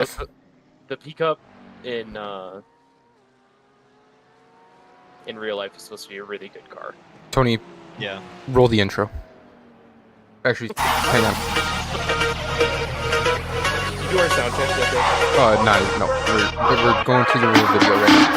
The pickup in real life is supposed to be a really good car. Tony, Yeah. roll the intro. Actually, hang on. You do our sound check, No. We're going through the real video right now.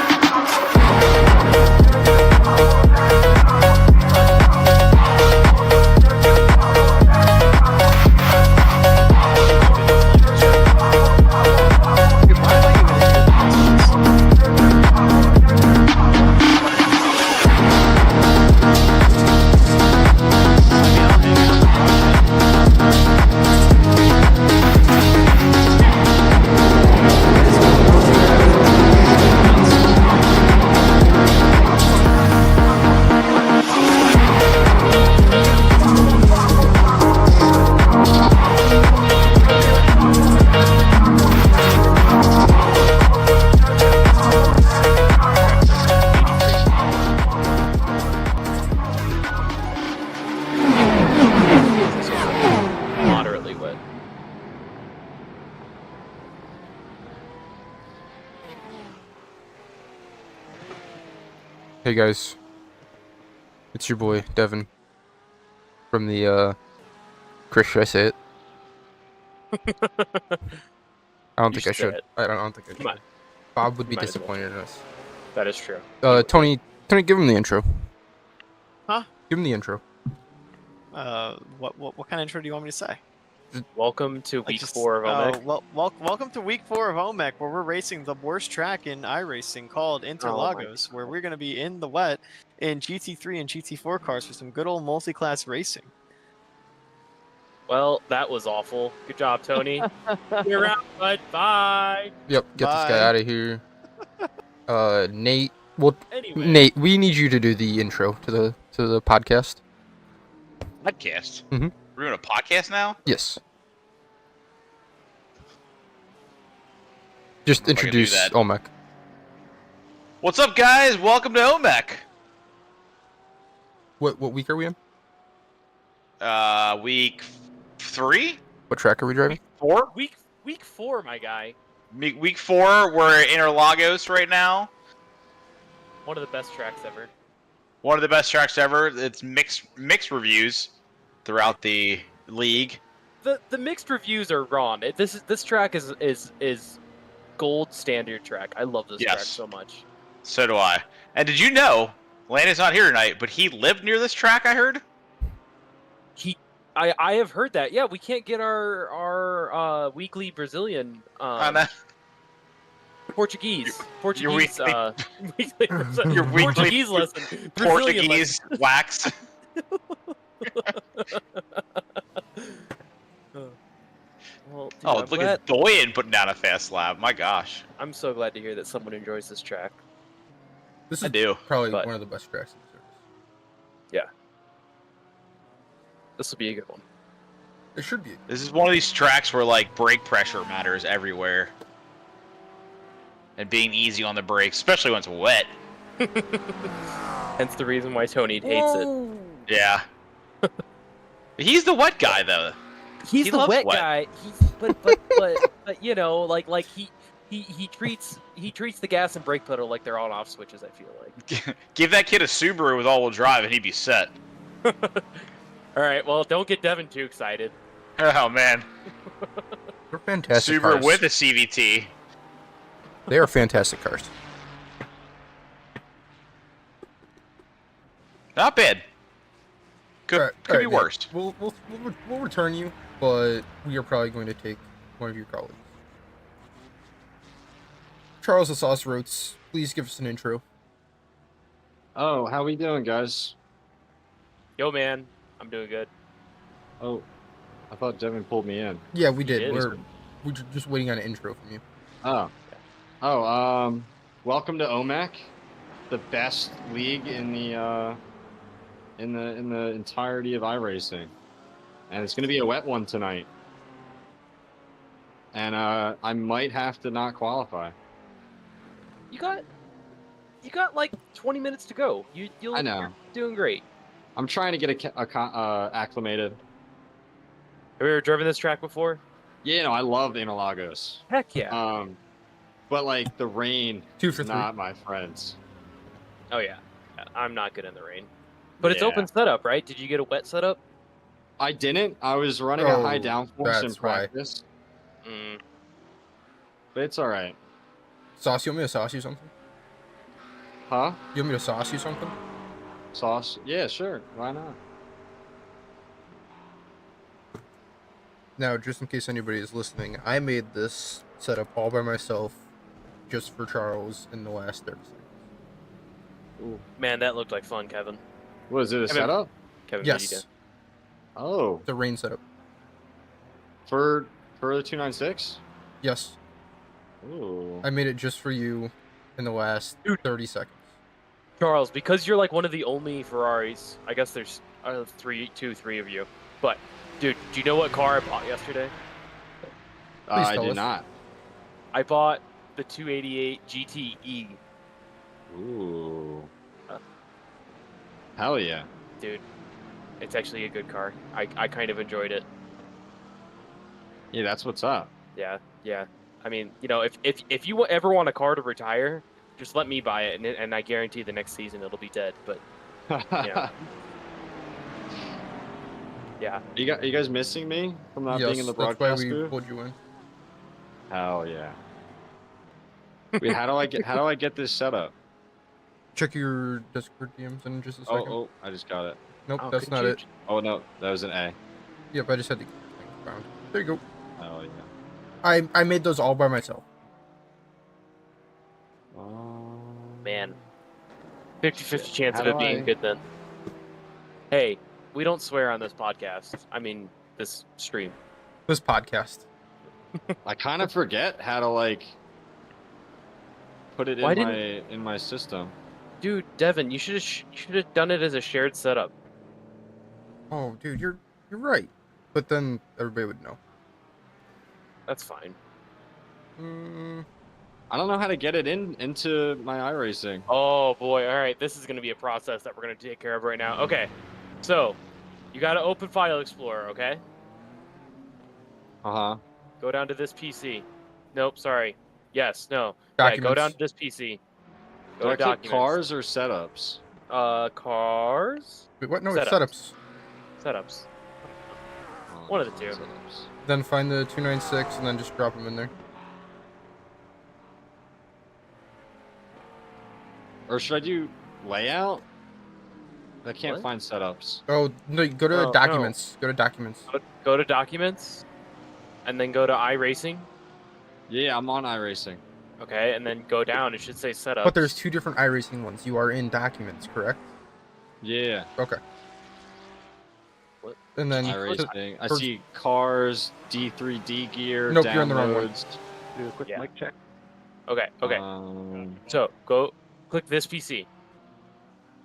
moderately wet. Hey guys, it's your boy Devin from the Chris. Should I say it? I don't think I should. I don't think I should. Bob would be disappointed in us. That is true. Tony, give him the intro. Huh? Give him the intro. What kind of intro do you want me to say? Welcome to week 4 of OMEC. Welcome to week 4 of OMEC, where we're racing the worst track in iRacing called Interlagos, where we're going to be in the wet in GT3 and GT4 cars for some good old multi-class racing. Well, that was awful. Good job, Tony. You're out, bud. Bye. Yep, get this guy out of here. Nate. Well, Anyway. Nate, we need you to do the intro to the podcast. Podcast? Mhm. We're doing a podcast now? Yes. Just How am I gonna do introduce that? OMEC. What's up, guys? Welcome to OMEC. What week are we in? Week 3? What track are we driving? 4? Week 4, my guy. Week 4, we're at Interlagos right now. One of the best tracks ever. One of the best tracks ever. It's mixed reviews throughout the league. The mixed reviews are wrong. This track is gold standard track. I love this track so much. So do I. And did you know, Landon's not here tonight, but he lived near this track, I heard? I have heard that. Yeah, we can't get our weekly Brazilian Portuguese weekly Portuguese lesson. Brazilian Portuguese wax. Well, dude, Oh, look at Doyen putting down a fast lap. My gosh. I'm so glad to hear that someone enjoys this track. This I is do. probably one of the best tracks in the service. Yeah. This will be a good one. It should be. This is one of these tracks where like brake pressure matters everywhere. And being easy on the brakes, especially when it's wet. Hence the reason why Tony hates it. Yeah. He's the wet guy though. He's He the loves wet wet. guy. But you know, like he treats the gas and brake pedal like they're on off switches, I feel like. Give that kid a Subaru with all-wheel drive and he'd be set. Alright, well don't get Devin too excited. Oh man. They're fantastic Subaru cars. with a CVT. They are fantastic cars. Not bad. Could be Nate. worse. We'll return you, but we are probably going to take one of your colleagues. Charles the Sauce Roats, please give us an intro. Oh, how we doing, guys? Yo man, I'm doing good. Oh, I thought Devin pulled me in. Yeah, we did. did. We're just waiting on an intro from you. Welcome to OMEC, the best league in the entirety of iRacing, and it's going to be a wet one tonight. And I might have to not qualify. You got like 20 minutes to go. I know. You're doing great. I'm trying to get acclimated. Have you ever driven this track before? Yeah, no, I love Interlagos. Heck yeah. But like the rain 2 is for 3. not my friends. Oh yeah. I'm not good in the rain. But it's Yeah. open setup, right? Did you get a wet setup? I didn't. I was running a high Oh, downforce in that's why. practice, Mm. but it's all right. Sauce, you want me to sauce you something? Huh? You want me to sauce you something? Sauce? Yeah, sure. Why not? Now, just in case anybody is listening, I made this setup all by myself, just for Charles in the last 30 seconds. Ooh. Man, that looked like fun, Kevin. Was it a Kevin- setup? Kevin Yes, Medina. Oh, it's a rain setup. for the 296? Yes, Ooh. I made it just for you in the last 30 seconds. Charles, because you're like one of the only Ferraris, I guess there's three of you. But, dude, do you know what car I bought yesterday? Please I tell did us. not. I bought the 288 GTE. Ooh. Hell yeah. Dude, it's actually a good car. I kind of enjoyed it. Yeah, that's what's up. Yeah. I mean, you know, if you ever want a car to retire, just let me buy it, and I guarantee the next season it'll be dead. But Yeah. yeah, You guys missing me from not being in the Yes, that's why broadcast we booth? pulled you in. Hell yeah. Wait, how do I get this set up? Check your Discord DMs in just a second. Oh, I just got it. Nope, Oh, that's couldn't not you- it. Oh no, that was an A. Yep, I just had to get the thing found. There you go. Oh yeah. I made those all by myself. man, 50-50 Shit. chance How of it do being I- good then. Hey, we don't swear on this podcast. I mean, this stream. This podcast. I kind of forget how to like put it Why in my system. Dude, Devin, you should have done it as a shared setup. Oh, dude, you're right. But then everybody would know. That's fine. I don't know how to get it into my iRacing. Oh boy, all right, this is gonna be a process that we're gonna take care of right now. Okay, so you gotta open File Explorer, okay? Uh-huh. Go down to this PC. Nope, sorry. Yes, no. Yeah, go down Documents. to this PC. Do Go I to click Documents. cars or setups? Cars? Wait, what? No, it's Setups. setups. Setups. Oh, One of the two. setups. Then find the 296 and then just drop them in there. Or should I do layout? I can't What? find setups. Oh, no, go to Oh, no. documents. Go to documents. Go to Documents, and then go to iRacing. Yeah, I'm on iRacing. Okay, and then go down. It should say Setups. But there's two different iRacing ones. You are in documents, correct? Yeah, Okay. What? And then iRacing. I for- see cars, D3D gear, Nope, you're on the wrong one. downloads. Do a quick Yeah. mic check. Okay. So go click this PC.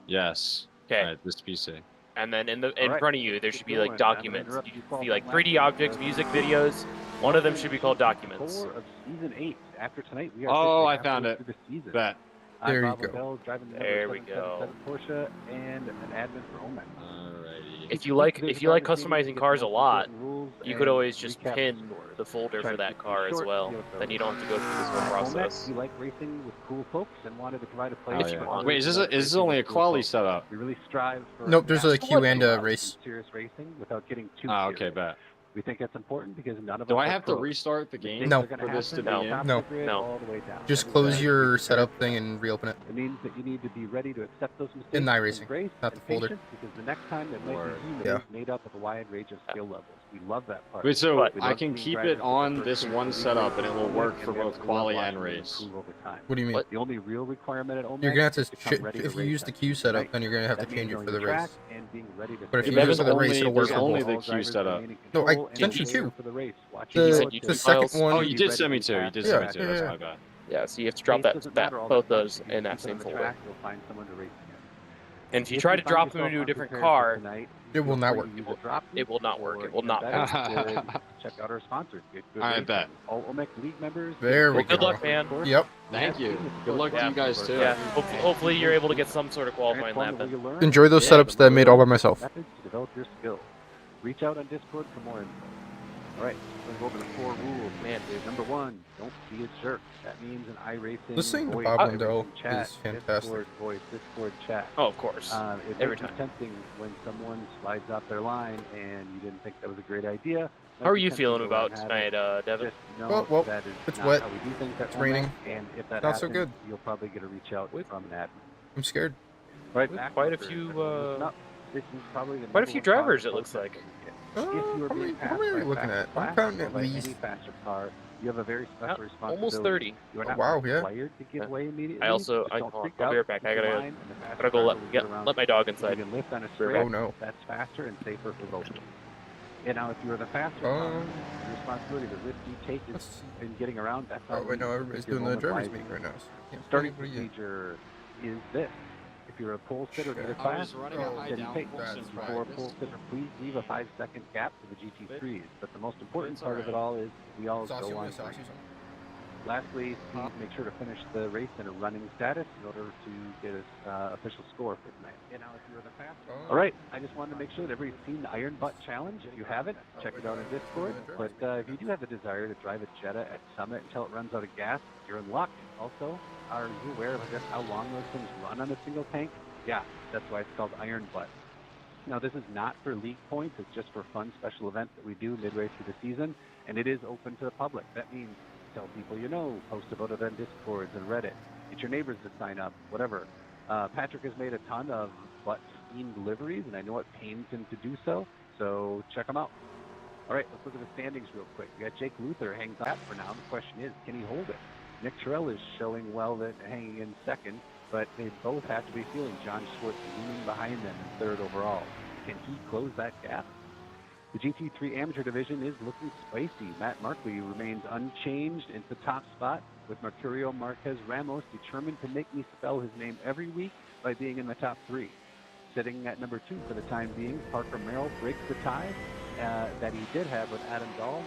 Yes. Okay, Alright, this PC. and then in Alright, front of you there keep should be going. like I'm gonna Documents. interrupt You you should for see a like moment. 3D objects, music videos. One of them should be called Documents. 4 of season 8. After tonight, we are Oh, officially I found halfway it. through the season. Bet. I'm There you Bob go. Bell, driving the There number we go. 777 Porsche and an admin for OMEC. Alrighty. If you like customizing cars a lot, you could always just pin the folder for that car as well. Then you don't have to go through this whole process. We like racing with cool folks and wanted to provide a Oh, place. If you yeah. want. Wait, is this only a quality setup? We really strive for. Nope, there's a fast queue and a and race. Serious racing without getting too. Ah, okay, serious. bet. We think that's important because none of Do us I are have to pros. restart the game No. for this to be No. in? Top No. of the grid No. all the way down. Just That close means your that you setup can thing and reopen it. It means that you need to be ready to accept those mistakes. In the iRacing, embrace not the and folder. patience, because the next time it might Word. be you Yeah. that is made up of a wide range of skill levels. We love that part. Wait, so But- We I love can seeing keep drivers it with on the this first one race setup and it will and work we for have both to quali watch and them race. improve over time. What do you mean? What? The only real requirement at OMEC You're gonna have to is come ready to if you race use the at queue night. setup, then you're gonna have to That change means it knowing for the your race. track and being ready to But if stay you ready. use it for the race, it'll work there's for only both. the All queue drivers setup. remain in No, I control and sent you prepare two. for the race. Watch Did you your send road you to two The second files? one. Oh, be you did ready send me to two. You pass did the send me Yeah, two. That's yeah, my bad. Yeah, so you have to drop Pace doesn't matter all both that much those because in that once you're same on the folder. track, you'll find someone to race against. And if you try to find drop them yourself into a different unprepared for car, tonight, It will feel not free work. to use a drop it will not or work. It even will not better, work. check out our sponsors. Good All right, racing. bet. All OMEC League members. There we Well, good go. luck, man. Yep. Thank you. Good luck to you guys too. Yeah, hopefully you're able to get some sort of qualifying lap Transform in. what you learn. Enjoy those Yeah, setups that I made all by myself. Methods to develop your skill. Reach out on Discord for more info. All right, let's go over the 4 rules. Man, dude. Number 1, don't be a jerk. That means an iRacing Listening to voice, Bob iRacing Lindell chat, is fantastic. Discord voice, Discord chat. Oh, of course. It Every makes it time. tempting when someone slides off their line and you didn't think that was a great idea. How are you feeling about tonight, Devin? Just know Well, that is it's not wet. how we do things at It's OMEC, raining. and if that Not so happens, good. you'll probably get a reach out We've- from an admin. I'm scared. Right, We've back quite a markers, few, everyone listen up. This is probably the quite a number few one drivers, cause it of looks protest like. that we get. If you are How being many passed are by we a looking faster at? I'm class counting or at by least. any faster car, you have a very special responsibility. Almost 30. You are Oh, not wow, yeah. required to give Yeah. way immediately. I also, Just don't hold on, freak I'll be out, right back. keep I your gotta line, and the faster go car will get around let my dog you. If you inside. can lift on a Right straight, back. Oh no. that's faster and safer for both of you. And now, if you're the faster car, the responsibility, the risk you take is Let's- in getting around. That's Oh how wait, no, everybody's doing the drivers meeting right now. So can't starting anybody yet. procedure is this. If you're a pole sitter in either I class, was running a high steady down pace. that's For a right. pole sitter, please leave a 5-second gap to the GT3s. But the most important It's part of it all is we all Sauce go you on want, sauce green. you some? Lastly, please make sure to finish the race in a running status in order to get an official score for tonight. And now, if you're the fastest. Oh. All right, I just wanted to make sure that everybody's seen the Iron Butt Challenge. If you haven't, check it out in Discord. But if you do have the desire to drive a Jetta at Summit until it runs out of gas, you're in luck. Also, are you aware of, I guess, how long those things run on a single tank? Yeah, that's why it's called Iron Butt. Now, this is not for league points. It's just for fun special event that we do midway through the season, and it is open to the public. That means tell people you know, post about it on Discords and Reddit, get your neighbors to sign up, whatever. Patrick has made a ton of butt-themed deliveries, and I know it pains him to do so, so check them out. All right, let's look at the standings real quick. We got Jake Luther hangs out for now. The question is, can he hold it? Nick Terrell is showing well that hanging in second, but they both have to be feeling John Schwartz looming behind them in third overall. Can he close that gap? The GT3 Amateur Division is looking spicy. Matt Markley remains unchanged into the top spot, with Mercurio Marquez Ramos determined to make me spell his name every week by being in the top 3. Sitting at number 2 for the time being, Parker Merrill breaks the tie that he did have with Adam Dahl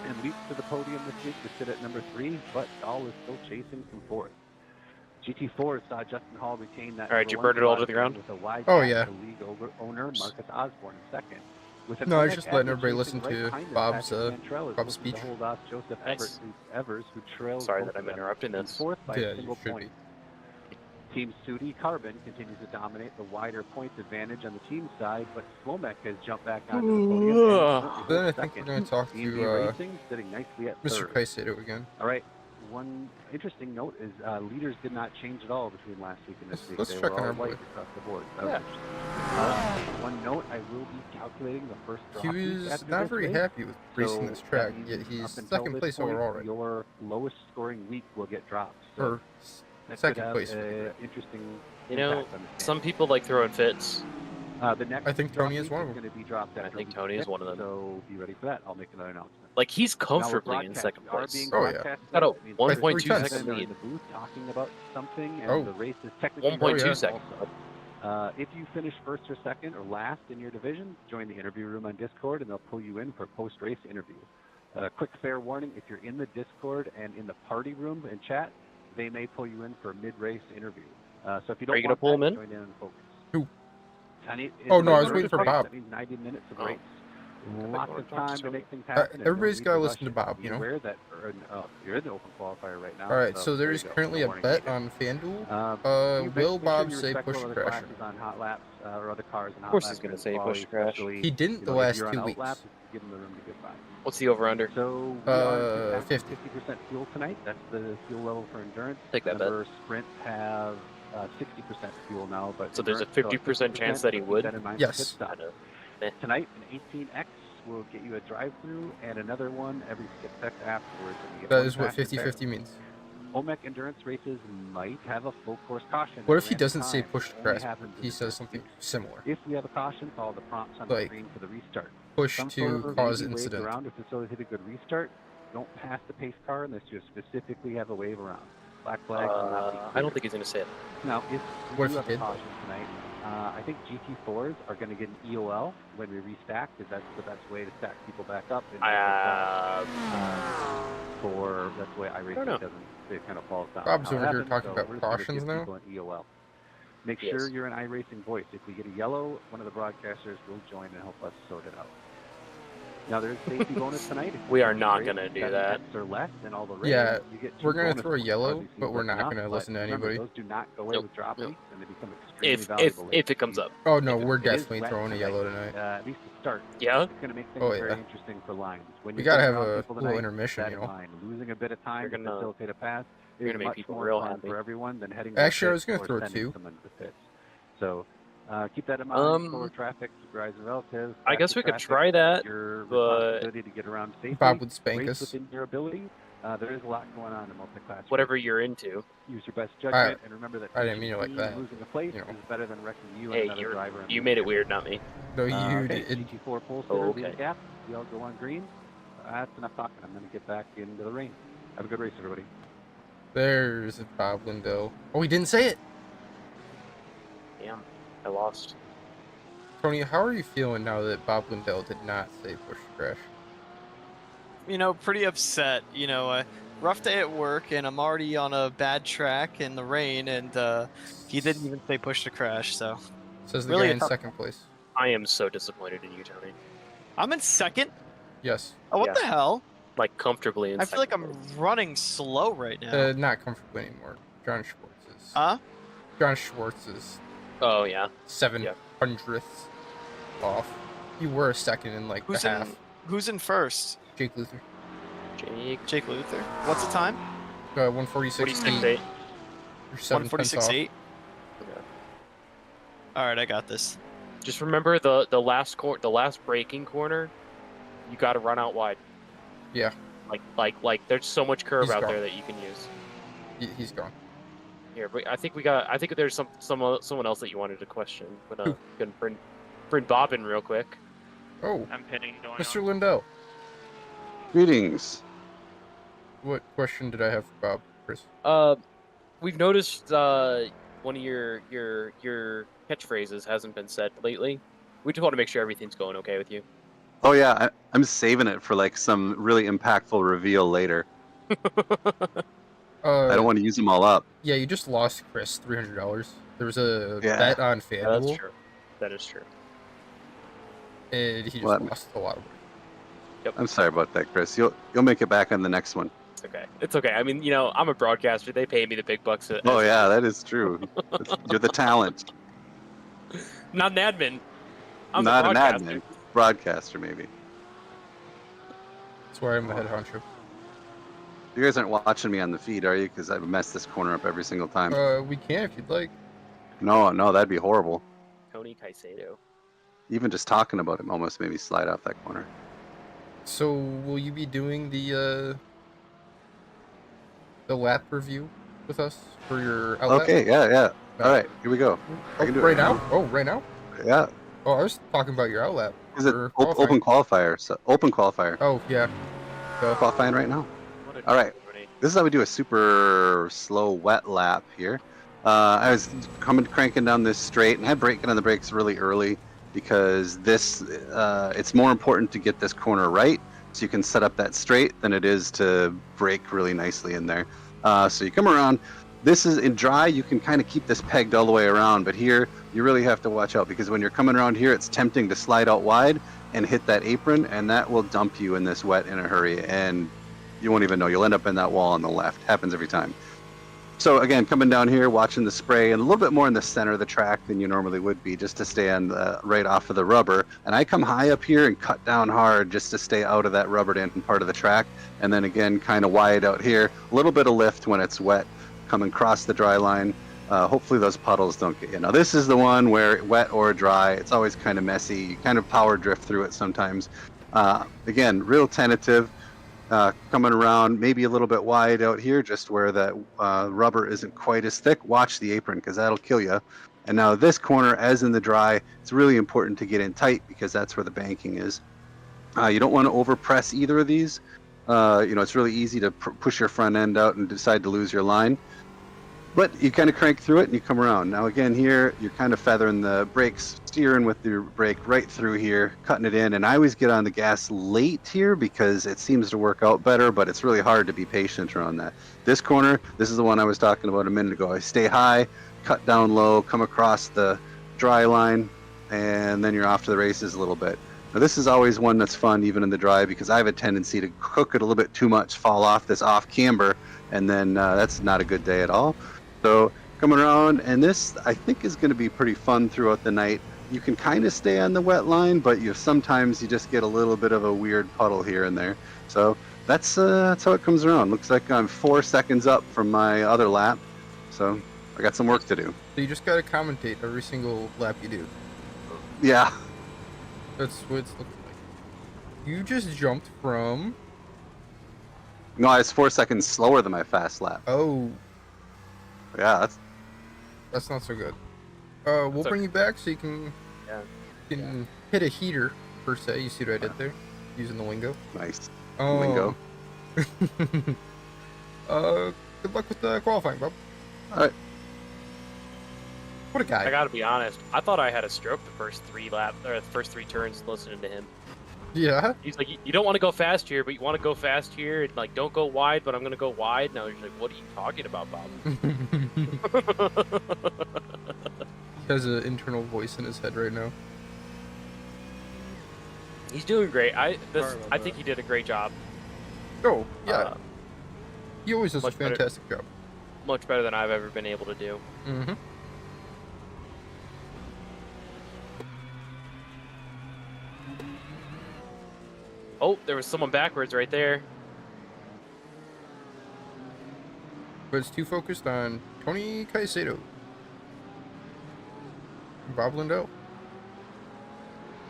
and leaps to the podium this week to sit at number 3, but Dahl is still chasing from 4th. GT4 saw Justin Hall retain that. All right, number you 1 burned it all to spot the ground? with a wide Oh, gap yeah. to league owner Marcus Osborne in second. With an No, I was OMEC just letting athlete everybody chasing listen right to behind him, Bob's, Patrick Cantrell is Bob's looking to speech. hold off Joseph Nice. Evers, who trails Sorry both that of I'm them interrupting in this. fourth by Yeah, a you single should point. Team Sudi Carbon continues to dominate the wider points advantage on the team side, but Slomek has jumped back onto the podium and currently Then I holds think we're second. going to talk D&D to Racing sitting nicely at Mr. third. Kaisato again. All right. One interesting note is leaders did not change at all between last week and this week. Let's They check were on all our boy. white across the board. That Yeah. was interesting. One note, I will be calculating the first drop He week was after not this very race. happy with racing So this track, that means yet up he's until second this place point, overall right now. Your lowest scoring week will get dropped. So Or that second could have place for the a track. interesting You know, impact on the some people like throwing fits. the next I think drop Tony is week one of going to be dropped I after think week Tony is 6, one of them. So be ready for that. I'll make another announcement. Like, he's Now we're comfortably in broadcast. second We are place. being Oh, yeah. broadcast Got a now. That means 1.2 everybody second are in lead. the booth talking about something, and Oh. the race is technically 1.2 Oh, yeah. seconds. if you finish first or second or last in your division, join the interview room on Discord, and they'll pull you in for a post-race interview. Quick fair warning, if you're in the Discord and in the party room and chat, they may pull you in for a mid-race interview. So if you don't Are you gonna want pull that, him in? join in on the focus. Who? Honey, Oh, no, I was it's waiting for race. Bob. That means 90 minutes of Oh. race. Lots wanted of to talk to time to Tony. make things happen. and no Everybody's need got to rush listen to it. Bob, Be you know? aware that you're in the open qualifier right now. Alright, so there there's you go. currently No a warning bet needed. on FanDuel. You Will make Bob sure you're say respectful push of to other crash? classes on hot laps or other cars on hot Of course laps he's gonna in say quali, push to crash. especially, He didn't you the know, if last you're on 2 out weeks. laps, give him the room to get by. What's the over-under? So we are 50. 50% fuel tonight. That's the fuel level for endurance. Take that bet. Remember, sprint have 60% fuel now, but So there's a endurance still at 50% chance that he but keep would? that in mind for Yes. pit stop. Tonight, an 18X will get you a drive-through and another one every 6X afterwards. And you get That one is what fast and fair. 50-50 means. OMEC endurance races might have a full course caution. What at if he random doesn't say times. push It to only crash? happens in He the says first something few. similar. If we have a caution, follow the prompts on the Like, screen for the restart. push Some to sort of cause maybe waves incident. around if facility hit a good restart. Don't pass the pace car unless you specifically have a wave around. Black flag will not be I don't cleared. think he's gonna say it. Now, if What we if do he have a did? caution tonight, I think GT4s are going to get an EOL when we restack, because that's the best way to stack people back up. And that's the way iRacing know. doesn't. It kind of falls down. Bob's how it over here happens, talking so about we're just gonna cautions give now. people an EOL. Make Yes. sure you're an iRacing voice. If we get a yellow, one of the broadcasters will join and help us sort it out. Now there's safety bonus tonight. If We you are finish not the race gonna with do 7 that. tenths or less in all the race, Yeah, you get we're 2 gonna bonus throw a points. yellow, Obviously, but we're looking not up, gonna but listen to remember, anybody. those do not go away Nope. with drop Nope. weights, and they become extremely If valuable later. it comes up. Oh no, If it- we're It is definitely wet throwing a tonight, yellow tonight. at least to start. Yeah. It's going to make things Oh, very yeah. interesting for lines. When We you're gotta getting have around a people little tonight, intermission, that you in know. mind. Losing a bit of time You're to gonna- facilitate a pass you're is gonna make much people more real fun happy. for everyone than heading to the Actually, I was pits gonna or throw sending 2. someone to the pits. So keep that in mind for traffic, supervisor relatives. I guess faster we could traffic, try that, your but responsibility to get around safely. Bob would spank Race us. within your ability. There is a lot going on in multi-class. whatever you're into. Use your best judgment, and remember that I didn't mean it like team that, losing a place you know. is better than wrecking you Hey, and another driver. and you losing made it your weird, not me. No, you okay, did. GT4 pole Oh, sitter, okay. lead the gap. We all go on green. That's enough talking. I'm going to get back into the rain. Have a good race, everybody. There's Bob Lindell. Oh, he didn't say it. Damn, I lost. Tony, how are you feeling now that Bob Lindell did not say push to crash? You know, pretty upset. You know, rough day at work, and I'm already on a bad track in the rain, and he didn't even say push to crash. So Says the really guy a in tough- second place. I am so disappointed in you, Tony. I'm in second. Yes. Oh, what Yeah. the hell? Like comfortably in I feel like second I'm place. running slow right now. Not comfortably anymore. John Schwartz is. Huh? John Schwartz is Oh yeah. 700ths off. You were a second in like Who's the in? half. Who's in first? Jake Luther. Jake Luther. What's the time? 146.8. 46.8. You're 7 tenths off. 146.8. All right, I got this. Just remember the last braking corner, you got to run out wide. Yeah. Like there's so much curve He's out gone. there that you can use. He's gone. Here, but I think there's someone else that you wanted to question. But Who? gonna bring Bob in real quick. Oh, I'm pinning going Mr. on. Lindell. Greetings. What question did I have for Bob, Chris? We've noticed one of your catchphrases hasn't been said lately. We just want to make sure everything's going okay with you. Oh yeah, I'm saving it for like some really impactful reveal later. I don't want to use them all up. Yeah, you just lost Chris $300. There was a Yeah. bet on Yeah, that's FanDuel, true. That is true. and he just What? lost a lot of money. I'm sorry about that, Chris. You'll make it back on the next one. It's okay. It's okay. I mean, I'm a broadcaster. They pay me the big bucks. Oh yeah, that is true. You're the talent, Not an admin. I'm not the an broadcaster. admin. Broadcaster maybe. That's why I'm the head honcho. You guys aren't watching me on the feed, are you? Because I've messed this corner up every single time. We can if you'd like. No, that'd be horrible. Tony Caicedo. Even just talking about it almost made me slide off that corner. So, will you be doing the lap review with us for your outlet? Okay, yeah. All right, here we go. I Oh, can do it right right now? Oh, right now? Yeah. Oh, I was talking about your outlap. Is it for open qualifier? So open qualifier. Oh, yeah. Qualifying right now. What a All right. Tony. This is how we do a super slow wet lap here. I was cranking down this straight and had braking on the brakes really early because this it's more important to get this corner right so you can set up that straight than it is to brake really nicely in there. So you come around. This is in dry, you can kind of keep this pegged all the way around, but here you really have to watch out because when you're coming around here, it's tempting to slide out wide and hit that apron, and that will dump you in this wet in a hurry, and you won't even know. You'll end up in that wall on the left. Happens every time. So again, coming down here, watching the spray, and a little bit more in the center of the track than you normally would be, just to stay on right off of the rubber. And I come high up here and cut down hard just to stay out of that rubbered in part of the track. And then again, kind of wide out here, a little bit of lift when it's wet, coming across the dry line. Hopefully those puddles don't get you. Now this is the one where wet or dry, it's always kind of messy. You kind of power drift through it sometimes. Again, real tentative. Coming around maybe a little bit wide out here, just where that rubber isn't quite as thick. Watch the apron because that'll kill you. And now this corner, as in the dry, it's really important to get in tight because that's where the banking is. You don't want to overpress either of these. It's really easy to push your front end out and decide to lose your line. But you kind of crank through it and you come around. Now again here, you're kind of feathering the brakes, steering with your brake right through here, cutting it in. And I always get on the gas late here because it seems to work out better, but it's really hard to be patient around that. This corner, this is the one I was talking about a minute ago. I stay high, cut down low, come across the dry line, and then you're off to the races a little bit. Now, this is always one that's fun, even in the dry, because I have a tendency to cook it a little bit too much, fall off this off camber, and then that's not a good day at all. So coming around, and this I think is going to be pretty fun throughout the night. You can kind of stay on the wet line, but sometimes you just get a little bit of a weird puddle here and there. So that's how it comes around. Looks like I'm 4 seconds up from my other lap, so I got some work to do. So you just gotta commentate every single lap you do. Yeah. That's what it's looking like. You just jumped from... No, I was 4 seconds slower than my fast lap. Oh, Yeah, that's not so good. We'll That's bring you back so you can, Yeah. hit a heater, per se. You see what I did there? Using the lingo. nice. Oh. Lingo. Good luck with the qualifying, Bob. All right. What a guy. I gotta be honest. I thought I had a stroke the first 3 turns listening to him. Yeah? He's like, you don't want to go fast here, but you want to go fast here. And like, don't go wide, but I'm gonna go wide. Now he's like, what are you talking about, Bob? He has an internal voice in his head right now. He's doing great. I Sorry about think he did a great job. Oh, yeah. Uh, He always does a much better. fantastic job. much better than I've ever been able to do. Mm-hmm. Oh, there was someone backwards right there. But it's too focused on Tony Caicedo. Bob Lindell.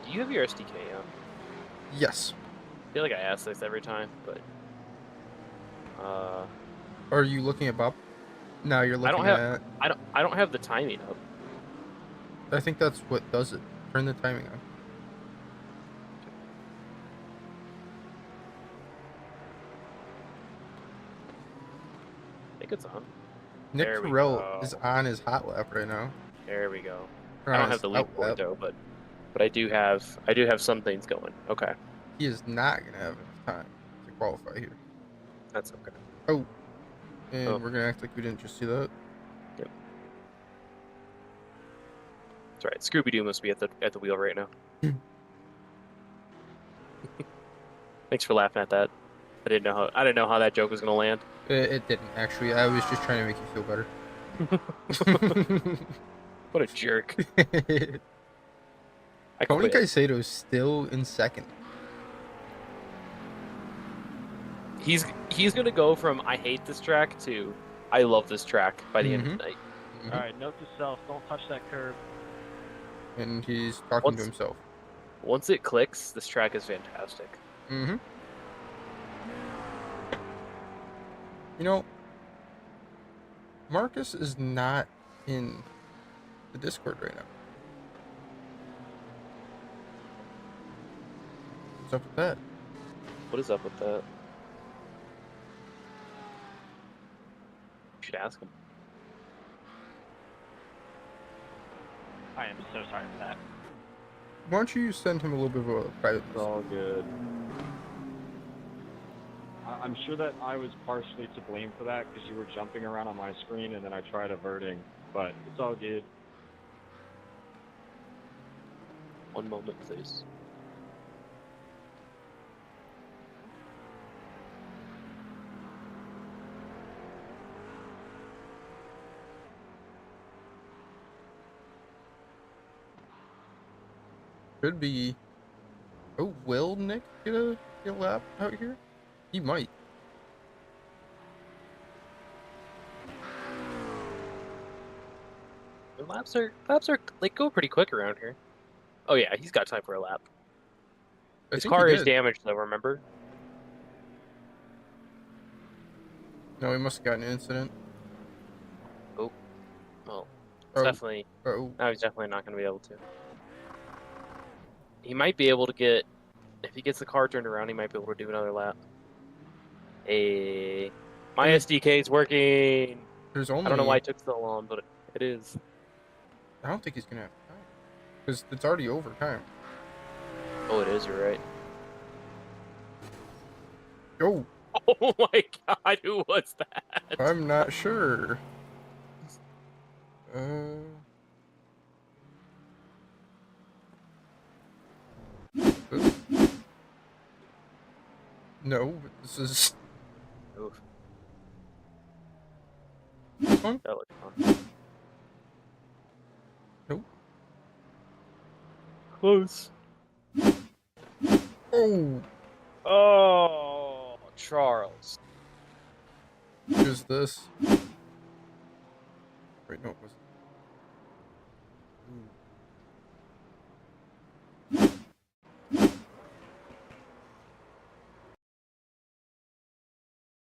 Do you have your SDK on? Yes. I feel like I ask this every time, but Are you looking at Bob? No, you're looking don't have- at... I don't have the timing up. I think that's what does it. Turn the timing on. I think it's on. Nick There we Terrell go. is on his hot lap right now. There we go. Or I on don't his have the out leaderboard lap. though, but I do have some things going. Okay, He is not going to have enough time to qualify here. that's okay. Oh. And Oh. we're going to act like we didn't just see that. That's right. Scooby Doo must be at the wheel right now. Thanks for laughing at that. I didn't know how that joke was gonna land. It didn't, actually. I was just trying to make you feel better. What a jerk. I Tony quit. Caicedo's still in second. He's gonna go from I hate this track to I love this track by the end of the night. Mhm. All right, note to self: don't touch that curb. And he's talking to Once- himself. Once it clicks, this track is fantastic. Mm-hmm. You know, Marcus is not in the Discord right now. What's up with that? What is up with that? You should ask him. I am so sorry for that. Why don't you send him a little bit of a private It's message? all good. I'm sure that I was partially to blame for that because you were jumping around on my screen and then I tried averting, but it's all good. One moment, please. Could be. Oh, will Nick get a lap out here? He might. The laps are they go pretty quick around here. Oh yeah, he's got time for a lap. I His think he car is did. damaged though, remember? No, he must have gotten an incident. Well, it's Oh. definitely Oh, no, he's definitely not going to be able to. He might be able to get if he gets the car turned around. He might be able to do another lap. Hey, my SDK is working. there's only. I don't know why it took so long, but it is. I don't think he's gonna have time because it's already over time. Oh, it is. You're right. Oh, Oh my God, who was that? I'm not sure. this? No, this is Oof, this one. that looked fun. Nope. Close. Oh, Oh, Charles. here's this. Wait, no, it wasn't.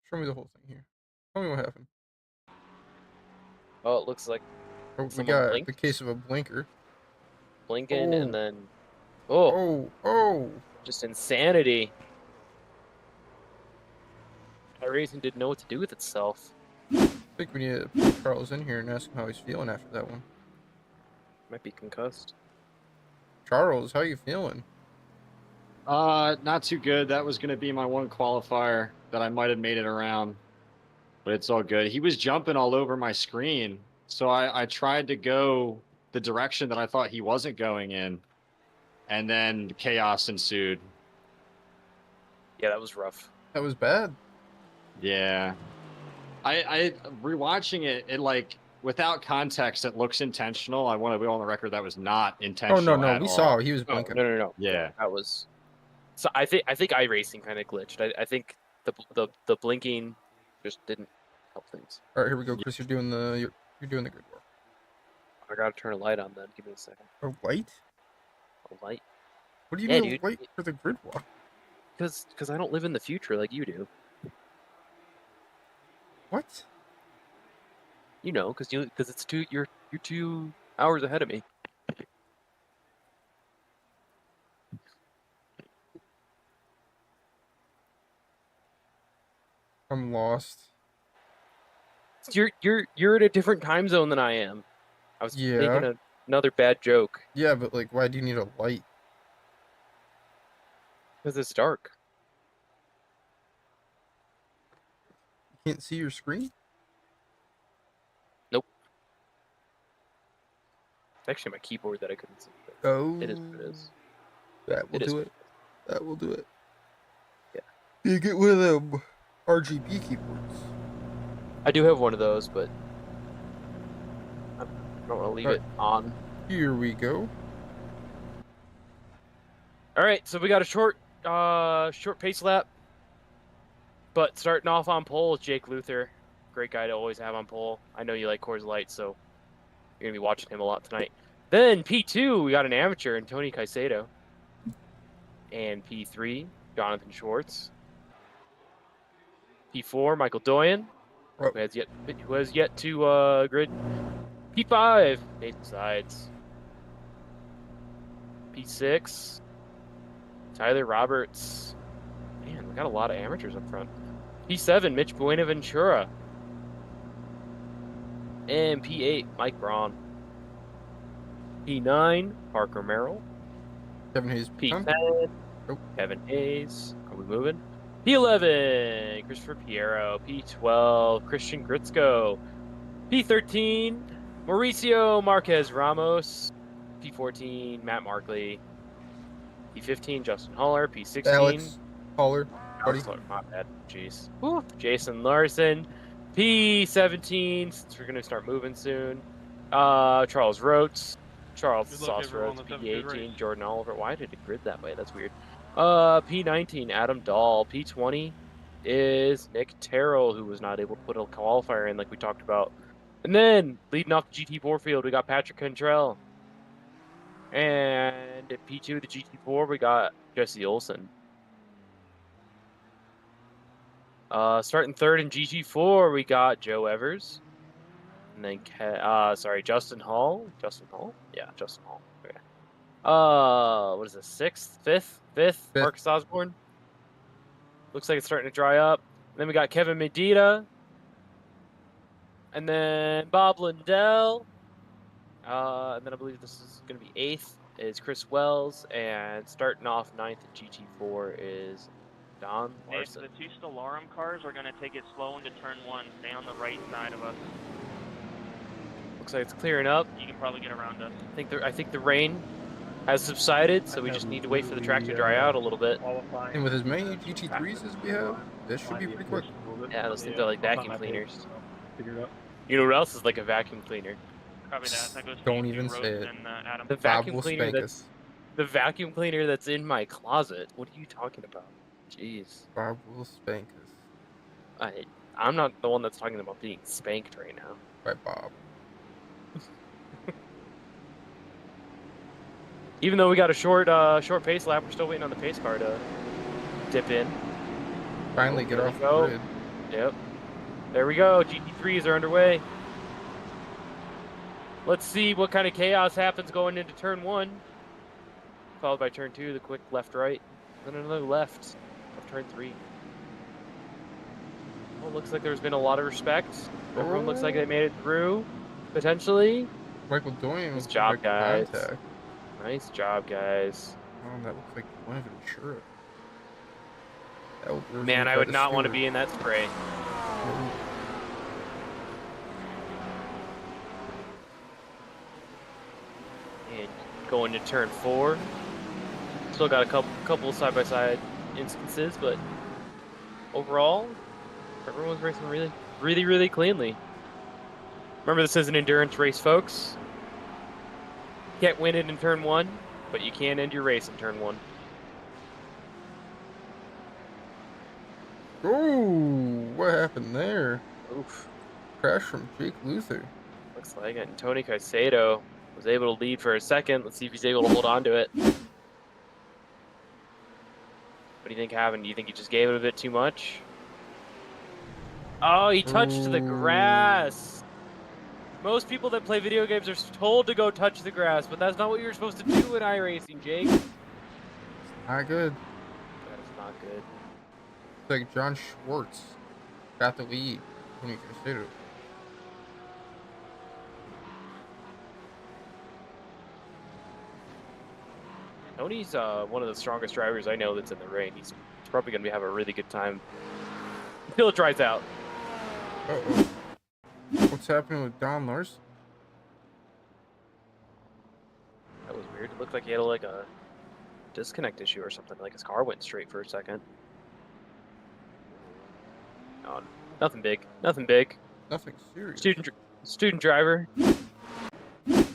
Show me the whole thing here. Tell me what happened. Oh, it looks like Oh, we someone got blinked. the case of a blinker. Blinking, Oh. and then oh, Oh. just insanity. iRacing didn't know what to do with itself. I think we need to put Charles in here and ask him how he's feeling after that one. Might be concussed. Charles, how you feeling? Not too good. That was going to be my one qualifier that I might have made it around, but it's all good. He was jumping all over my screen, so I tried to go the direction that I thought he wasn't going in, and then chaos ensued. Yeah, that was rough. That was bad. Yeah. I rewatching it, it like without context, it looks intentional. I want to be on the record that was not Oh intentional. no, at we all. saw he was Oh, blinking. no. Yeah. That was. So I think iRacing kind of glitched. I think the blinking just didn't help things. All right, here we go, Chris. You're doing the grid war. I gotta turn a light on then. Give me a second. A light? A light? What do you Yeah, need dude. a light for the grid walk? Because I don't live in the future like you do. What? You know, because it's you're 2 hours ahead of me. I'm lost. You're in a different time zone than I am. I was Yeah. making another bad joke Yeah, but like, why do you need a light? because it's dark. You can't see your screen? It's actually my keyboard that I couldn't see. Oh. It is what it is. That will It is do what it. That will do it. Yeah. You get one of them RGB keyboards. I do have one of those, but I don't want to leave Alright. it on. Here we go. All right, so we got a short pace lap, but starting off on pole is Jake Luther. Great guy to always have on pole. I know you like Coors Light, so you're gonna be watching him a lot tonight. Then P2, we got an amateur in Tony Caicedo, and P3, Jonathan Schwartz. P4, Michael Doyen, Oh. who has yet to grid. P5, Nathan Sides. P6, Tyler Roberts. Man, we got a lot of amateurs up front. P7, Mitch Buenaventura. And P8, Mike Braun. P9, Parker Merrill. Kevin Hayes. P10, Oh. Kevin Hayes. Are we moving? P11, Christopher Piero. P12, Christian Gritzko. P13, Mauricio Marquez Ramos. P14, Matt Markley. P15, Justin Haller. P16, Alex Haller. Buddy. Alex Haller, my bad. Jeez. Woo. Jason Larson. P17, since we're going to start moving soon. Charles Rotes. Charles Good luck, Sauce everyone. Rotes. Let's have a good P18, race. Jordan Oliver. Why did it grid that way? That's weird. P19, Adam Dahl. P20 is Nick Terrell, who was not able to put a qualifier in like we talked about. And then, leading off the GT4 field, we got Patrick Cantrell. And at P2 to GT4, we got Jesse Olsen. Starting third in GT4, we got Joe Evers. And then, Justin Hall. Justin Hall? Yeah, Justin Hall. Okay. What is this? Fifth? Marcus Osborne. Looks like it's starting to dry up. And then we got Kevin Medina. And then Bob Lindell. And then I believe this is going to be 8th is Chris Wells. And starting off 9th at GT4 is Don Hey, Larson. the two Stellarum cars are going to take it slow into turn 1. Stay on the right side of us. Looks like it's clearing up. You can probably get around us. I think the rain has subsided, so we just need to wait for the track to dry out a little bit. And with as many GT3s as we have, this should be pretty quick. Yeah, those things are like vacuum cleaners. You know what else is like a vacuum cleaner? Copy that. That goes for Don't you even two, say Rose it. and Adam. The Bob vacuum will cleaner spank that's us. the vacuum cleaner that's in my closet. What are you talking about? Jeez. Bob will spank us. I'm not the one that's talking about being spanked right now. By Bob. Even though we got a short pace lap, we're still waiting on the pace car to dip in. Finally get there off we the go. grid. Yep. There we go. GT3s are underway. Let's see what kind of chaos happens going into turn 1. Followed by turn 2, the quick left-right. Then another left of turn 3. Well, looks like there's been a lot of respect. Everyone looks like they made it through, potentially. Michael Doyen Nice with job, direct guys. contact. Nice job, guys. Oh, that looks like one of Ventura. That would Man, I try would to not want to steer. be in that spray. No. And going to turn 4. Still got a couple side-by-side instances, but overall, everyone's racing really cleanly. Remember, this is an endurance race, folks. Can't win it in turn 1, but you can end your race in turn 1. Oh, what happened there? Oof. Crash from Jake Luther. Looks like it. And Tony Caicedo was able to lead for a second. Let's see if he's able to hold on to it. What do you think happened? Do you think he just gave it a bit too much? Oh, he touched the grass. Most people that play video games are told to go touch the grass, but that's not what you're supposed to do in iRacing, Jake. Not good. That is not good. It's like John Schwartz got the lead when he considered it. Tony's one of the strongest drivers I know that's in the rain. He's probably going to have a really good time until it dries out. Uh-oh. What's happening with Don Larson? That was weird. It looked like he had like a disconnect issue or something. Like his car went straight for a second. Oh, nothing big. Nothing big. Nothing serious. Student driver. At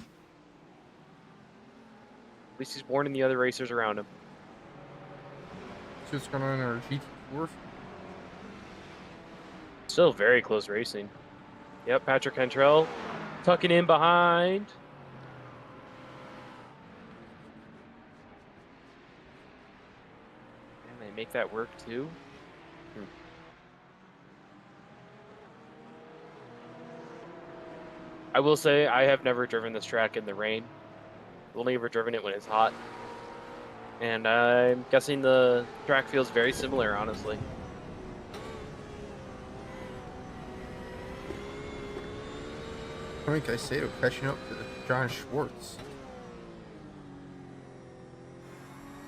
least he's warning the other racers around him. See what's going on in our GT4? Still very close racing. Yep, Patrick Cantrell tucking in behind. And they make that work too. I will say I have never driven this track in the rain. I've only ever driven it when it's hot. And I'm guessing the track feels very similar, honestly. Tony Caicedo catching up to John Schwartz.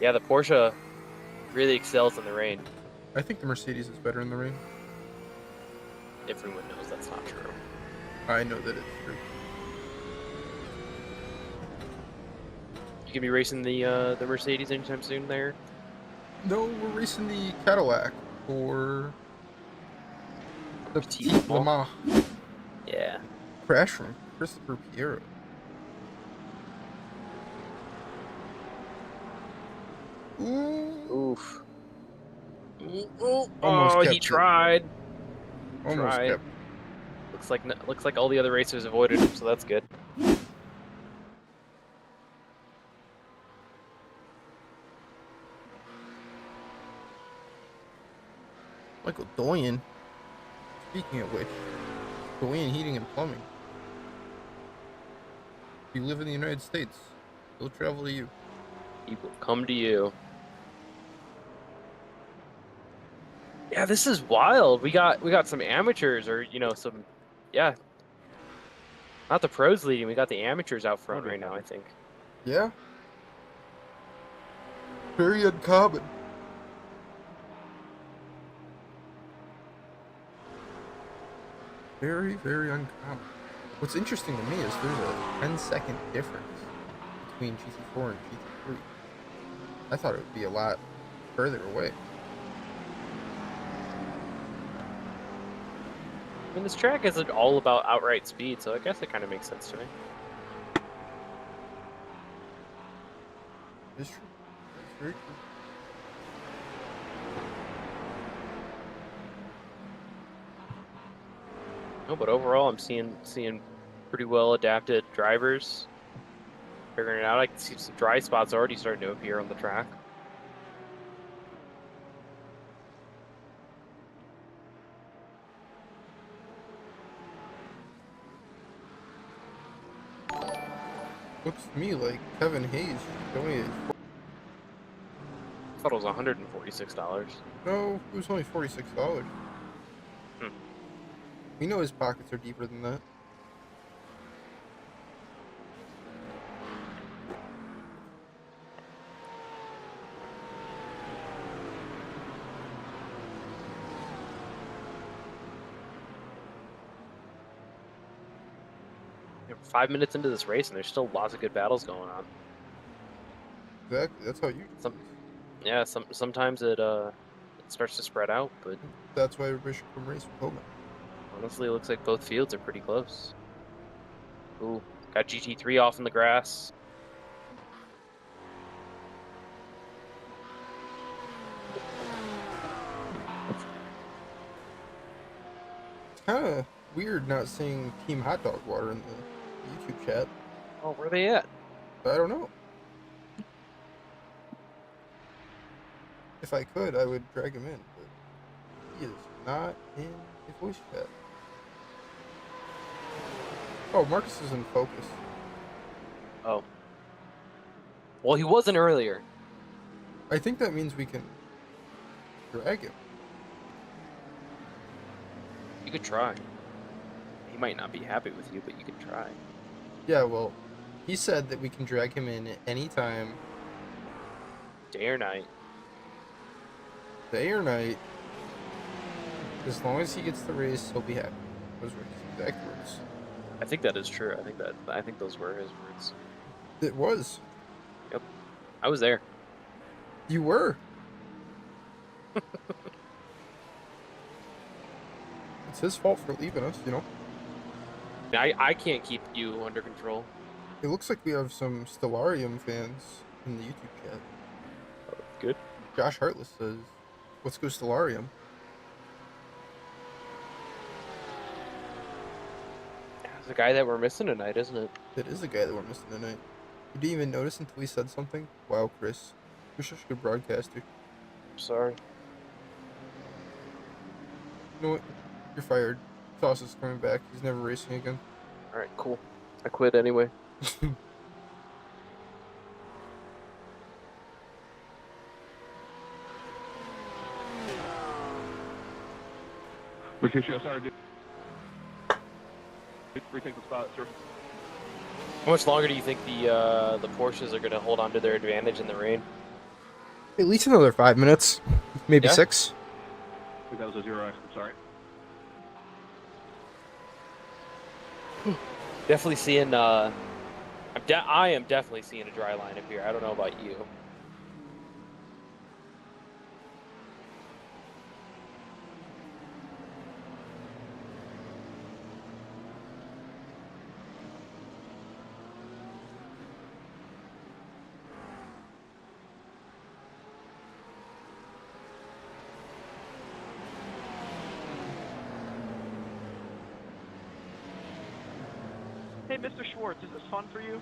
Yeah, the Porsche really excels in the rain. I think the Mercedes is better in the rain. Everyone knows that's not true. I know that it's true. You gonna be racing the Mercedes anytime soon there? No, we're racing the Cadillac for the Petit Petit Le Le Mans. Yeah. Crash from Christopher Piero. Ooh. Oof. Almost Oh, kept he it. tried. Almost Tried. kept. Looks like all the other racers avoided him, so that's good. Michael Doyen. Speaking of which, Doyen Heating and Plumbing. If you live in the United States, he'll travel to you. He will come to you. Yeah, this is wild. We got some amateurs, or some, yeah. Not the pros leading. We got the amateurs out front right now, I think. Yeah. Very uncommon. Very, very uncommon. What's interesting to me is there's a 10-second difference between GT4 and GT3. I thought it would be a lot further away. I mean, this track isn't all about outright speed, so I guess it kind of makes sense to me. It's true. It's very true. No, but overall, I'm seeing pretty well adapted drivers figuring it out. I can see some dry spots already starting to appear on the track. Looks to me like Kevin Hayes donated. I thought it was $146. No, it was only $46. Hmm. We know his pockets are deeper than that. We're 5 minutes into this race, and there's still lots of good battles going on. Exactly. That's how you. Yeah, sometimes it starts to spread out, but That's why everybody should come race with OMEC. honestly, it looks like both fields are pretty close. Ooh, got GT3 off in the grass. It's kind of weird not seeing Team Hot Dog Water in the YouTube chat. Oh, where are they at? I don't know. If I could, I would drag him in, but he is not in the voice chat. Oh, Marcus is in focus. Oh. Well, he wasn't earlier. I think that means we can drag him. You could try. He might not be happy with you, but you could try. Yeah, well, he said that we can drag him in at any time, Day or night. day or night. As long as he gets the race, he'll be happy. Those were his exact words. I think that is true. I think those were his words. It was. I was there. You were. It's his fault for leaving us, you know? I can't keep you under control. It looks like we have some Stellarium fans in the YouTube chat. Good. Josh Hartless says, let's go Stellarium. It's the guy that we're missing tonight, isn't it? It is the guy that we're missing tonight. You didn't even notice until he said something? Wow, Chris. You're such a good broadcaster. I'm sorry. You know what? You're fired. Sauce is coming back. He's never racing again. Alright, cool. I quit anyway. Retake the spot, sir. How much longer do you think the Porsches are going to hold on to their advantage in the rain? At least another 5 minutes. Maybe Yeah? 6. I think that was a 0X, I'm sorry. Definitely seeing. I am definitely seeing a dry line up here. I don't know about you. Hey, Mr. Schwartz, is this fun for you?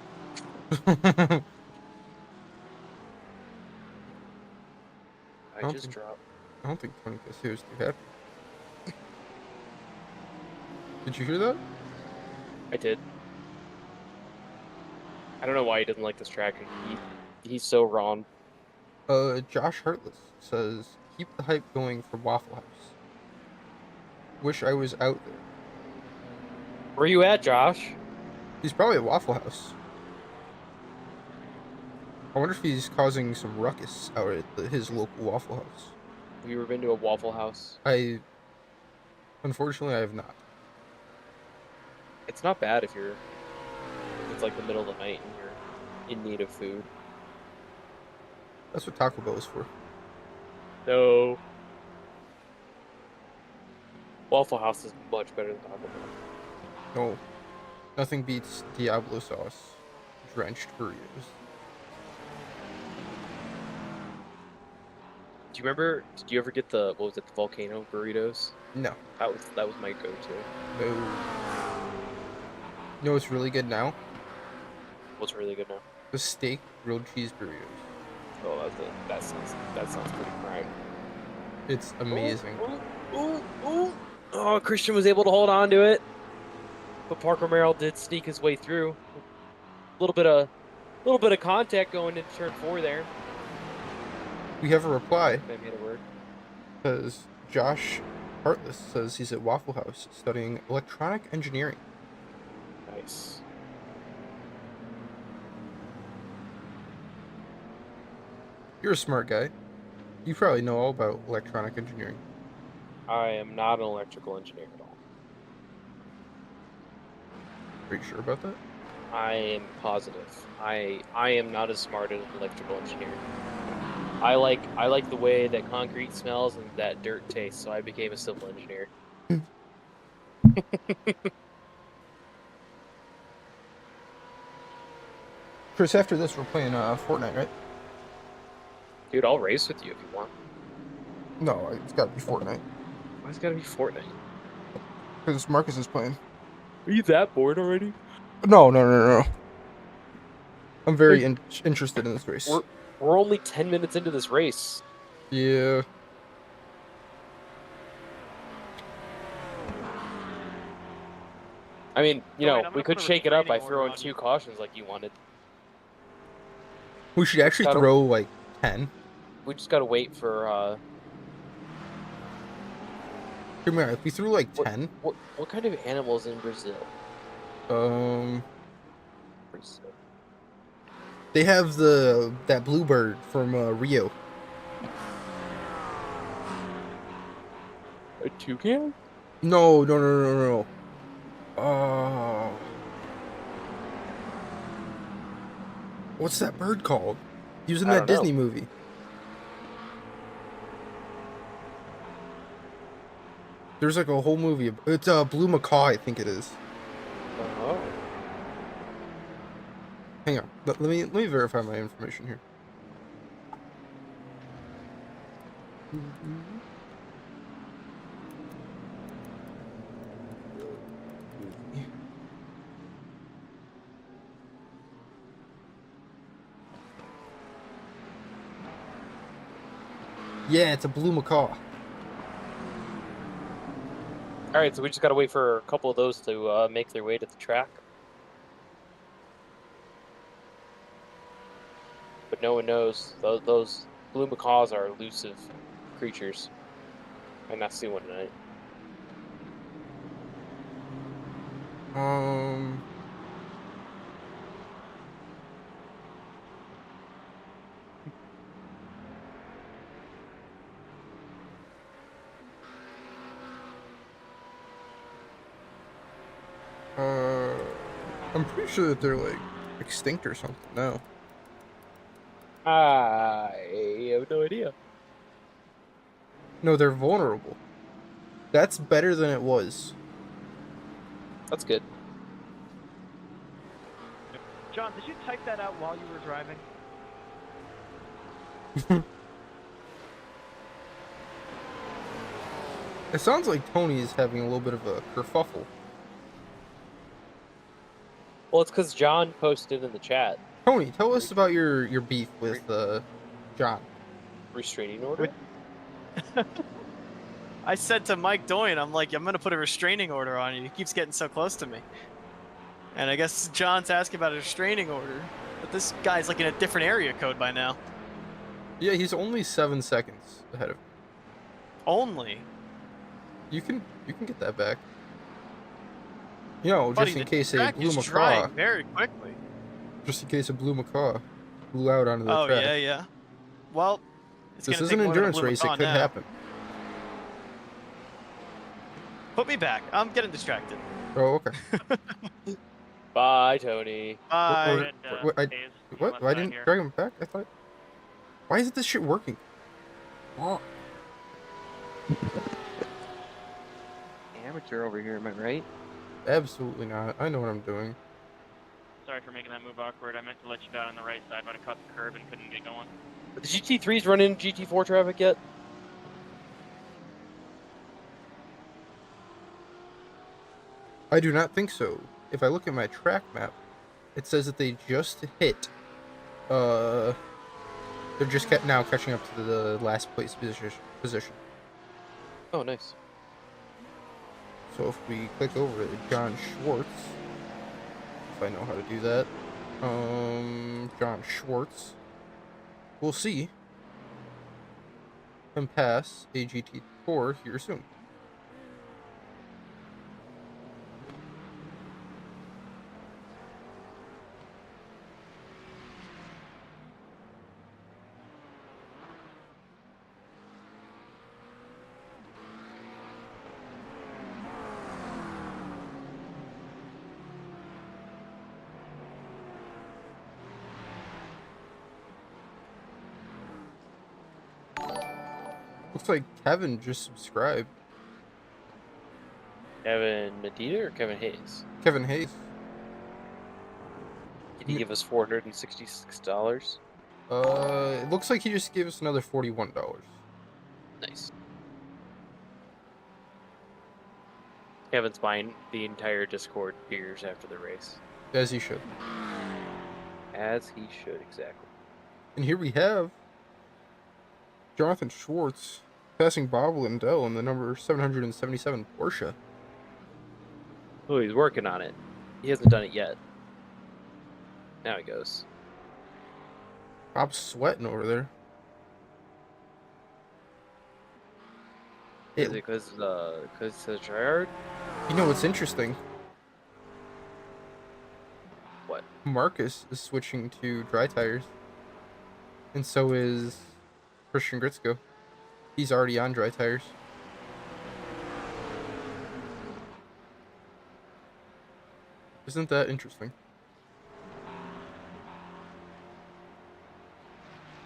I don't just think- dropped. I don't think Tony Cassio is too happy. Did you hear that? I did. I don't know why he doesn't like this track. He's so wrong. Josh Hartless says, keep the hype going for Waffle House. Wish I was out there. Where you at, Josh? He's probably at Waffle House. I wonder if he's causing some ruckus out at his local Waffle House. Have you ever been to a Waffle House? Unfortunately, I have not. It's not bad if it's like the middle of the night and you're in need of food. That's what Taco Bell is for. No. Waffle House is much better than Taco Bell. No. Nothing beats Diablo sauce drenched burritos. Do you remember? Did you ever get the what was it? The volcano burritos? No. That was my go-to. No. You know what's really good now? What's really good now? The steak grilled cheese burritos. Oh, that sounds pretty prime. It's amazing. Ooh. Oh, Christian was able to hold on to it, but Parker Merrill did sneak his way through. A little bit of contact going into turn 4 there. We have a reply. They made it work. Because Josh Hartless says he's at Waffle House studying electronic engineering. Nice. You're a smart guy. You probably know all about electronic engineering. I am not an electrical engineer at all. Are you sure about that? I am positive. I am not as smart as an electrical engineer. I like the way that concrete smells and that dirt tastes, so I became a civil engineer. Chris, after this, we're playing Fortnite, right? Dude, I'll race with you if you want. No, it's got to be Fortnite. Why's it gotta be Fortnite? Because Marcus is playing. Are you that bored already? No. I'm very interested in this race. We're only 10 minutes into this race. Yeah. I mean, you Oh, wait, know, I'm we gonna could put a shake it up by restraining order throwing on 2 you. cautions like you wanted. We should actually throw like 10. We just gotta wait for, Come here, if we threw like 10. What kind of animals in Brazil? Brazil. They have that bluebird from Rio. A toucan? No. What's that bird called? He was in I that don't know. Disney movie. There's like a whole movie. It's Blue Macaw, I think it is. Oh. Hang on. Let me verify my information here. Yeah, it's a blue macaw. Alright, so we just gotta wait for a couple of those to make their way to the track. But no one knows. Those blue macaws are elusive creatures. Might not see one tonight. I'm pretty sure that they're like extinct or something now. I have no idea. No, they're vulnerable. That's better than it was. That's good. John, did you type that out while you were driving? It sounds like Tony is having a little bit of a kerfuffle. Well, it's because John posted in the chat. Tony, tell us about your beef with John. Restraining order? I said to Mike Doyne, I'm like, I'm going to put a restraining order on you. He keeps getting so close to me. And I guess John's asking about a restraining order. But this guy's like in a different area code by now. Yeah, he's only 7 seconds ahead of me. Only? You can get that back. You know, Buddy, just in the case a track blue is macaw. drying very quickly. Just in case a blue macaw flew out onto the Oh, track. yeah. Well, it's This gonna is take an more than a endurance blue race. It macaw could now. happen. Put me back. I'm getting distracted. Oh, okay. Bye, Tony. Bye. What? I didn't drag him back. I thought. Why isn't this shit working? Oh. Amateur over here, am I right? Absolutely not. I know what I'm doing. Sorry for making that move awkward. I meant to let you down on the right side, but I caught the curb and couldn't get going. But the GT3s run in GT4 traffic yet? I do not think so. If I look at my track map, it says that they just hit. They're just now catching up to the last place position. Oh, nice. So if we click over to John Schwartz, if I know how to do that, John Schwartz, we'll see him pass a GT4 here soon. Looks like Kevin just subscribed. Kevin Medina or Kevin Hayes? Kevin Hayes. Did he give us $466? It looks like he just gave us another $41. Nice. Kevin's buying the entire Discord beers after the race. As he should. As he should, exactly. And here we have Jonathan Schwartz passing Bob Lindell in the number 777 Porsche. Oh, he's working on it. He hasn't done it yet. Now he goes. Bob's sweating over there. Is it because it's a tryhard? You know what's interesting? What? Marcus is switching to dry tires. And so is Christian Gritzko. He's already on dry tires. Isn't that interesting?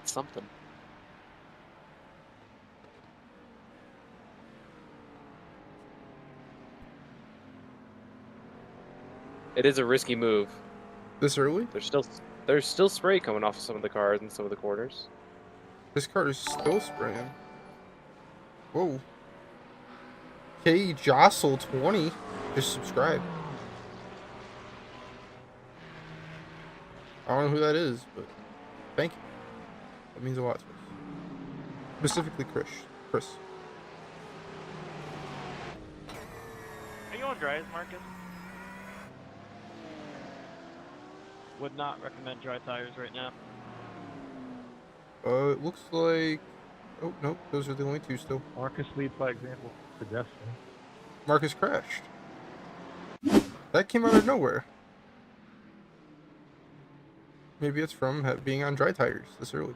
Something. It is a risky move. This early? There's still spray coming off of some of the cars and some of the corners. This car is still spraying. Whoa. K Jostle 20 just subscribed. I don't know who that is, but thank you. That means a lot to us. Specifically Chris. Are you on dries, Marcus? Would not recommend dry tires right now. It looks like... Oh, no, those are the only two still. Marcus leads by example. Pedestrian. Marcus crashed. That came out of nowhere. Maybe it's from being on dry tires this early.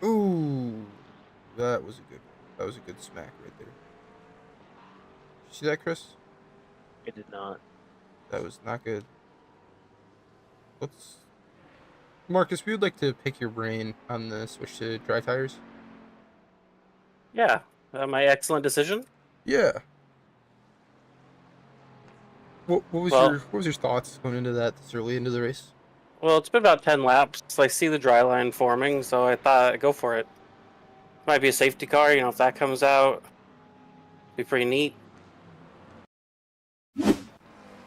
Ooh, that was a good smack right there. Did you see that, Chris? I did not. That was not good. Marcus, we would like to pick your brain on the switch to dry tires. Yeah, my excellent decision. Yeah. What was your thoughts going into that this early into the race? Well, it's been about 10 laps. So I see the dry line forming, so I thought I'd go for it. Might be a safety car, if that comes out. Be pretty neat.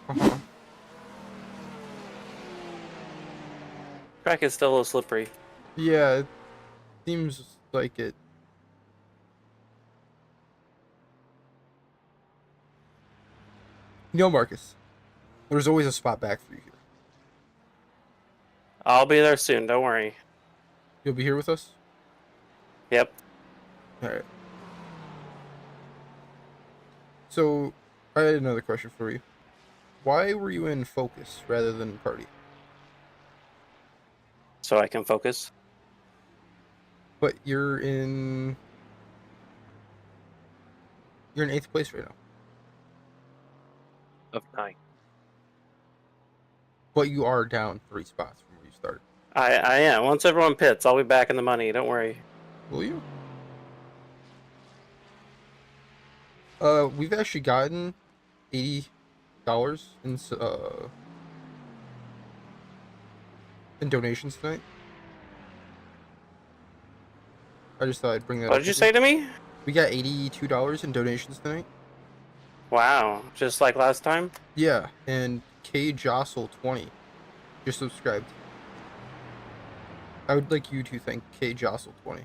Uh-huh. Track is still a little slippery. Yeah, it seems like it. Marcus, there's always a spot back for you here. I'll be there soon, don't worry. You'll be here with us? Yep. Alright. So, I had another question for you. Why were you in focus rather than party? So I can focus. But you're in 8th place right now. Of 9. But you are down 3 spots from where you start. I am. Once everyone pits, I'll be back in the money. Don't worry. Will you? We've actually gotten $80 in donations tonight. I just thought I'd bring that up. What did you say to me? We got $82 in donations tonight. Wow, just like last time? Yeah, and K Jostle 20 just subscribed. I would like you to thank K Jostle 20.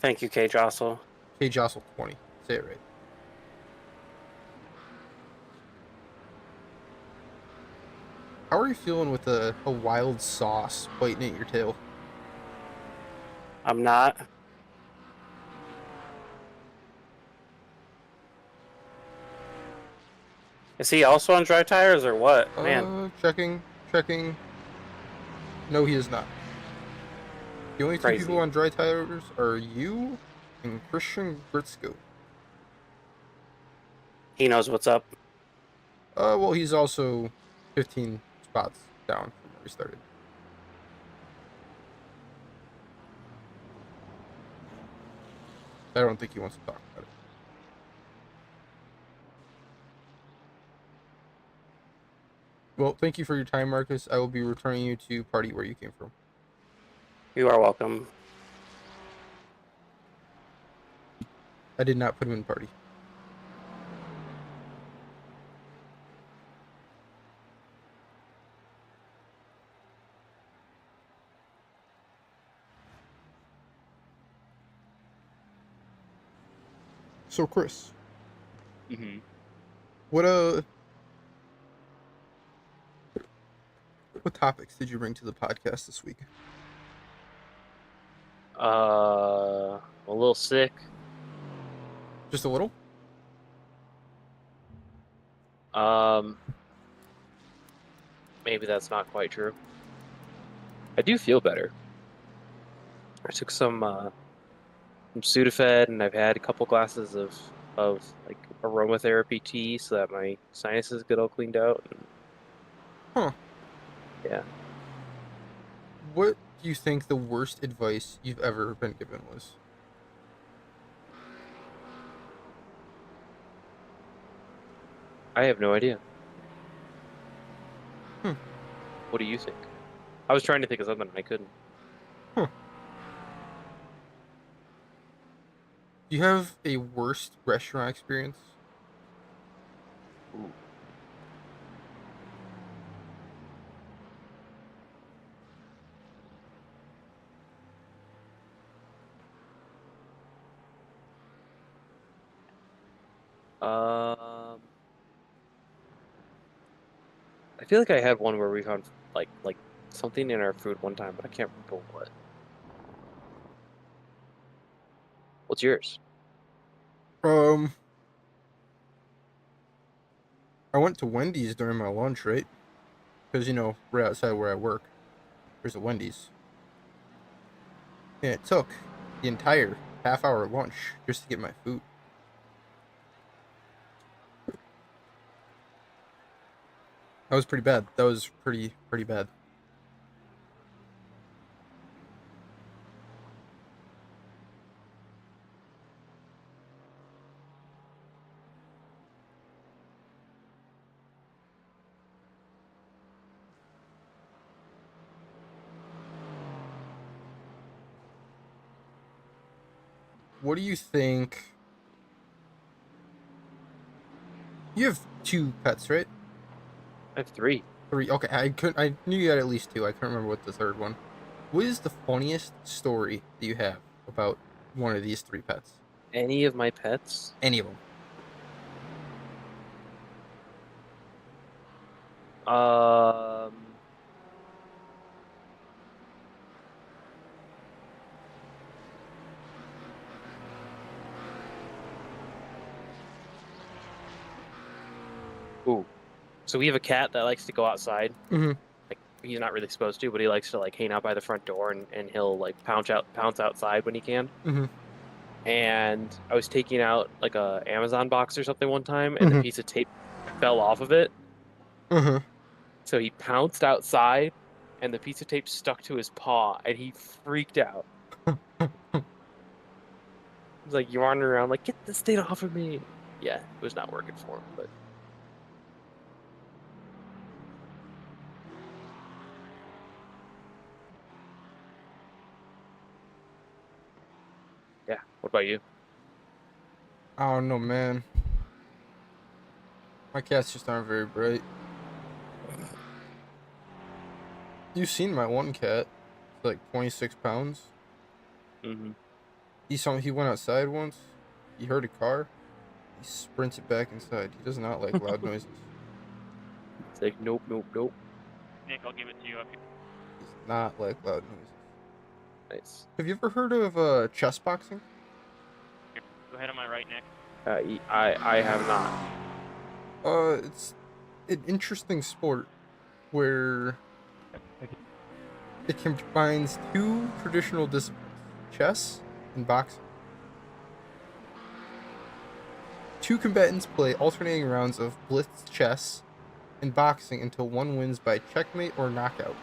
Thank you, K Jostle. K Jostle 20. Say it right. How are you feeling with a wild sauce biting at your tail? I'm not. Is he also on dry tires or what? Man. Checking. No, he is not. The only two Crazy. people on dry tires are you and Christian Gritzko. He knows what's up. Well, he's also 15 spots down from where we started. I don't think he wants to talk about it. Well, thank you for your time, Marcus. I will be returning you to party where you came from. You are welcome. I did not put him in party. So, Chris. Mm-hmm. What topics did you bring to the podcast this week? A little sick. Just a little? Maybe that's not quite true. I do feel better. I took some Sudafed, and I've had a couple glasses of like aromatherapy tea, so that my sinuses get all cleaned out. Huh. Yeah. What do you think the worst advice you've ever been given was? I have no idea. What do you think? I was trying to think of something and I couldn't. Do you have a worst restaurant experience? Ooh. I feel like I had one where we found like something in our food one time, but I can't remember what. What's yours? I went to Wendy's during my lunch, right? Because, right outside where I work, there's a Wendy's. And it took the entire half-hour lunch just to get my food. That was pretty bad. That was pretty bad. What do you think? You have 2 pets, right? I have 3. 3. Okay, I knew you had at least 2. I couldn't remember what the third one. What is the funniest story that you have about one of these 3 pets? Any of my pets? Any of them. Ooh. So we have a cat that likes to go outside. Mm-hmm. Like, he's not really supposed to, but he likes to like hang out by the front door and he'll like pounce outside when he can. Mm-hmm. And I was taking out like a Amazon box or something one time, and Mhm. the piece of tape fell off of it. Mm-hmm. So he pounced outside, and the piece of tape stuck to his paw, and he freaked out. He's like, you wandering around like, get this thing off of me. Yeah, it was not working for him, but yeah. What about you? I don't know, man. My cats just aren't very bright. You've seen my one cat. It's like 26 pounds. Mm-hmm. He went outside once. He heard a car. He sprinted back inside. He does not like loud noises. It's like, nope, nope, nope. Nick, I'll give it to you up here. He does not like loud noises. Nice. Have you ever heard of chess boxing? Go ahead on my right, Nick. I have not. It's an interesting sport where it combines two traditional disciplines, chess and boxing. Two combatants play alternating rounds of blitz chess and boxing until one wins by checkmate or knockout.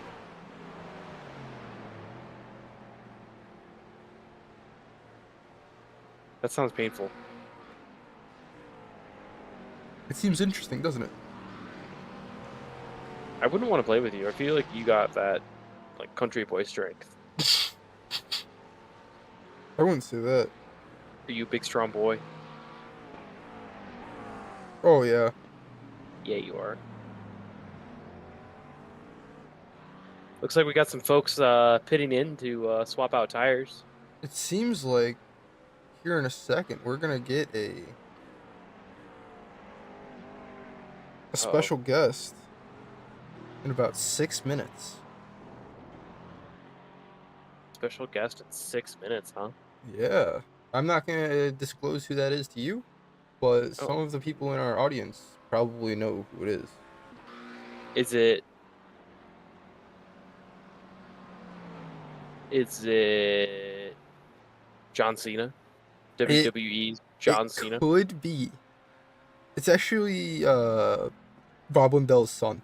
That sounds painful. It seems interesting, doesn't it? I wouldn't want to play with you. I feel like you got that, like, country boy strength. I wouldn't say that. Are you a big, strong boy? Oh, yeah. Yeah, you are. Looks like we got some folks pitting in to swap out tires. It seems like here in a second we're gonna get a special guest in about 6 minutes. Special guest in 6 minutes, huh? Yeah. I'm not gonna disclose who that is to you, but some of the people in our audience probably know who it is. Is it John Cena? WWE's John Cena? Could be. It's actually Bob Lindell's son.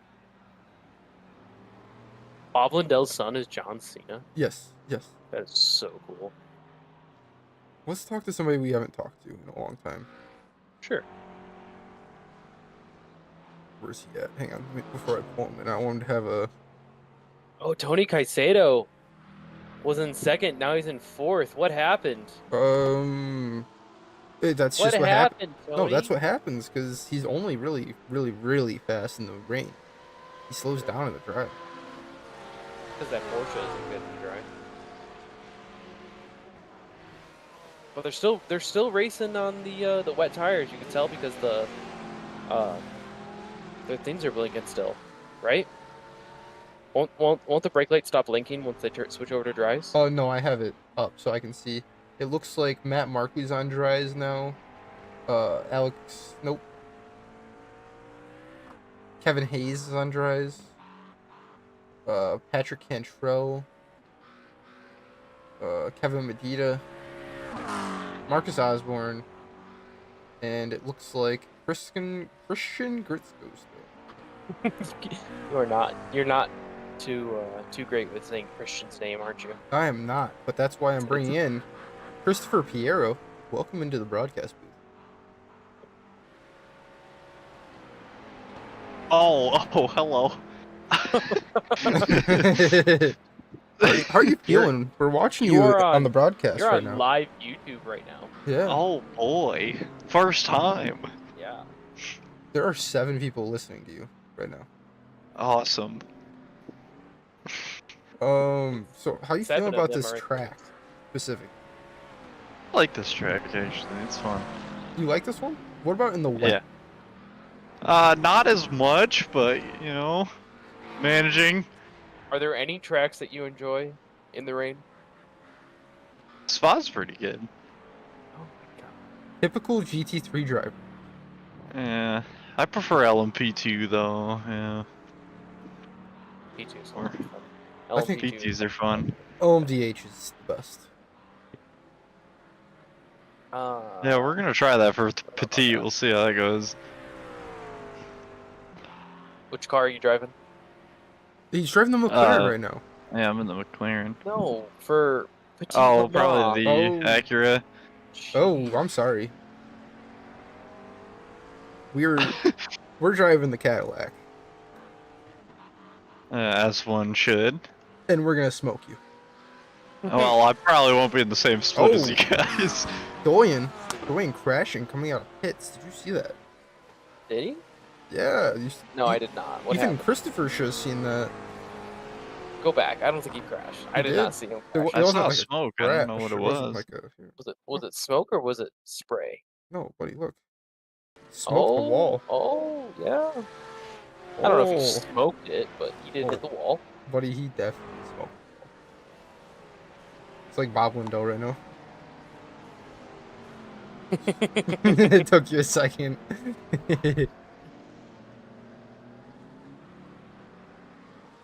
Bob Lindell's son is John Cena? Yes, yes. That is so cool. Let's talk to somebody we haven't talked to in a long time. Sure. Where's he at? Hang on, before I pull him in, I wanted to have a... Oh, Tony Caicedo was in second, now he's in fourth. What happened? That's what just what happened, No, Tony? that's what happens, because he's only really, really, really fast in the rain. He slows down in the drive. Because that Porsche isn't good in the drive. But they're still racing on the wet tires. You can tell because their things are blinking still, right? Won't the brake lights stop blinking once they switch over to dries? Oh no, I have it up so I can see. It looks like Matt Marquey's on dries now. Kevin Hayes is on dries. Patrick Cantrell. Kevin Medina. Marcus Osborne. And it looks like Christian Gritzko still. You're not too great with saying Christian's name, aren't you? I am not, but that's why I'm bringing in Christopher Piero. Welcome into the broadcast booth. Oh, hello. How are you feeling? We're watching you on the broadcast you're right on now. live YouTube right now. Yeah. Oh boy, first time. Yeah. There are 7 people listening to you right now. Awesome. So how you 7 feeling of about them this are- track, specifically? I like this track actually. It's fun. You like this one? What about in the wet? Yeah. Not as much, but you know, managing. Are there any tracks that you enjoy in the rain? Spa's pretty good. Oh my god. Typical GT3 driver. Yeah, I prefer LMP2 though. Yeah, P2's Or- fun. I think P2s are fun. OMDH is the best. Yeah, we're gonna try that for Petit. We'll see how that goes. Which car are you driving? He's driving the McLaren right now. Yeah, I'm in the McLaren. No, for Petit Oh, Mama. probably the Oh. Acura. Oh, I'm sorry. We're driving the Cadillac, As one should. and we're gonna smoke you. Well, I probably won't be in the same split as Oh. you guys. Doyen crashing coming out of pits. Did you see that? Did he? Yeah. No, I did not. What Even happened? Christopher should have seen that. Go back. I don't think he crashed. I did did. not see him crash. I wasn't saw like a smoke. I don't know crash. what it wasn't was. like a. Was it smoke or was it spray? No, buddy, look. Smoked the wall. Oh, yeah. I don't know if he Oh. smoked it, but he did hit the wall. Buddy, he definitely smoked the wall. It's like Bob Lindell right now. It took you a second.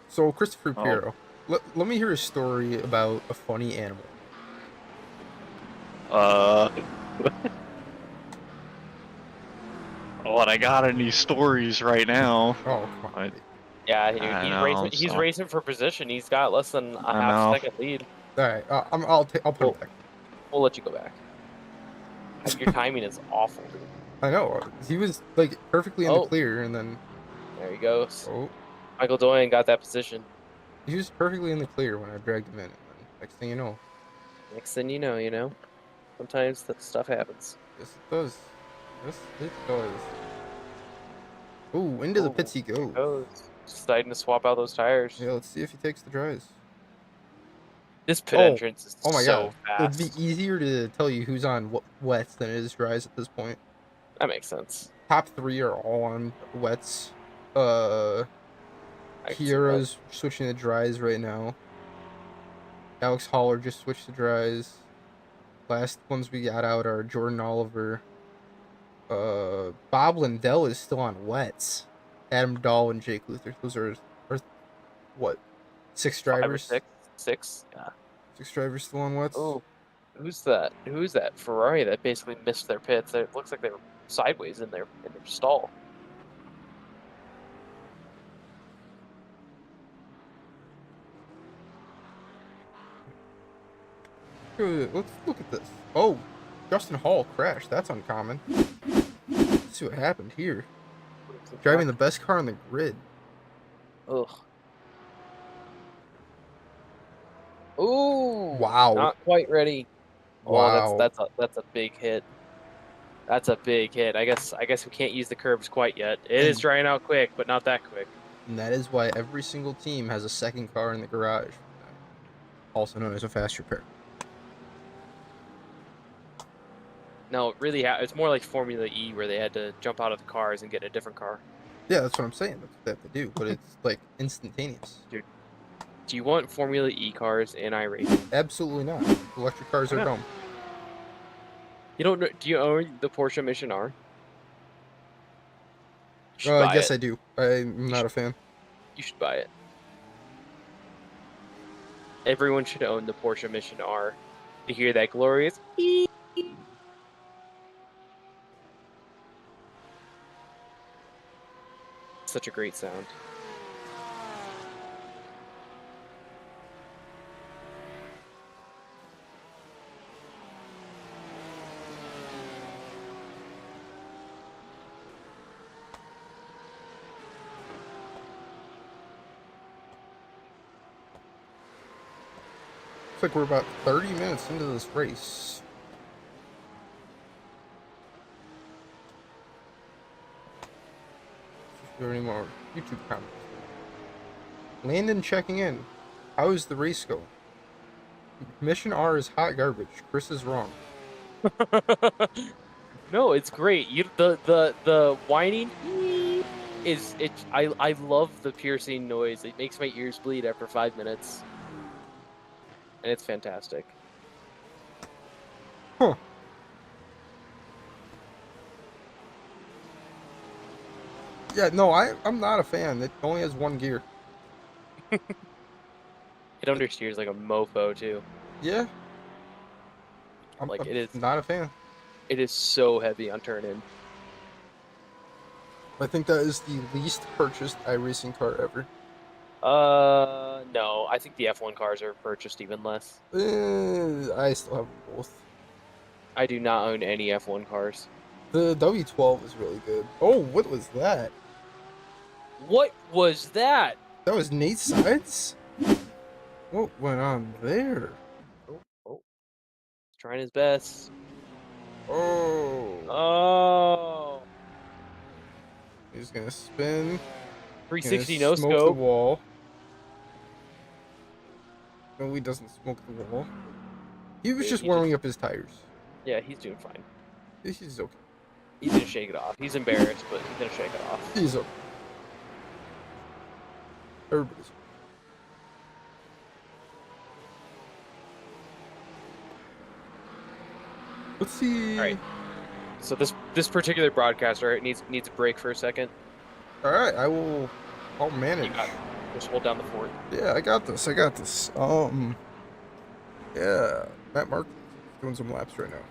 So, Christopher Piero, let me hear a story about a funny animal. What, I got any stories right now? Oh, come on. Yeah, I know, he's so- racing for position. He's got less than a I half know. second lead. All right, I'll put it back. We'll let you go back. Your timing is awful. I know. He was like perfectly in the clear, and then There he goes. oh, Michael Doyen got that position. he was perfectly in the clear when I dragged him in. And then next thing you know, Next thing you know, sometimes that stuff happens. yes it does. Yes it does. Ooh, into the pits he goes. Deciding to swap out those tires. Yeah, let's see if he takes the dries. This pit entrance is oh my so god. fast. It'd be easier to tell you who's on wets than it is dries at this point. That makes sense. Top 3 are all on wets. I can see Hiero's switching to dries right now. Alex Holler just switched to dries. Last ones we got out are Jordan Oliver. Bob Lindell is still on wets. Adam Dahl and Jake Luther. Those are what? 6 drivers? 5 or 6? Yeah. 6 drivers still on wets? Oh, who's that? Who's that Ferrari that basically missed their pits? It looks like they were sideways in their stall. Let's look at this. Oh, Justin Hall crashed. That's uncommon. Let's see what happened here. Driving the best car on the grid. Ugh. Ooh. Wow. Not quite ready. Wow. Oh, that's a big hit. That's a big hit. I guess we can't use the curbs quite yet. It is drying out quick, but not that quick. And that is why every single team has a second car in the garage, also known as a fast repair. No, it really it's more like Formula E where they had to jump out of the cars and get a different car. Yeah, that's what I'm saying. That's what they have to do, but it's like instantaneous. Dude, do you want Formula E cars in iRacing? Absolutely not. Electric cars are dumb. You don't know? Do you own the Porsche Mission R? Yes, I do. I'm not a fan. You should buy it. Everyone should own the Porsche Mission R to hear that glorious beep. Such a great sound. Looks like we're about 30 minutes into this race. If there are any more YouTube comments. Landon checking in. How is the race going? Mission R is hot garbage. Chris is wrong. No, it's great. The whining is it. I love the piercing noise. It makes my ears bleed after 5 minutes, and it's fantastic. Huh. Yeah, no, I'm not a fan. It only has 1 gear. It understeers like a mofo too. Yeah. I'm it is not a fan. It is so heavy on turn in. I think that is the least purchased iRacing car ever. No. I think the F1 cars are purchased even less. I still have both. I do not own any F1 cars. The W12 is really good. Oh, what was that? What was that? That was Nate Sides? What went on there? Oh. Trying his best. Oh. Oh. He's gonna spin. 360 Gonna no smoke the scope. wall. No, he doesn't smoke the wall. He was Dude, just he warming up his tires. Yeah, he's doing fine. He's okay. He's gonna shake it off. He's embarrassed, but he's gonna shake it off. He's okay. Everybody's okay. Let's see. All right. So this particular broadcaster, it needs a break for a second. All right, I'll manage. You got it. Just hold down the fort. Yeah, I got this. Yeah, Matt Mark doing some laps right now.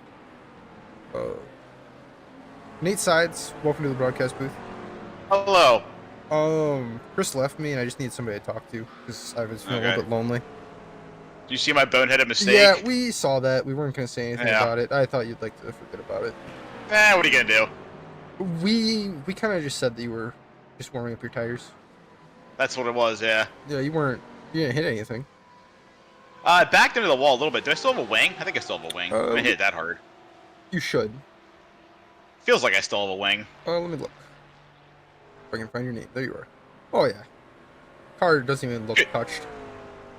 Nate Sides, welcome to the broadcast booth. Hello. Chris left me, and I just need somebody to talk to because I was feeling a Okay. little bit lonely. Do you see my boneheaded mistake? Yeah, we saw that. We weren't gonna say anything Yeah. about it. I thought you'd like to forget about it. What are you gonna do? We kind of just said that you were just warming up your tires. That's what it was, yeah. Yeah, you didn't hit anything. I backed into the wall a little bit. Do I still have a wing? I think I still have a wing. I didn't hit it that hard. You should. Feels like I still have a wing. Let me look. If I can find your name. There you are. Oh, yeah. Car doesn't even look touched.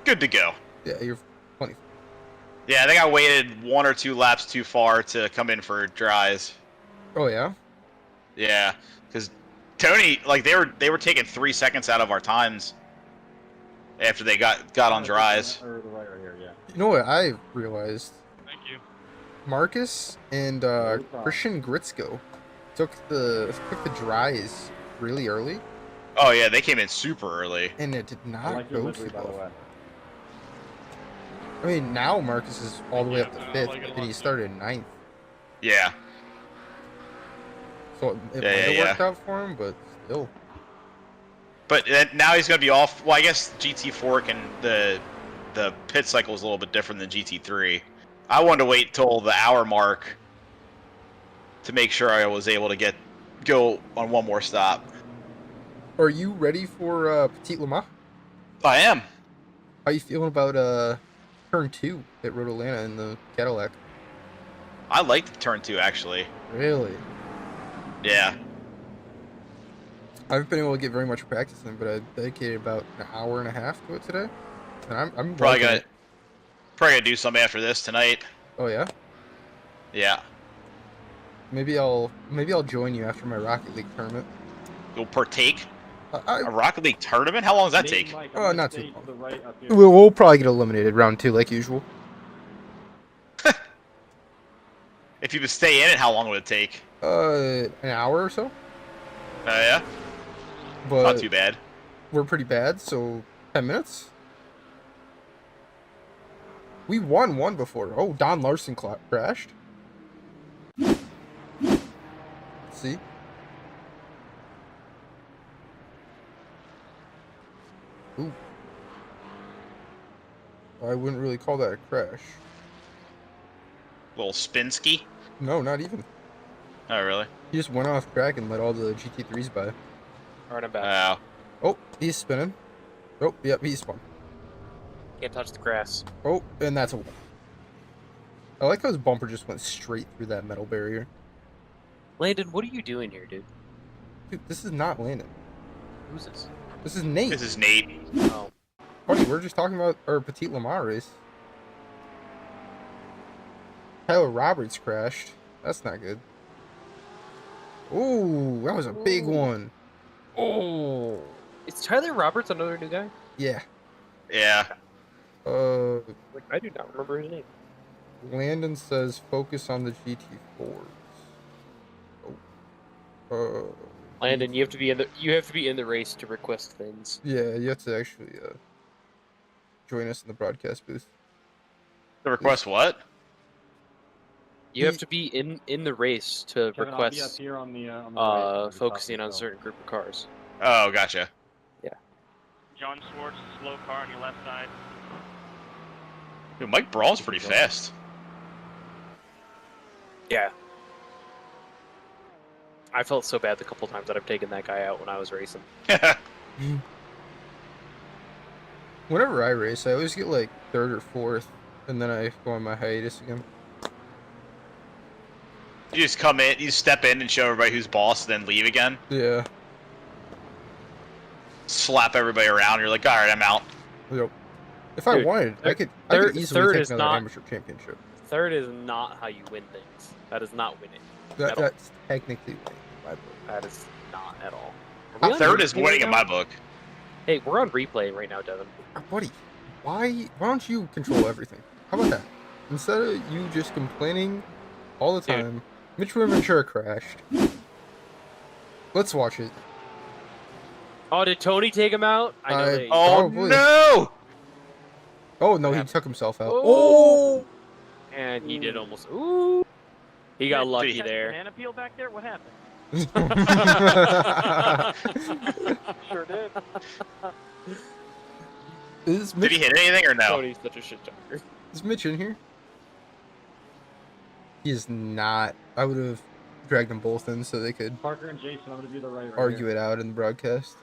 Good to go. Yeah, you're plenty. Yeah, I think I waited 1 or 2 laps too far to come in for dries. Oh, yeah? Yeah, because Tony, like, they were taking 3 seconds out of our times after they got on dries. Or the right here, yeah. You know what I realized? Thank you. Marcus and Christian Gritzko took the dries really early, Oh yeah, they came in super early. and it did I not like your go livery, too by the well. way. I mean, now Marcus is all the way up to Yeah, I 5th, like it a and he lot, started 9th. Yeah. So it Yeah, might have yeah, worked out for him, but still. But now he's gonna be off. Well, I guess GT4 can the pit cycle is a little bit different than GT3. I wanted to wait till the hour mark to make sure I was able to go on one more stop. Are you ready for Petit Le Mans? I am. How you feeling about turn 2 at Road Atlanta in the Cadillac? I liked turn 2 actually. Really? Yeah. I haven't been able to get very much practice in, but I dedicated about an hour and a half to it today, and I'm Probably liking gonna it. do something after this tonight. Oh yeah? Yeah. Maybe I'll join you after my Rocket League tournament. You'll partake. I A Rocket League tournament? How long does that Nate, take? Mike, Oh, I'm not gonna too stay long. to the right up here. we'll probably get eliminated round 2 like usual. If you would stay in it, how long would it take? An hour or so. Yeah. But Not too bad. we're pretty bad, so 10 minutes. We won one before. Oh, Don Larson crashed. Let's see. Ooh. I wouldn't really call that a crash. Little spin ski? No, not even. Oh, really? He just went off track and let all the GT3s by. Alright, I'm back. Oh. Oh, he's spinning. Oh, yep, he's spun. Can't touch the grass. Oh, and that's a win. I like how his bumper just went straight through that metal barrier. Landon, what are you doing here, dude? Dude, this is not Landon. Who's this? This is Nate. This is Nate. Oh. Buddy, we're just talking about our Petit Le Mans race. Tyler Roberts crashed. That's not good. Ooh, that was a big one. Oh. Is Tyler Roberts another new guy? Yeah. Yeah. Like, I do not remember his name. Landon says focus on the GT4s. Oh. Landon, you have to be in the race to request things. Yeah, you have to actually join us in the broadcast booth. To request what? You have to be in the race to Kevin, I'll be up request here on the right, focusing on a so. certain group of cars. Oh, gotcha. Yeah. John Schwartz, slow car on your left side. Dude, Mike Brawl's pretty fast. Yeah. I felt so bad the couple times that I've taken that guy out when I was racing. Whenever I race, I always get like 3rd or 4th, and then I go on my hiatus again. You just come in, you step in and show everybody who's boss, then leave again. Yeah. Slap everybody around. You're like, all right, I'm out. Yep. If I Dude, wanted, I could easily third take is another not- amateur championship. 3rd is not how you win things. That is not winning. That's technically winning in my book. That is not at all. Are we on 3rd is replay winning right in now? my book. Hey, we're on replay right now, Devin. Buddy, why don't you control everything? How about that? Instead of you just complaining all the Dude. time, Mitch Ventura crashed. Let's watch it. Oh, did Tony take him out? I know they... Oh Probably. no! Oh no, What he happened? took himself out. Oh! And he did almost... Ooh! He got Did lucky you have there. Banana peel back there? What happened? Sure did. Is Did Mitch, he hit anything or no? Tony's such a shit talker. is Mitch in here? He is not. I would have dragged them both in so they could Parker and Jason, I'm gonna do the right. argue it out in the broadcast.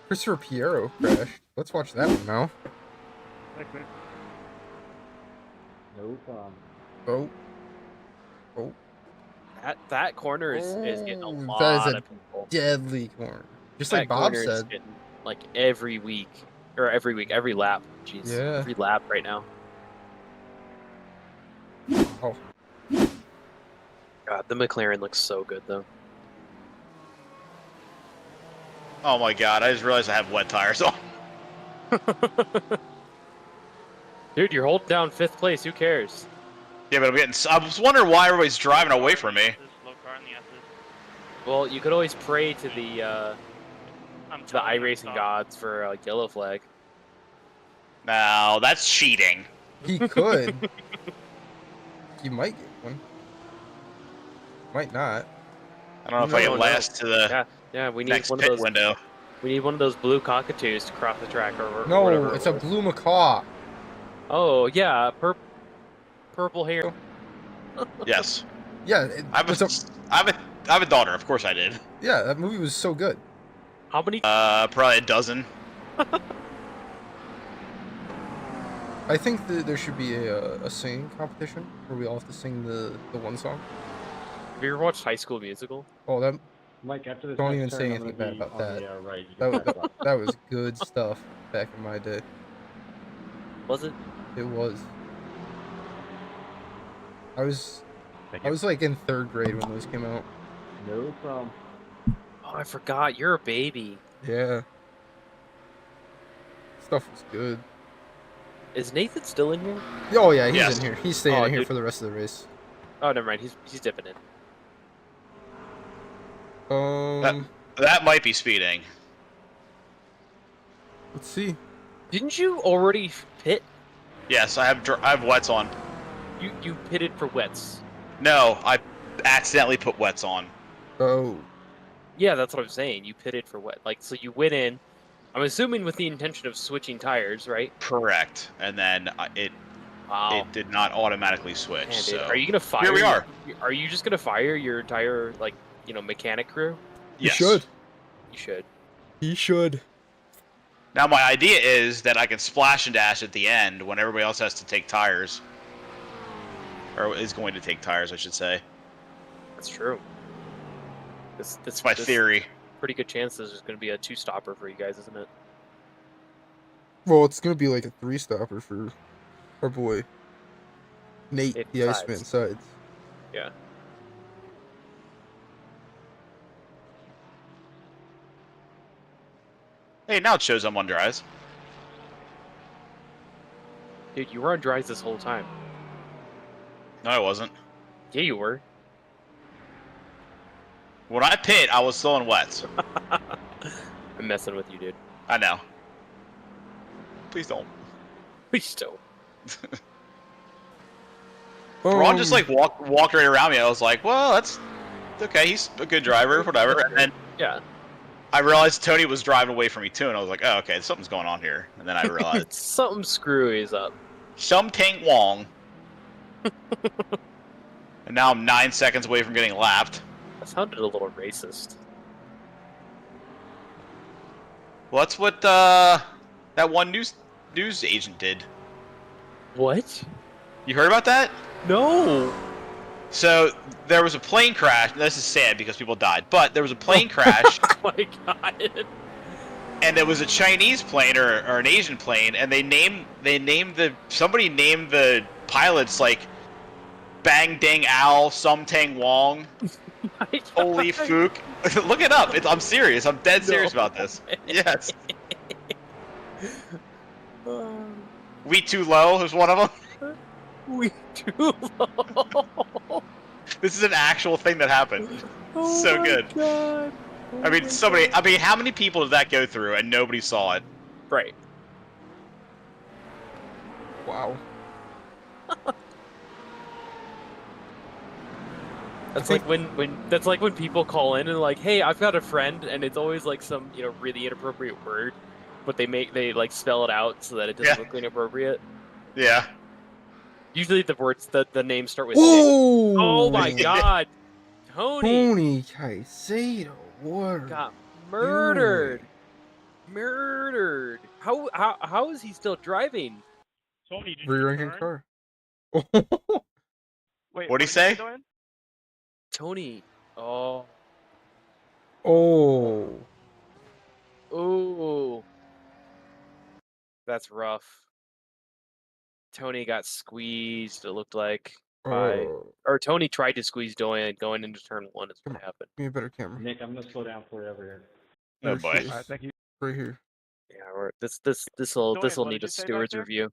Christopher Piero crashed. Let's watch that one now. No problem. Oh. Oh. That corner is getting a Oh, lot that is a of people. deadly corner. Just That like Bob corner is said. getting, like every week. Or every week, every lap. Jeez. Yeah. Every lap right now. Oh. God, the McLaren looks so good though. Oh my god, I just realized I have wet tires on. Dude, you're holding down 5th place. Who cares? Yeah, but I'm getting. I was wondering why everybody's driving away from me. Slow car on the S's. Well, you could always pray to the I'm to the telling you, iRacing stop. gods for a yellow flag. No, that's cheating. He could. You might get one. Might not. I don't know if I No, can no. last to the Yeah, we need next one of pit those. window. We need one of those blue cockatoos to cross the track or No, whatever. it's it a was. blue macaw. Oh yeah, purple hair. Yes. Yeah, I have a daughter. Of course I did. yeah, that movie was so good. How many? Probably a dozen. I think that there should be a singing competition where we all have to sing the one song. Have you ever watched High School Musical? Oh, that Mike, after this Don't next even say turn, I'm anything gonna bad be about on that. The, right. You that, can that, back up. that was good stuff back in my day. Was it? It was. I was Thank I you. was like in 3rd grade when those came out. No problem. Oh, I forgot. You're a baby. Yeah. Stuff was good. Is Nathan still in here? Oh yeah, he's Yes. in here. He's staying Oh, in here dude. for the rest of the race. Oh, never mind. He's dipping in. That might be speeding. Let's see. Didn't you already pit? Yes, I have wets on. You pitted for wets. No, I accidentally put wets on. Oh, Yeah, that's what I'm saying. You pitted for wet. Like, so you went in. I'm assuming with the intention of switching tires, right? Correct. And then it Wow. did not automatically switch. Man, dude, so are you gonna fire? here we are. Are you just gonna fire your entire mechanic crew? Yes. should. You should. He should. Now my idea is that I can splash and dash at the end when everybody else has to take tires, or is going to take tires, I should say. That's true. This That's my theory. Pretty good chance this is gonna be a 2-stopper for you guys, isn't it? Well, it's gonna be like a 3-stopper for our boy Nate, It the sides. Iceman sides. Yeah. Hey, now it shows I'm on dries. Dude, you were on dries this whole time. No, I wasn't. Yeah, you were. When I pit, I was still in wets. I'm messing with you, dude. I know. Please don't. Please don't. Ron just like walked right around me. I was like, well, that's okay. He's a good driver, whatever. And then Yeah. I realized Tony was driving away from me too, and I was like, oh, okay, something's going on here. And then I realized Something screwy is up. some Tank Wong. And now I'm 9 seconds away from getting lapped. That sounded a little racist. Well, that's what that one news agent did. What? You heard about that? No. So there was a plane crash. This is sad because people died, but there was a plane crash. Oh my god. And it was a Chinese plane or an Asian plane, and somebody named the pilots like Bang Dang Al Sum Tang Wong. Holy Fook. Look it up. I'm serious. I'm dead serious about this. Yes. We Too Low is one of them. We Too Low. This is an actual thing that happened. Oh So my good. God. Oh I mean, how many people did that go through and nobody saw it? Right. Wow. That's like when people call in and like, hey, I've got a friend, and it's always like some really inappropriate word, but they like spell it out so that it doesn't look inappropriate. Yeah. Usually the names start with Whoa! Oh my god, Tony Caicedo, what? got murdered. Murdered. How is he still driving? Tony, did Rear-engine car. Wait, What'd he say? Tony. Oh. Oh. Oh. That's rough. Tony got squeezed, it looked like. Or Tony tried to squeeze going into turn 1 is what happened. Give me a better camera. Nick, I'm gonna slow down for you over here. Oh boy. Alright, thank you. right here. Yeah, this'll what need did you a say back steward's there? review.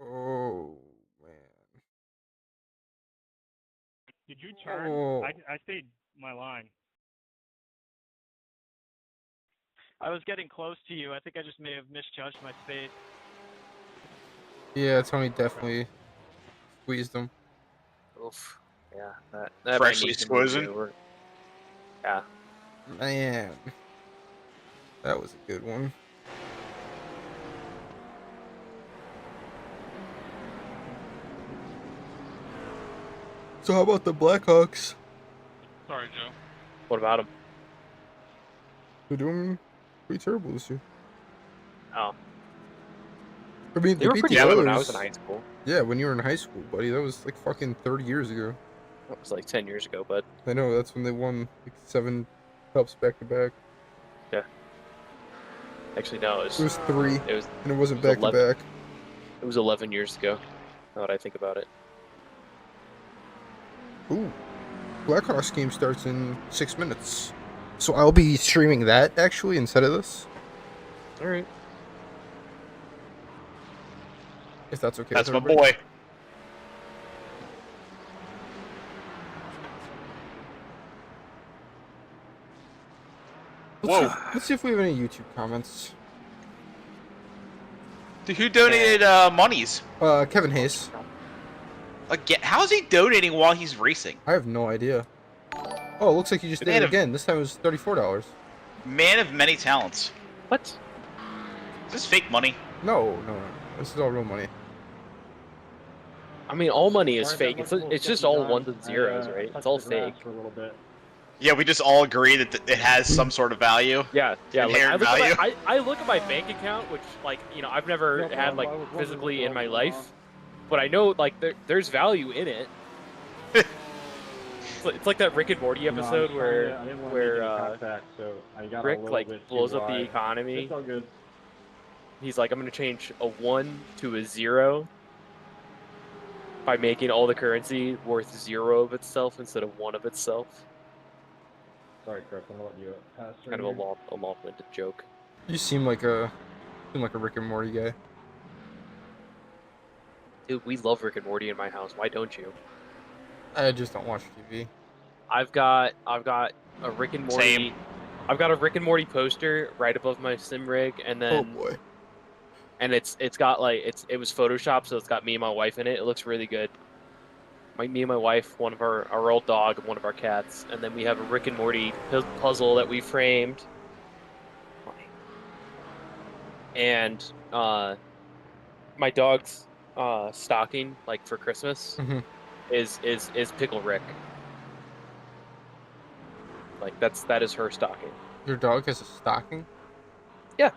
Oh man. Did you turn? Oh. I stayed my line. I was getting close to you. I think I just may have misjudged my speed. Yeah, Tony definitely squeezed him. Oof. Yeah, that Freshly might need some squeezing? review, yeah. Man. That was a good one. So how about the Blackhawks? Sorry, Joe. What about him? They're doing pretty terrible this year. Oh. I mean, They were beat pretty the good Oilers. when I was in high school. Yeah, when you were in high school, buddy. That was like fucking 30 years ago. That was like 10 years ago, but I know, that's when they won like 7 cups back to back. yeah. Actually, no, It was 3, it was and it wasn't it was back to back. It was 11 years ago. Now that I think about it. Ooh. Blackhawks game starts in 6 minutes. So I'll be streaming that actually instead of this. Alright. If that's okay. That's with my everybody. boy. Let's see if we have any YouTube comments. Dude, who donated monies? Kevin Hayes. Again, how is he donating while he's racing? I have no idea. Oh, it looks like you just did it again. This time it was $34. Man of many talents. What? Is this fake money? No. This is all real money. I mean, all money is fake. It's just all ones and zeros, right? It's all fake. For a little bit. Yeah, we just all agree that it has some sort of value. Yeah. Like, Inherent value. I look at my bank account, which, like, I've never had, like, physically in my life, but I know, like, there's value in it. It's like that Rick and Morty episode where Rick, like, blows up the economy. It's all good. He's like, I'm gonna change a 1 to a 0 by making all the currency worth 0 of itself instead of 1 of itself. Sorry, Chris, I'm gonna let you pass. Kind of a long-winded joke. You seem like a Rick and Morty guy. Dude, we love Rick and Morty in my house. Why don't you? I just don't watch TV. I've got a Rick and Morty. Same. I've got a Rick and Morty poster right above my sim rig, and then Oh boy. and it's got like it was Photoshopped, so it's got me and my wife in it. It looks really good. Me and my wife, one of our old dog, and one of our cats, and then we have a Rick and Morty puzzle that we framed and my dog's stocking, like for Christmas, Mhm. is Pickle Rick. Like that is her stocking. Your dog has a stocking? Yeah,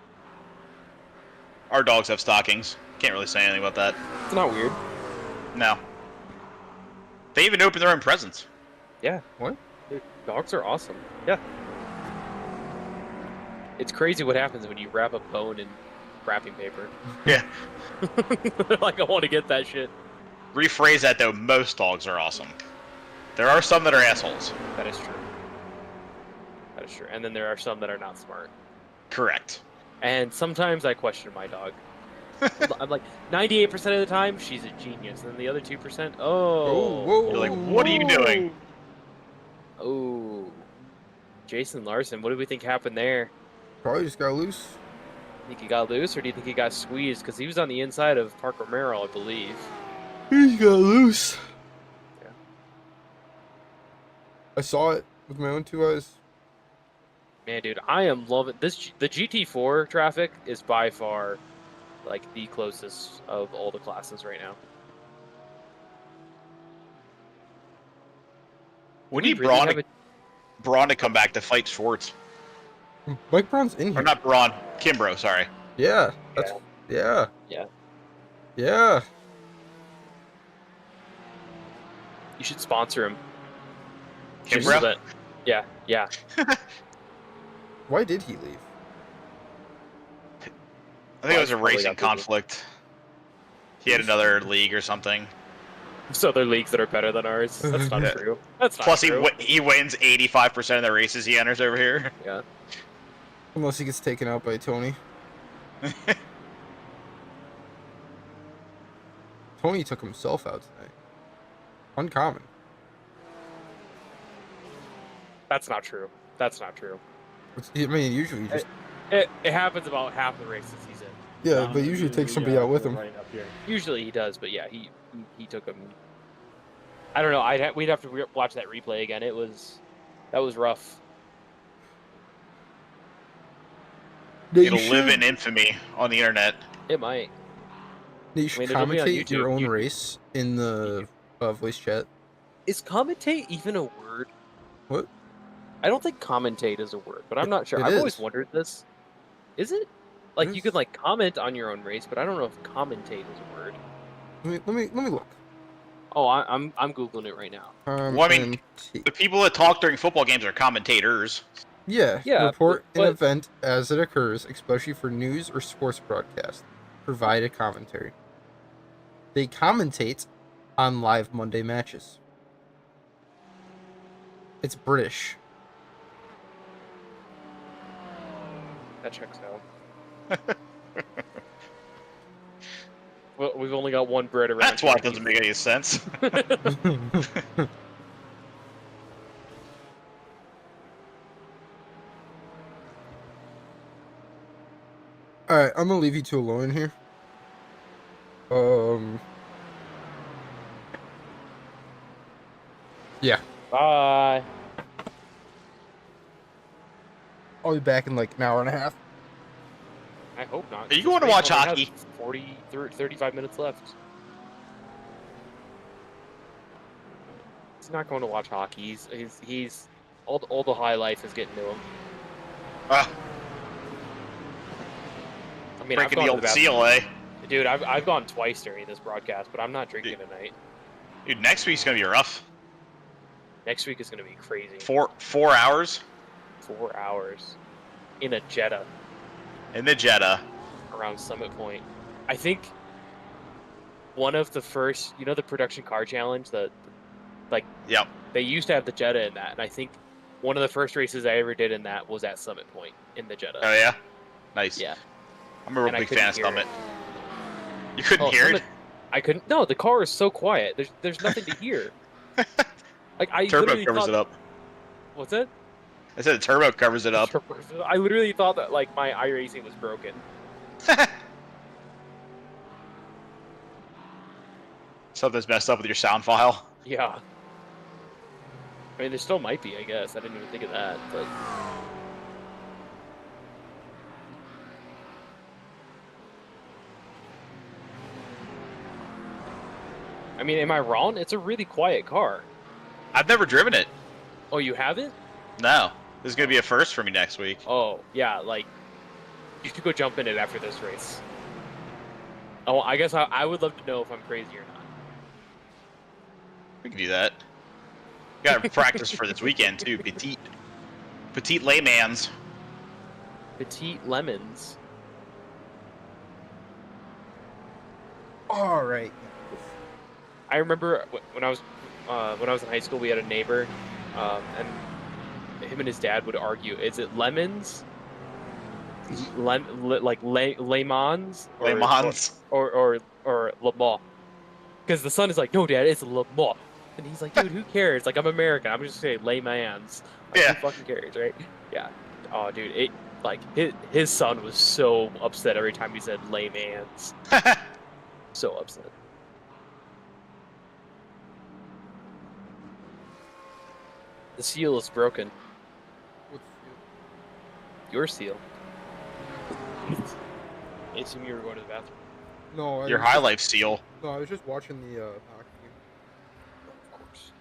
Our dogs have stockings. Can't really say anything about that. it's not weird. No. They even open their own presents. Yeah, What? dude, dogs are awesome. Yeah, it's crazy what happens when you wrap a bone in wrapping paper. Yeah. Like I want to get that shit. Rephrase that though. Most dogs are awesome. There are some that are assholes. That is true. That is true. And then there are some that are not smart. Correct. And sometimes I question my dog. I'm like, 98% of the time, she's a genius. And then the other 2%, Whoa. You're like, what are you doing? Oh. Jason Larson, what do we think happened there? Probably just got loose. Think he got loose, or do you think he got squeezed? Because he was on the inside of Parker Merrill, I believe. He got loose. Yeah. I saw it with my own 2 eyes. Man, dude, I am loving this. The GT4 traffic is by far like the closest of all the classes right now. We Do need really Braun, have a- Braun to come back to fight Schwartz. Mike Brown's in here. Or not Braun. Kimbrough, sorry. Yeah. That's yeah. Yeah. Yeah. You should sponsor him. Just so Kimbrough? that- yeah, yeah. Why did he leave? I think it was a Probably racing got busy. conflict. He had another league or something. So there are leagues that are better than ours. That's not Yeah. true. That's not Plus, true. he wins 85% of the races he enters over here. Yeah. Unless he gets taken out by Tony. Tony took himself out tonight. Uncommon. That's not true. That's not true. I mean, usually you just It happens about half the races he's in. yeah, but usually take somebody out with him. Right up here. Usually he does, but yeah, he took him. I don't know. We'd have to watch that replay again. That was rough. It'll live in infamy on the internet. It might. You should it'll be on commentate your YouTube. own race in the voice chat. Is commentate even a word? What? I don't think commentate is a word, but I'm not sure. It I've is. always wondered this. Is it? Like It you is. could like comment on your own race, but I don't know if commentate is a word. Let me look. Oh, I'm googling it right now. Well, I mean, the people that talk during football games are commentators. Yeah, Yeah, report an but- event as it occurs, especially for news or sports broadcast. Provide a commentary. They commentate on live Monday matches. It's British. That checks out. Well, we've only got one Brit around. That's why it here. doesn't make any sense. Alright, I'm gonna leave you two alone here. Yeah. Bye. I'll be back in like an hour and a half. I hope not. Are you This going to race watch only hockey? has 35 minutes left. He's not going to watch hockey. He's all the high life is getting to him. Ah, I mean, I've breaking gone the to old bathroom. CLA. Dude, I've gone twice during this broadcast, but I'm not drinking tonight. Dude, next week's going to be rough. Next week is going to be crazy. 4 hours 4 hours in a Jetta in the Jetta. around Summit Point. I think one of the first, the production car challenge that, like, Yep. they used to have the Jetta in that, and I think one of the first races I ever did in that was at Summit Point in the Jetta. Oh, yeah? Nice. Yeah. I'm a real And I big couldn't fan of hear Summit. it. You couldn't Oh, hear Summit- I couldn't. No, the car is so quiet. There's nothing to hear. Like I it? Turbo literally covers thought, it up. What's it? I said the turbo covers it up. I literally thought that like my iRacing was broken. Something's messed up with your sound file. Yeah. I mean, there still might be. I guess I didn't even think of that, but I mean, am I wrong? It's a really quiet car. I've never driven it. Oh, you haven't? No. This is gonna be a first for me next week. Oh, yeah, like, you should go jump in it after this race. Oh, I guess I would love to know if I'm crazy or not. We can do that. Got to practice for this weekend too. Petite laymans. Petite lemons. All right. I remember when I was in high school, we had a neighbor, and him and his dad would argue: is it lemons, like lemons, or Le Mans? Because the son is like, no, Dad, it's Le Mans, and he's like, dude, who cares? Like, I'm American. I'm just saying lemans. Like, Yeah. Who fucking cares, right? Yeah. Oh, dude, his son was so upset every time he said lemans. So upset. The seal is broken. What's Your seal. I assume you were going to the bathroom. no, Your high life seal. No, I was just watching the hockey game. Of course.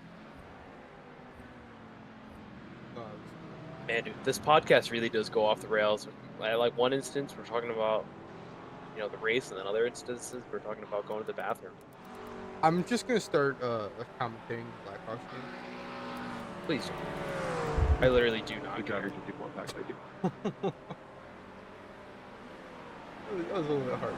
No, I was... Man, dude, this podcast really does go off the rails. Like one instance, we're talking about, the race, and then other instances, we're talking about going to the bathroom. I'm just gonna start commentating the Blackhawks game. Please don't. I literally do not Good care. job, 54 packs. I do. That was a little bit hard.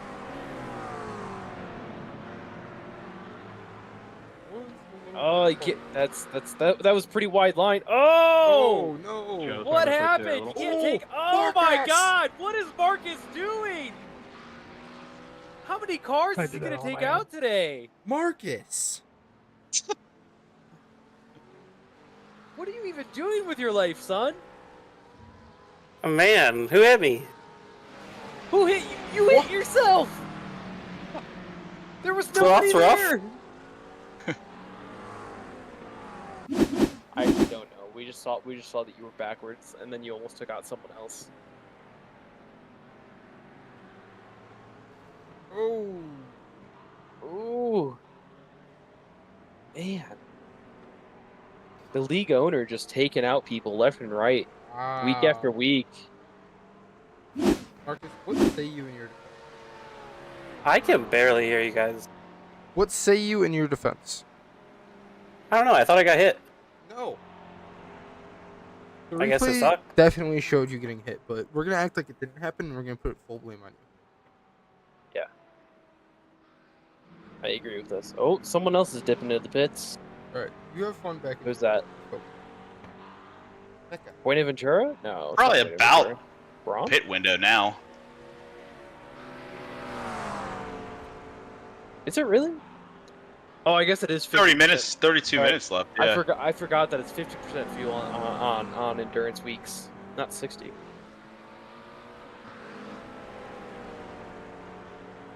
Oh, that was pretty wide line. Oh! no! Joe, What sorry to put you a happened? little- You can't take. Oh my Marcus! God! What is Marcus doing? How many cars I is he did that gonna on take my own. out today? Marcus! What are you even doing with your life, son? Oh, man, who hit me? Who hit you? You hit yourself. There was So nobody that's rough. there. I don't know. We just saw that you were backwards, and then you almost took out someone else. Oh! Ooh, man. The league owner just taking out people left and right, week after Wow. week. Marcus, what say you in your defense? I can barely hear you guys. What say you in your defense? I don't know. I thought I got hit. No. The I guess it replay sucked. definitely showed you getting hit, but we're gonna act like it didn't happen, and we're gonna put full blame on you. Yeah. I agree with this. Oh, someone else is dipping into the pits. All right, you have fun back. Who's that? Go. That guy. Buenaventura? No. it's Probably not about Buenaventura. Braun? pit window now. Is it really? Oh, I guess it is 50%. 30 minutes, 32 Right. minutes left. Yeah. I forgot that it's 50% fuel on endurance weeks, not 60.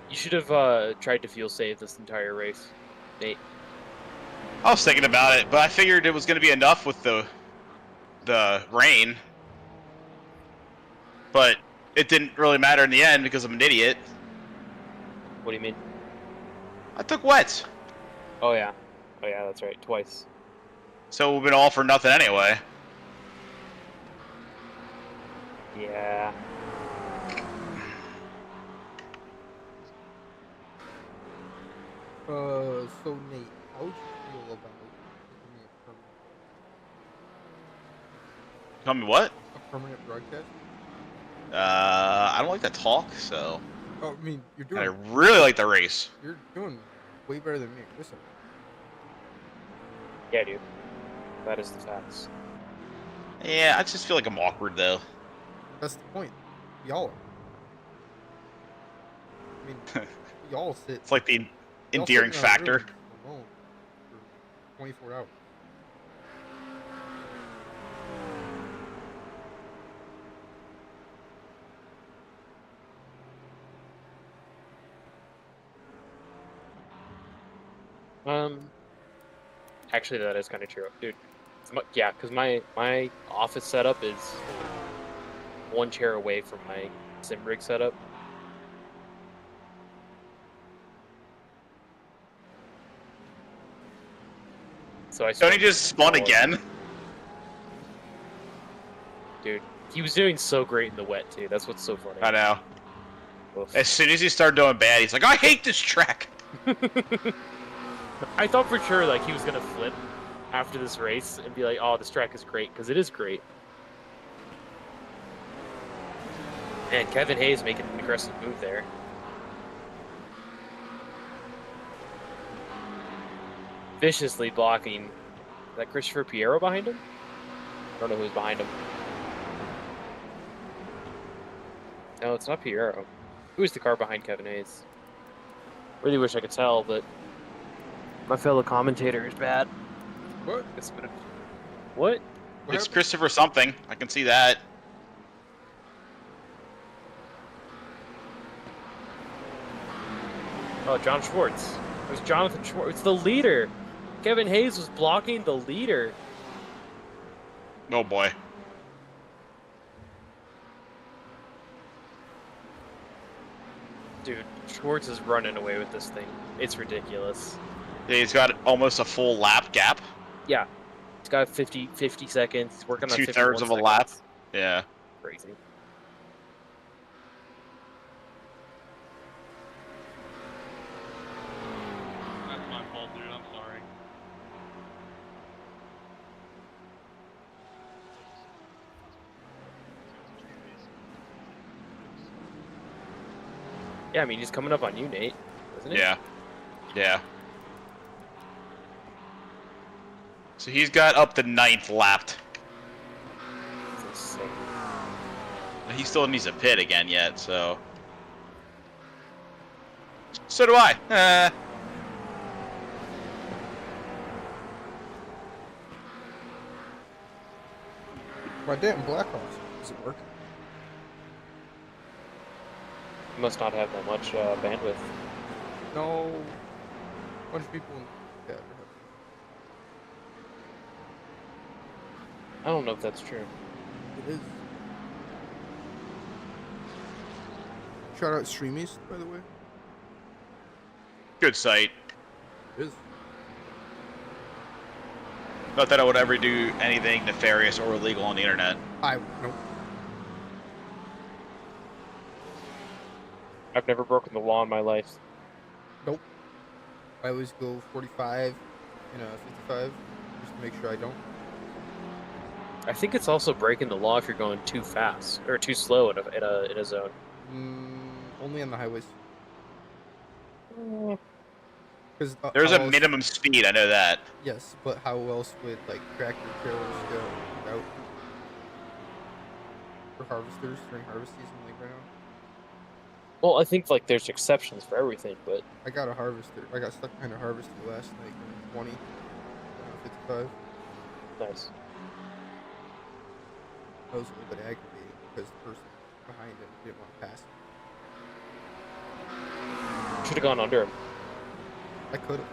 You should have tried to fuel save this entire race, Nate. I was thinking about it, but I figured it was going to be enough with the rain. But it didn't really matter in the end because I'm an idiot. What do you mean? I took wets, Oh yeah, that's right, twice. so we've been all for nothing anyway. Yeah. So Nate, how would you feel about becoming Tell me what? a permanent broadcast? I don't like to talk, so Oh, I mean, you're and I doing really like the race. you're doing way better than me. Listen, Yeah, dude. That is the facts. Yeah, I just feel like I'm awkward though. that's the point. Y'all are. I mean, y'all sit. It's like the y'all sit endearing in a factor. room alone for 24 hours. Actually, that is kind of true, dude. Yeah, because my office setup is one chair away from my sim rig setup. So I Tony spent just spun $4. again. Dude, he was doing so great in the wet too. That's what's so funny. I know. Oof. As soon as he started doing bad, he's like, I hate this track. I thought for sure like he was gonna flip after this race and be like, "Oh, this track is great," because it is great. And Kevin Hayes making an aggressive move there. Viciously blocking. Is that Christopher Piero behind him? I don't know who's behind him. No, it's not Piero. Who's the car behind Kevin Hayes? Really wish I could tell, but my fellow commentator is bad. What? What? It's Christopher something. I can see that. Oh, John Schwartz. It was Jonathan Schwartz. It's the leader. Kevin Hayes was blocking the leader. Oh boy. Dude, Schwartz is running away with this thing. It's ridiculous. He's got almost a full lap gap. Yeah. He's got 50 seconds. He's working on 2/3 of a 51 lap. seconds. Yeah. Crazy. That's my fault, dude. I'm sorry. Yeah, I mean, he's coming up on you, Nate, isn't he? Yeah. Yeah. So he's got up the 9th lapped. That's insane. He still needs a pit again yet, so. So do I. My damn Blackhawks isn't working. He must not have that much bandwidth. No. Bunch of people in the chat. I don't know if that's true. It is. Shout out Streamies, by the way. Good site. It is. Not that I would ever do anything nefarious or illegal on the internet. Nope. I've never broken the law in my life. Nope. I always go 45 and 55 just to make sure I don't. I think it's also breaking the law if you're going too fast or too slow in a zone. Only on the highways. Because There's a minimum speed, I know that. Yes, but how else would like tractor trailers go without for harvesters during harvest season like right now? Well, I think like there's exceptions for everything, but I got a harvester. I got stuck behind a harvester last night. 20, 55. nice. That was a little bit aggravating because the person behind him didn't want to pass me. Should have gone under him. I could have.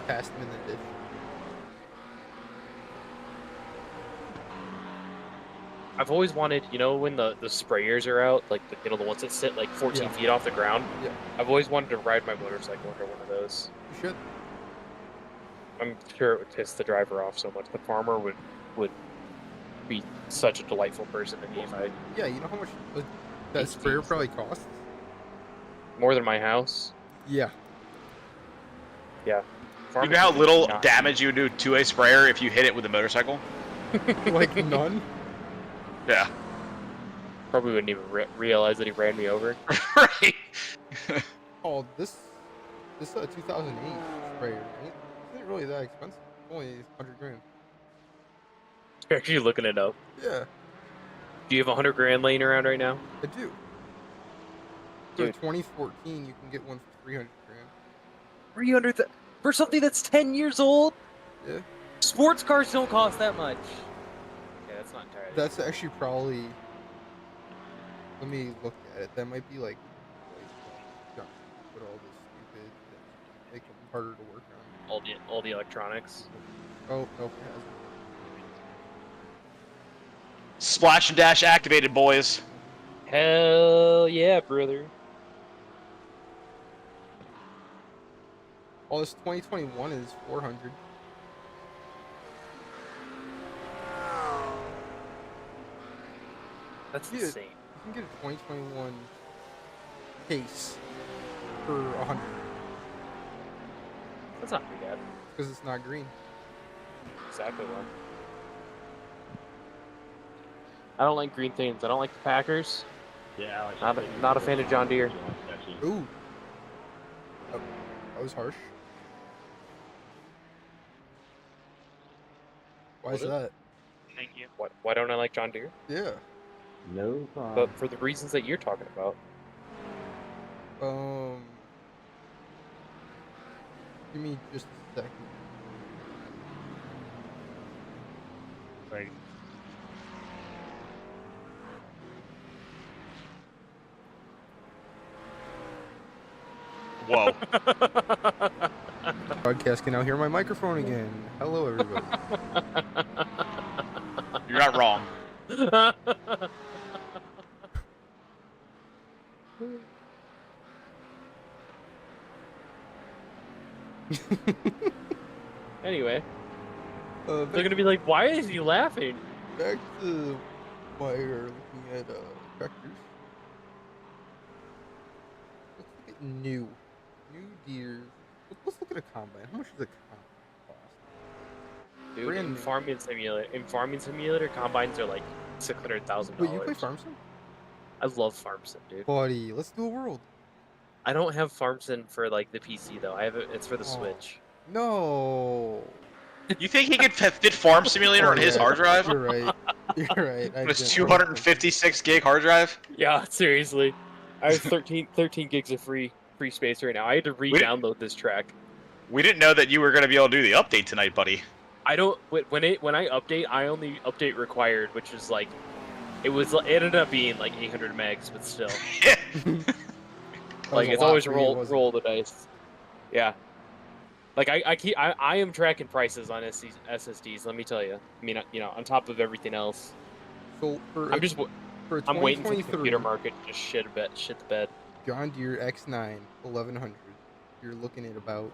Passed him in the ditch. I've always wanted, you know, when the sprayers are out, like the ones that sit like 14 feet off the ground. Yeah. I've always wanted to ride my motorcycle under one of those. You should. I'm sure it would piss the driver off so much. The farmer would be such a delightful person to me if I. Yeah, you know how much that sprayer probably costs? More than my house. Yeah. Yeah. You know how little damage you would do to a sprayer if you hit it with a motorcycle? Like none? Yeah. Probably wouldn't even realize that he ran me over. Right. Oh, this 2008 sprayer isn't really that expensive. Only 100 grand. You're actually looking it up. Yeah. Do you have 100 grand laying around right now? I do. For Dude. 2014, you can get one for 300 grand. 300 for something that's 10 years old? Yeah. Sports cars don't cost that much. Yeah, that's not entirely. That's actually probably. Let me look at it. That might be like junk with all this stupid that make them harder to work on. All the electronics. Oh nope, it hasn't. Splash and dash activated, boys. Hell yeah, brother. All this 2021 is 400. That's Yeah. insane. You can get a 2021 case for 100 That's not too bad. because it's not green. Exactly why. I don't like green things. I don't like the Packers. Yeah. Not a fan of John Deere. Ooh. Oh, that was harsh. Why is Was it? that? Thank you. Why don't I like John Deere? Yeah. No problem. But for the reasons that you're talking about. Give me just a second. Right. Whoa. Podcast can now hear my microphone again. Hello, everybody. You're not wrong. Anyway, they're back, gonna be like, "Why is he laughing?" back to why we're looking at tractors. Let's look at new Deere. Let's look at a combine. How much does a combine cost? Dude, Brand in new. Farming Simulator, combines are like $600,000. Wait, you play Farm Sim? I love Farm Sim, dude. Buddy, let's do a world. I don't have Farm Sim for like the PC though. I have it. It's for the Oh. Switch. No. You think he could fit Farm Simulator Oh, on his yeah, hard drive? You're right. You're right. On his 256 gig hard drive? Yeah, seriously. I have 13 gigs of free space right now. I had to re-download this track. We didn't know that you were going to be able to do the update tonight, buddy. I don't when I update, I only update required, which is like it ended up being like 800 megs, but still. Like it's always roll the dice. Yeah. Like I am tracking prices on SSDs, let me tell you. I mean, you know, on top of everything else. So I'm waiting for the computer market to just shit the bed. John Deere X9 1100. You're looking at about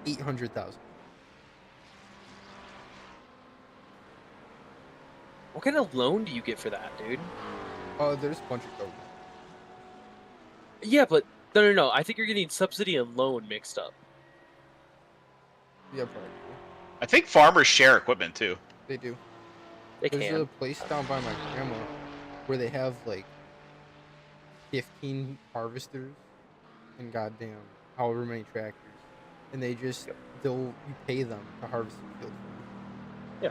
800,000. What kind of loan do you get for that, dude? There's a bunch of government. Yeah, but no. I think you're getting subsidy and loan mixed up. Yeah, probably. I think farmers share equipment too. They do. They There's can. a place down by my grandma where they have like 15 harvesters and goddamn however many tractors, and they just you pay them to harvest the field for you. Yeah.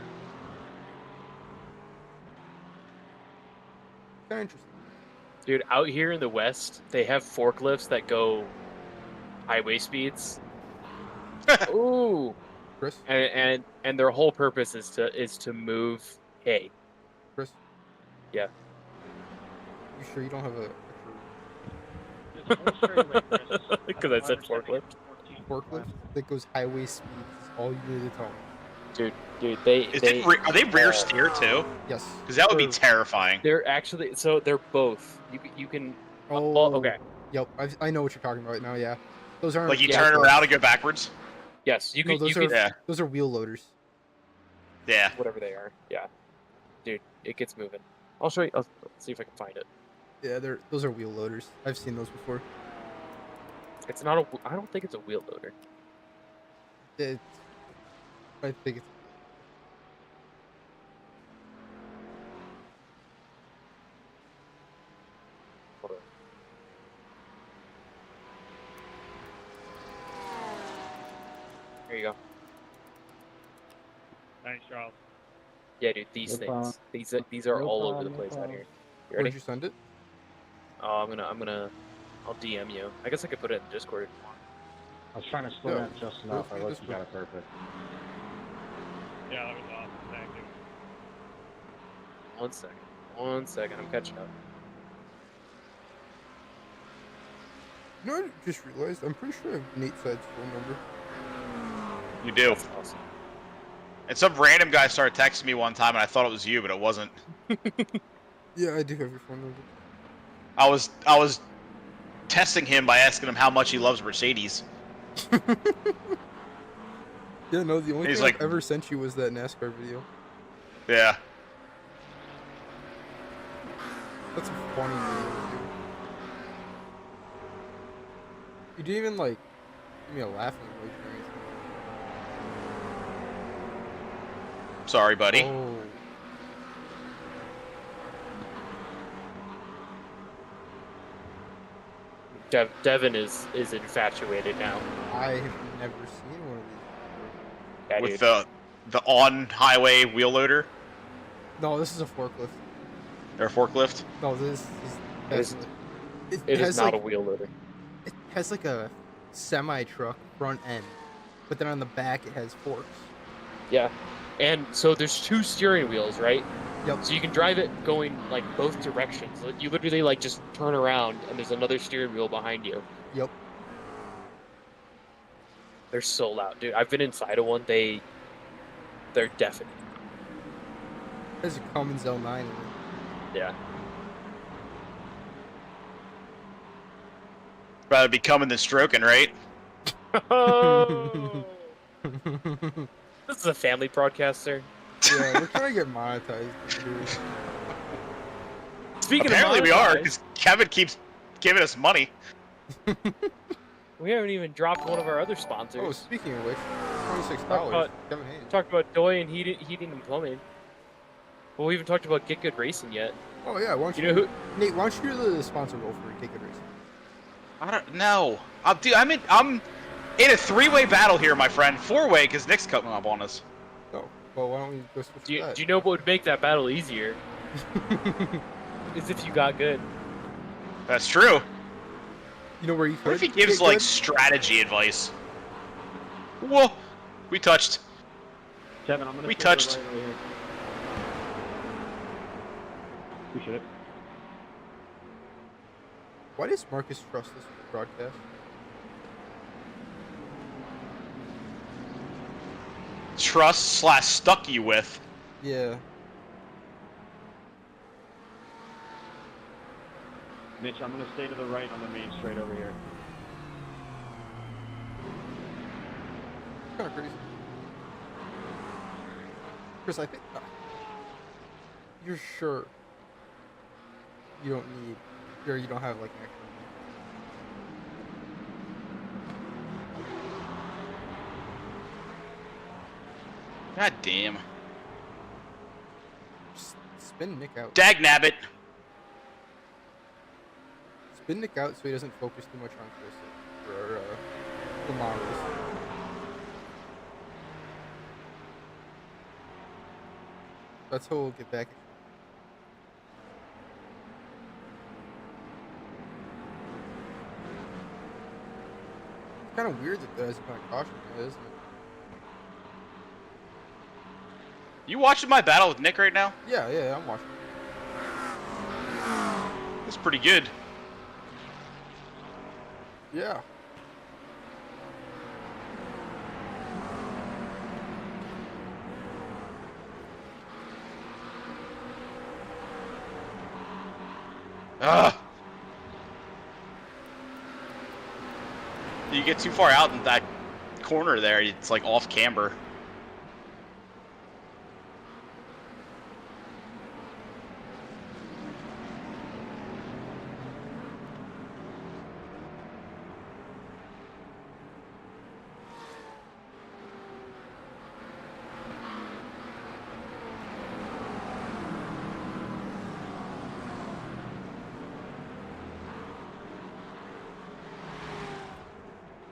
Kind of interesting. Dude, out here in the West, they have forklifts that go highway speeds. Ooh. Chris? And their whole purpose is to move hay. Chris? Yeah. You sure you don't have a Because I said forklift. forklift that goes highway speeds is all you need to tell me. Dude, Are they rear steer too? Yes. Because that would be terrifying. They're actually they're both. You can. Oh. Well, okay. Yep. I know what you're talking about right now. Yeah. Those aren't Like you turn around and go backwards. Yes, you can. No, those are wheel loaders. Yeah. Whatever they are. Yeah. Dude, it gets moving. I'll show you. I'll see if I can find it. Yeah, those are wheel loaders. I've seen those before. It's not a. I don't think it's a wheel loader. I think it's. Hold on. There you go. Thanks, Charles. Yeah, dude. These things. These are all over the place out here. You ready? Where'd you send it? Oh, I'll DM you. I guess I could put it in Discord. I was trying to slow down just enough. I looked, you got it perfect. Yeah, that was awesome. Thank you. 1 second. I'm catching up. You know, I just realized I'm pretty sure I have Nate Side's phone number. You do. That's awesome. And some random guy started texting me one time, and I thought it was you, but it wasn't. Yeah, I do have your phone number. I was testing him by asking him how much he loves Mercedes. Yeah, no, the only He's thing like- I've ever sent you was that NASCAR video. Yeah. That's a funny video, too. You didn't even, like, give me a laughing emoji or anything. Sorry, buddy. Oh. Devin is infatuated now. I have never seen one of these Yeah, With dude. the on-highway wheel loader before. No, this is a forklift. or forklift. No, this is It is- definitely. It has is not like, a wheel loader. It has like a semi-truck front end, but then on the back it has forks. Yeah. And so there's 2 steering wheels, right? Yep. So you can drive it going like both directions. Like, you literally like just turn around and there's another steering wheel behind you. Yep. They're so loud, dude. I've been inside of one. They're deafening. There's a Cummins L9 in it. Yeah. Rather be coming than stroking, right? Oh! This is a family broadcast, sir. Yeah, we're trying to get monetized. Dude. Speaking Apparently of we are, monetized, because Kevin keeps giving us money. we haven't even dropped one of our other sponsors. Oh, speaking of which, $26. about- Kevin Hayes. Talked about Doi and heating and plumbing. Well, we haven't talked about Get Good Racing yet. Oh yeah, why don't You know who? Nate, why don't you do the sponsor role for Take Good Racing? I don't know. Dude, I'm in a 3-way battle here, my friend. 4-way, because Nick's coming up on us. Oh, well, why don't we go switch Do to that? you know what would make that battle easier? Is if you got good. That's true. You know where you could What if he get gives, like, good? strategy advice? Whoa! We touched. Kevin, I'm gonna We stay to the touched. right over here. We should. Why does Marcus trust this broadcast? Trust/stuck you with. Yeah. Mitch, I'm gonna stay to the right on the main straight over here. Kind of crazy. Chris, I think you're sure you don't need, or you don't have like an extra. God damn. Just spin Nick out. Dagnabbit. Spin Nick out so he doesn't focus too much on Chris or the models. That's how we'll get back at you. It's kind of weird that there's a kind of caution there, isn't it? You watching my battle with Nick right now? Yeah, I'm watching. That's pretty good. Yeah. Ugh. You get too far out in that corner there, it's like off camber.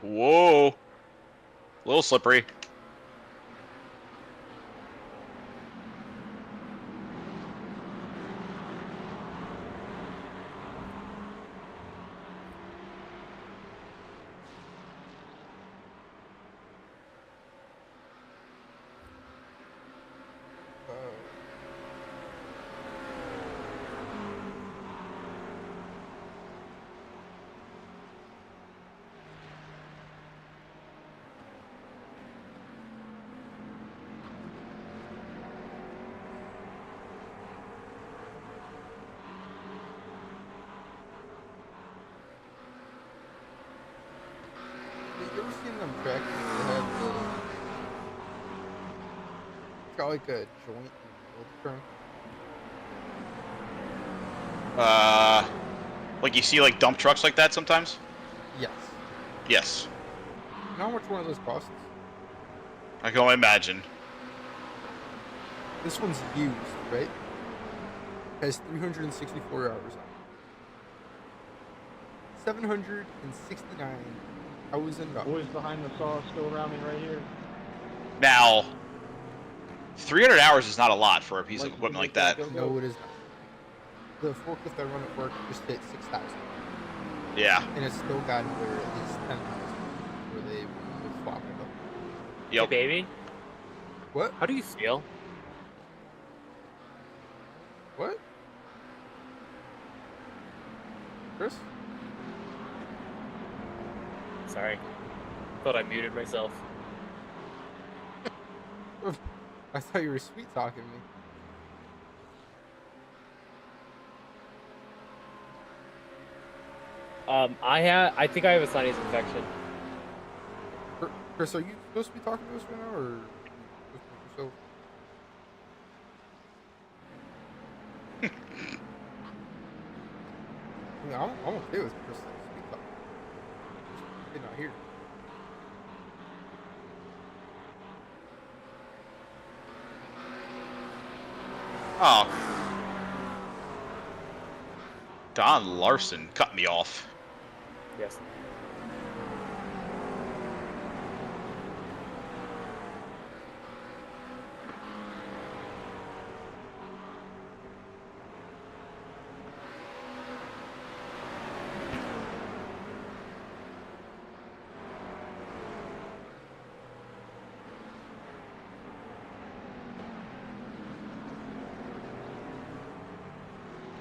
Whoa. A little slippery. you seen them tracking? They have the it's got like a joint in the middle of the trunk. Like you see like dump trucks like that sometimes? Yes. Yes. You know how much one of those costs? I can only imagine. This one's used, right? Has 364 hours on it. 769,000 dollars. Boys behind the saw still around me right here. Now, 300 hours is not a lot for a piece of equipment like that. No, it is not. The forklift I run at work just hit 6,000. Yeah. And it's still got another at least 10,000 where they swap it up. Hey, Yep. baby. What? How do you feel? What? Chris? Sorry. Thought I muted myself. I thought you were sweet talking to me. I think I have a sinus infection. Chris, are you supposed to be talking to us right now, or are you supposed to make yourself? I mean, I'm okay with Chris sweet talking. He's not here. Oh. Don Larson cut me off. Yes.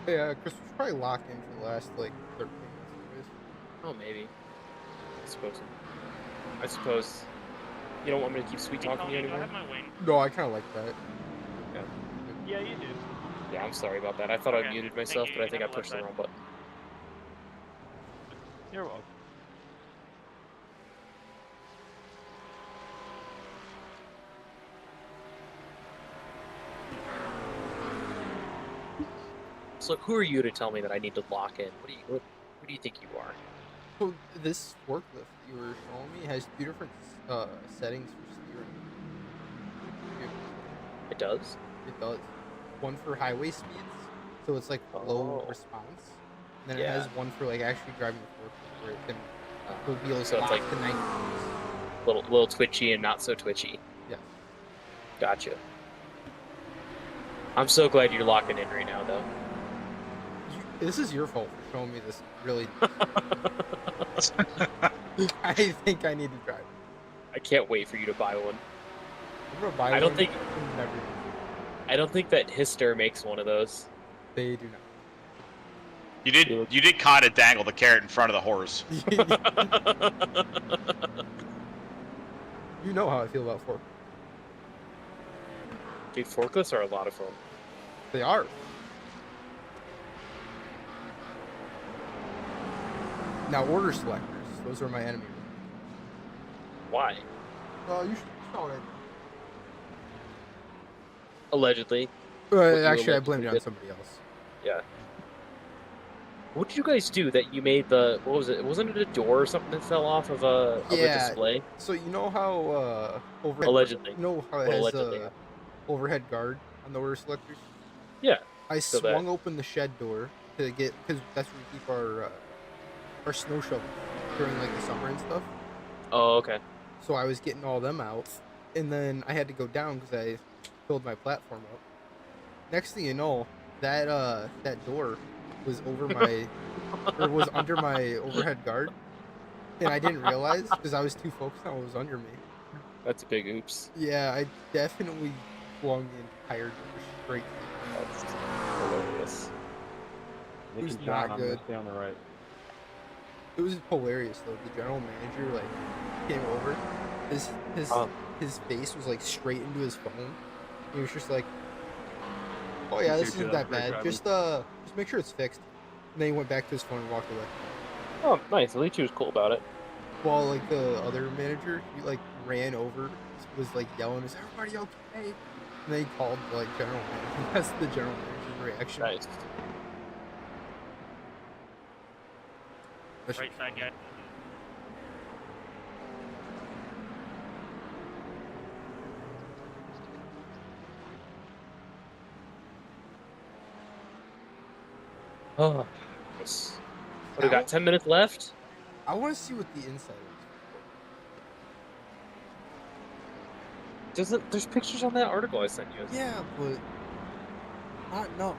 Yeah, Chris was probably locked in for the last like 13 minutes. Oh, maybe. I suppose. You don't want me to keep sweet talking to you Do I anymore? have my wing? No, I kind of like that. Yeah. Yeah, you do. Yeah, I'm sorry about that. I thought I Okay, muted thank myself, you. but I You think I have the pushed the left wrong button. You're welcome. So who are you to tell me that I need to lock in? What do you think you are? So this forklift that you were showing me has two different settings for steering. It does? It does. One for highway speeds, so it's like low Oh. response. And then it Yeah. has one for like actually driving the forklift where it can it'll be able to So it's lock like to 90 degrees. little twitchy and not so twitchy. Yeah. Gotcha. I'm so glad you're locking in right now, though. This is your fault for showing me this really. I think I need to drive. I can't wait for you to buy one. I'm gonna buy I don't one think- and never use I don't think that Hister makes one of those. it. They do not. You did kind of dangle the carrot in front of the horse. You know how I feel about forklifts. Dude, forklifts are a lot of fun. They are. Now order selectors. Those are my enemy. Why? You should know it. Allegedly. Actually, I allegedly blamed it on did. somebody else. Yeah. What did you guys do that you made the, what was it? Wasn't it a door or something that fell off of a display? So you know how overhead Allegedly. You know how it Well, has allegedly. a overhead guard on the order selectors? Yeah. I So that- swung open the shed door to get because that's where we keep our snow shovels during like the summer and stuff. Oh, okay. So I was getting all them out, and then I had to go down because I filled my platform up. Next thing you know, that door was over my or was under my overhead guard, and I didn't realize because I was too focused on what was under me. That's a big oops. Yeah, I definitely flung the entire door straight. That's hilarious. It was John, not I'm gonna good. stay on the right. It was hilarious though. The general manager like came over. His face was like straight into his phone. He was just like, "Oh yeah, this isn't that bad. Just make sure it's fixed." And then he went back to his phone and walked away. Oh, nice. At least he was cool about it. while like the other manager, he like ran over, was like yelling, "Is everybody okay?" And then he called like general manager. That's the general manager's reaction. Nice. That should Right be side funny. guy. Oh, nice. What, we Now- got 10 minutes left? I want to see what the inside is. There's pictures on that article I sent you. Yeah, but not enough.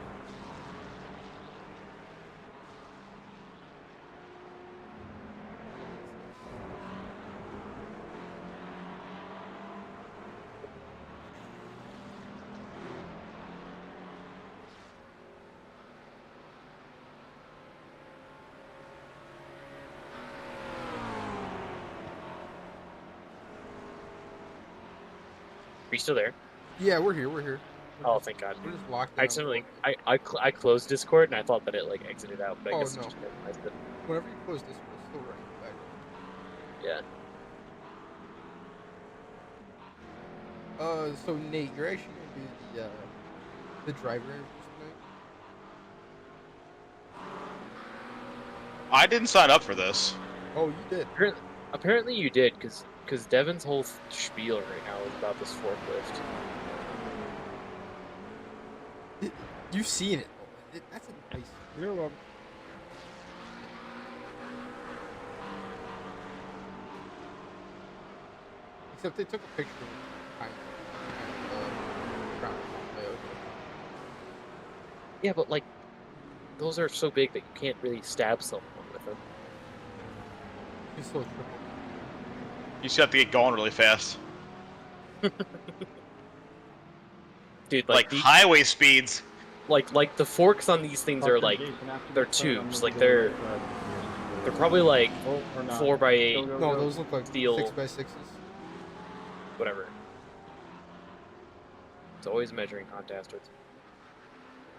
Are you still there? Yeah, we're here. We're here. Oh, thank God. We're just locked in. I on accidentally, board. I closed Discord and I thought that it like exited out, but I Oh, guess it no. just minimized it. Whenever you close this, it's still running back. Yeah. So Nate, you're actually gonna do the driver interviews tonight? I didn't sign up for this. Oh, you did. Apparently you did, because Devin's whole spiel right now is about this forklift. You've seen it. That's a nice. You're welcome. Except they took a picture of it. Yeah, but like, those are so big that you can't really stab someone with them. You still triple. You just have to get going really fast. Dude, Like highway speeds. like the forks on these things are like, they're tubes. Like they're probably like 4x8. No, those look like steel. 6x6s. Whatever. It's always a measuring contest.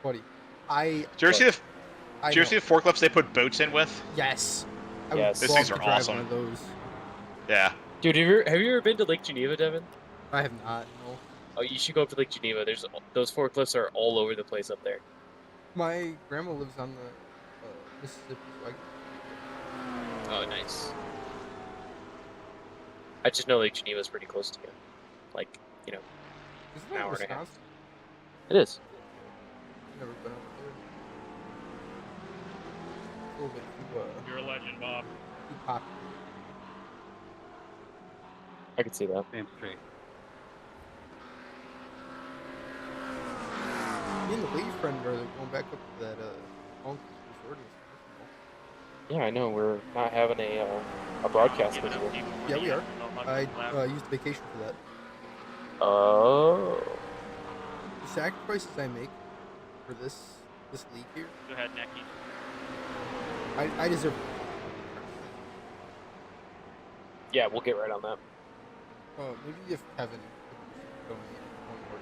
Buddy, Did you ever see the forklifts they put boats in with? Yes. I Yes. would These things love are to drive awesome. one of those. Yeah. Dude, have you ever been to Lake Geneva, Devin? I have not. No. Oh, you should go up to Lake Geneva. Those forklifts are all over the place up there. My grandma lives on the Mississippi, so Oh, nice. I just know Lake Geneva is pretty close to you. Like, you know, isn't an that hour and a half. Wisconsin? It is. I've never been over there. A little bit too You're a legend, Bob. too popular. I can see that. Same straight. Me and the lady friend are going back up to that Uncle resort. Yeah, I know. We're not having a broadcast with you. Yeah, we are. I used vacation for that. Oh. The sacrifices I make for this league here, Go ahead, Necky. I deserve. Yeah, we'll get right on that. Maybe if Kevin could donate one more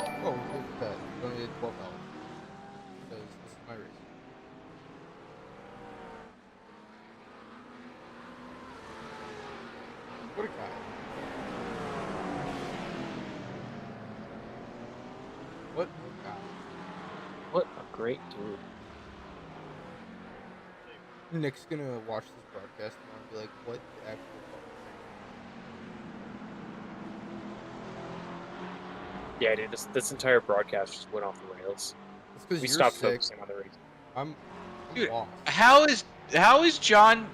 time. Oh, look at that! He donated $12 because this is my race. What a guy! What a guy! What a great dude. Nick's gonna watch this broadcast and be like, "What the actual fuck?" Yeah, dude, this entire broadcast just went off the rails. It's because We you're stopped sick. focusing on the race. I'm Dude, lost. How is John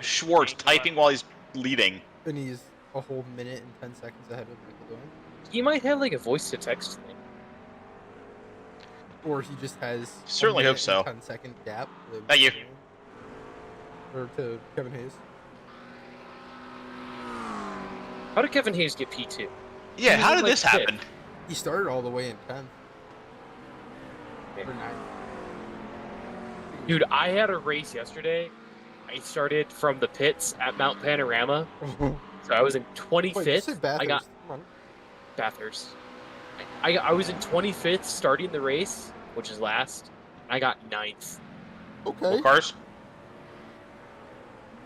Schwartz typing while he's leading? And he's a whole minute and 10 seconds ahead of Michael Doan. He might have like a voice to text thing. Or he just has Certainly a hope minute and so. 10-second gap. to Thank you. Doan. Or to Kevin Hayes. How did Kevin Hayes get P2? Yeah, He how was, did like, this happen? He started all the way in 10th. Yeah. Or 9th. Dude, I had a race yesterday. I started from the pits at Mount Panorama, so I was in 25th. Wait, you said Bathurst. I got Come on. Bathurst. I was in 25th starting the race, which is last. I got 9th. Okay. What cars?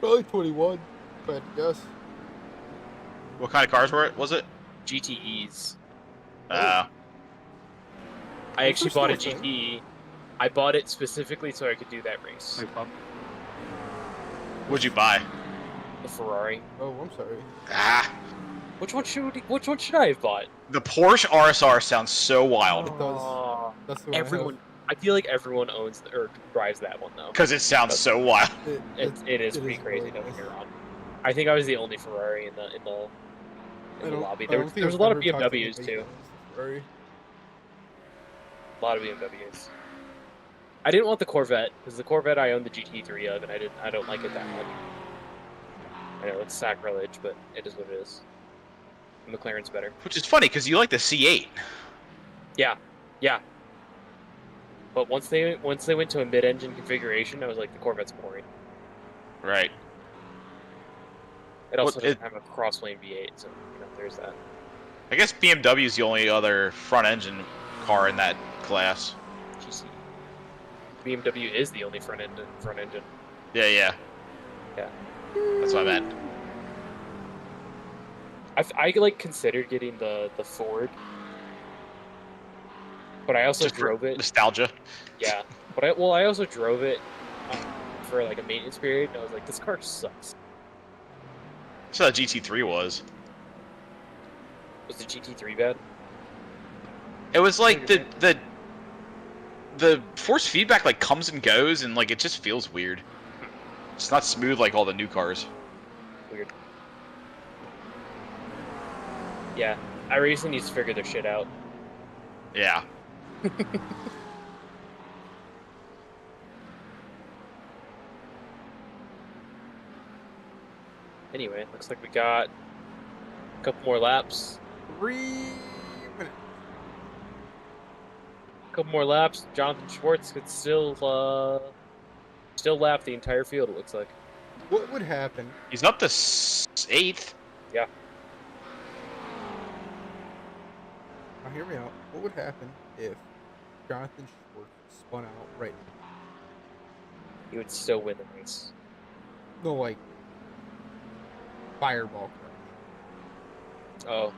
Probably 21. If I had to guess. What kind of cars was it? GTEs. Uh, I Those actually are bought a still a thing. GTE. I bought it specifically so I could do that race. Hey, Pump. what'd you buy? The Ferrari. Oh, I'm sorry. Ah, Which one should I have bought? the Porsche RSR sounds so wild It does. Oh, That's the one everyone. I feel like everyone owns or drives that one though. because it sounds so wild. I have. It is it pretty is crazy. really Don't get nice. me wrong. I think I was the only Ferrari in the lobby. There was a lot of BMWs too. Ferrari. A lot of BMWs. I didn't want the Corvette because the Corvette I own the GT3 of, and I don't like it that much. I know it's sacrilege, but it is what it is. The McLaren's better. Which is funny because you like the C8. Yeah. But once they went to a mid-engine configuration, I was like, the Corvette's boring. Right. It also Well, doesn't have a cross-lane V8, so there's that. I guess BMW is the only other front-engine car in that class. GC. BMW is the only front engine. Yeah. That's what I meant. I like considered getting the Ford, but I also Just for drove it. nostalgia. Yeah, but I also drove it for like a maintenance period, and I was like, this car sucks. That's how the GT3 was. Was the GT3 bad? It was like the force feedback like comes and goes, and like it just feels weird. It's not smooth like all the new cars. Weird. Yeah, iRacing needs to figure their shit out. Yeah. Anyway, looks like we got a couple more laps. 3 minutes. Couple more laps. Jonathan Schwartz could still lap the entire field. It looks like. What would happen? He's up to 8th. Yeah. Now hear me out. What would happen if Jonathan Schwartz spun out right now? He would still win the race. No, like fireball crash. Oh.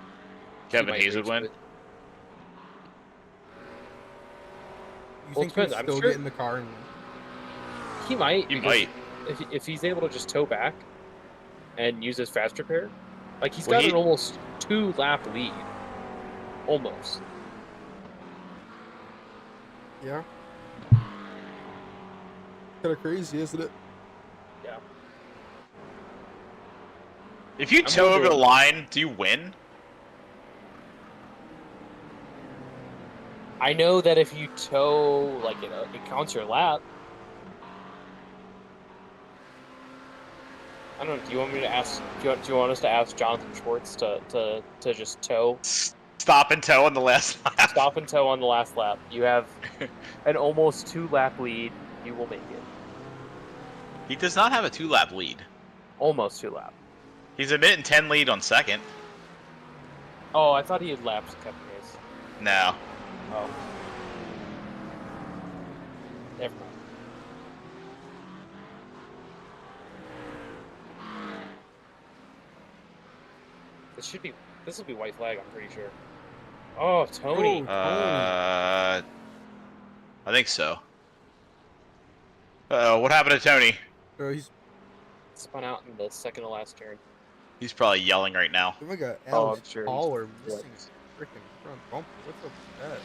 Kevin He Hayes might would win. reach You Well, think it depends. he'd I'm still sure- get in the car and win? He might. He because might. If he's able to just tow back and use his fast repair, like he's Well, got he- an almost 2-lap lead. Almost. Yeah. Kind of crazy, isn't it? Yeah. If you I'm tow over the wondering- line, do you win? I know that if you tow, like, it counts your lap. I don't know. Do you want me to ask? Do you want us to ask Jonathan Schwartz to just tow, Stop and tow on the last lap. stop and tow on the last lap? You have an almost 2-lap lead. You will make it. He does not have a 2-lap lead. Almost 2-lap. He's a minute and 10 lead on second. Oh, I thought he had lapped Kevin Hayes. No. Oh. Never mind. This will be white flag, I'm pretty sure. Oh, Tony. Oh. I think so. What happened to Tony? He's Spun out in the second to last turn. He's probably yelling right now. oh my god, Oh, Alex I'm sure Poller he's- missing his freaking front bumper. What's up with that?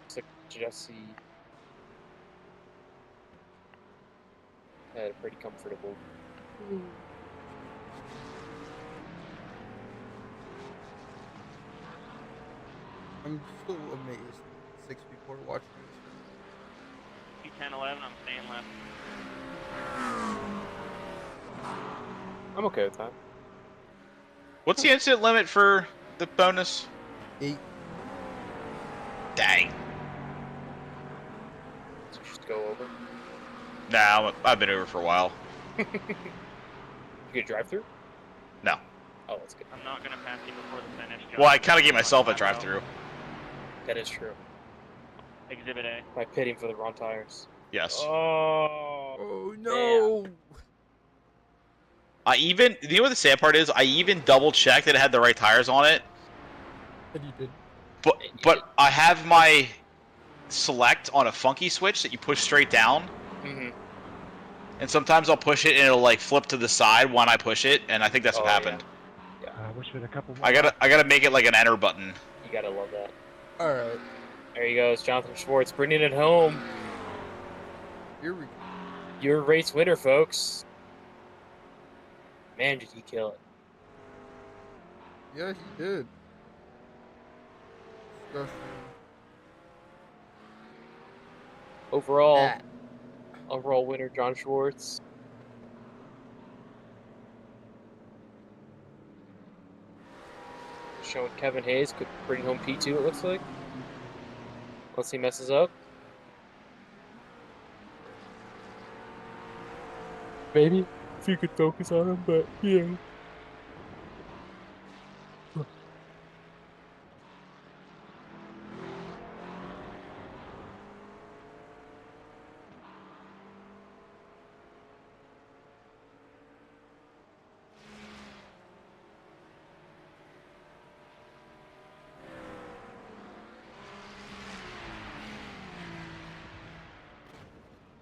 Looks like Jesse had a pretty comfortable. I'm still amazed. 6 people are watching this. 10, 11, I'm staying left. I'm okay with that. What's the incident limit for the bonus? 8. Dang. So we should go over. Nah, I've been over for a while. You get drive through? No. Oh, that's good. I'm not gonna pass you before the finish. Well, I kind of gave myself a drive-through. That is true. Exhibit A. By pitting for the wrong tires. Yes. Oh no! You know what the sad part is? I even double checked that it had the right tires on it. And you did. But I have my select on a funky switch that you push straight down. Mm-hmm. And sometimes I'll push it and it'll like flip to the side when I push it, and I think that's what happened. Yeah. I wish we had a couple more. I gotta make it like an enter button. You gotta love that. All right. There he goes, Jonathan Schwartz, bringing it home. Here we go. Your race winner, folks. Man, did he kill it. Yeah, he did. Discussion. Overall winner, John Schwartz. Showing Kevin Hayes could bring home P2, it looks like. Unless he messes up. Maybe if you could focus on him, but yeah.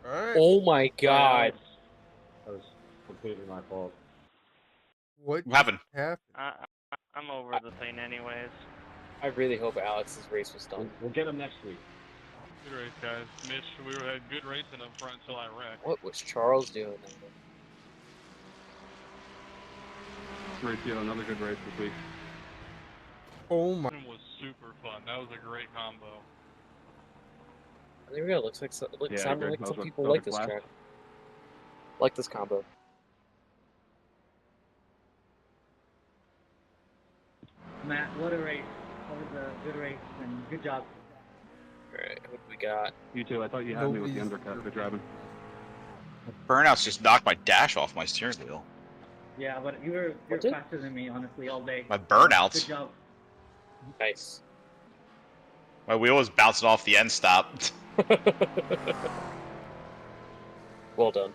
All right. Oh my god. That was completely my fault. What happened? I'm over the thing anyways. I really hope Alex's race was done. We'll get him next week. Good race, guys. Mitch, we had good racing up front until I wrecked. What was Charles doing? Great deal. Another good race this week. Oh my. It was super fun. That was a great combo. There we go. Looks like sounded like some people those like are this class. track. Like this combo. Matt, what a race. That was a good race and good job. Alright, what do we got? You too. I thought you had me with the undercut. Good driving. Burnouts just knocked my dash off my steering wheel. Yeah, but you're faster than me, honestly, all day. My burnouts. Good job. Nice. My wheel was bouncing off the end stop. Well done.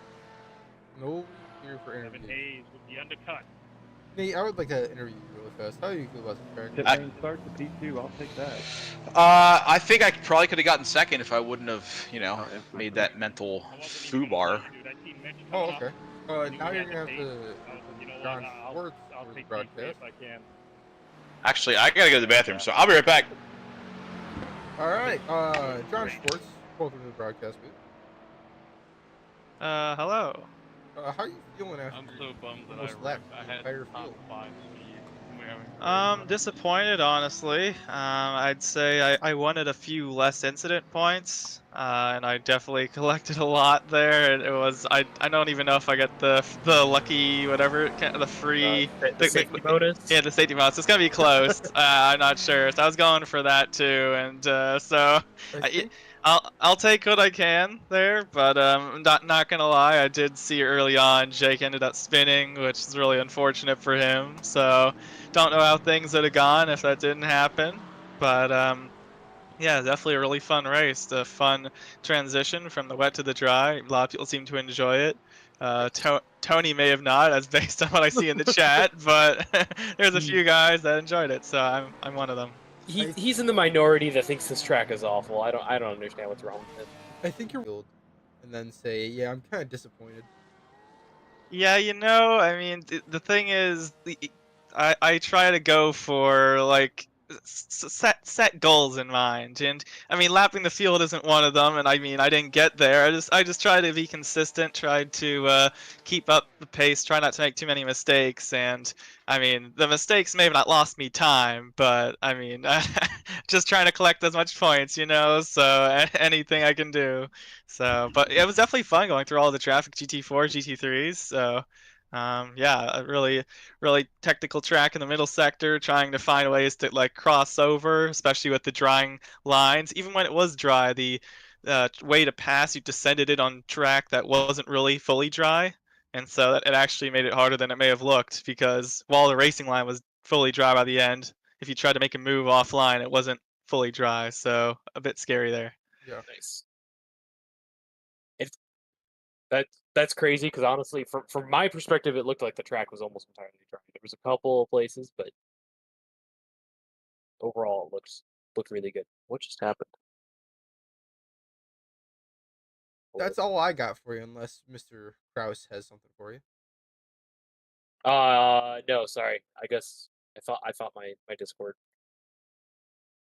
No here for Kevin interview. Hayes with the undercut. Nate, I would like to interview you really fast. How do you feel about the track? Pit lane start to P2. I'll take that. I think I probably could have gotten second if I wouldn't have, yeah. made that mental foobar. Oh, okay. Now you're gonna have to John Schwartz for the broadcast. I can. Actually, I gotta go to the bathroom, so I'll be right back. All right. John Schwartz, welcome to the broadcast booth. Hello. How are you feeling after? I'm so bummed that almost I left wrecked. I the had entire top field? 5 speed. And we're having a great run. Disappointed, honestly. I'd say I wanted a few less incident points, and I definitely collected a lot there. And it was I don't even know if I got the lucky whatever the free The safety bonus? Yeah, the safety bonus. It's gonna be close. I'm not sure. So I was going for that too, and so I'll take what I can there, but not gonna lie, I did see early on Jake ended up spinning, which is really unfortunate for him. So don't know how things would have gone if that didn't happen, but yeah, definitely a really fun race. A fun transition from the wet to the dry. A lot of people seem to enjoy it. Tony may have not, as based on what I see in the chat, but there's a few guys that enjoyed it, so I'm one of them. He's in the minority that thinks this track is awful. I don't understand what's wrong with it. I think you're and then say, yeah, I'm kind of disappointed. Yeah, I mean, the thing is, I try to go for like set goals in mind, and I mean, lapping the field isn't one of them. And I mean, I didn't get there. I just try to be consistent, tried to keep up the pace, try not to make too many mistakes. And I mean, the mistakes may have not lost me time, but I mean, just trying to collect as much points, So anything I can do. So, but it was definitely fun going through all the traffic GT4, GT3s. So, yeah, a really technical track in the middle sector, trying to find ways to like cross over, especially with the drying lines. Even when it was dry, the way to pass, you descended it on track that wasn't really fully dry, and so it actually made it harder than it may have looked, because while the racing line was fully dry by the end, if you tried to make a move offline, it wasn't fully dry, so a bit scary there. Yeah. Nice. That's crazy because honestly, from my perspective, it looked like the track was almost entirely dry. There was a couple of places, but overall, it looked really good. What just happened? That's all I got for you, unless Mr. Kraus has something for you. No, sorry. I guess I thought my Discord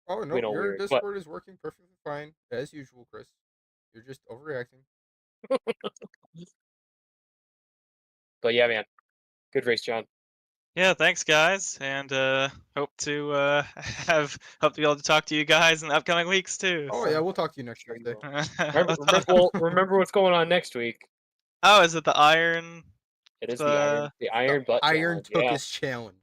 Oh no, went all your weird, but Discord is working perfectly fine as usual, Chris. You're just overreacting. but yeah, man, good race, John. Yeah, thanks guys, and hope to hope to be able to talk to you guys in the upcoming weeks too. Oh so. yeah, we'll talk to you next Sure you Thursday. will. Remember what's going on next week. Oh, is it the iron? It is the iron butt Iron challenge. took Yeah. his challenge.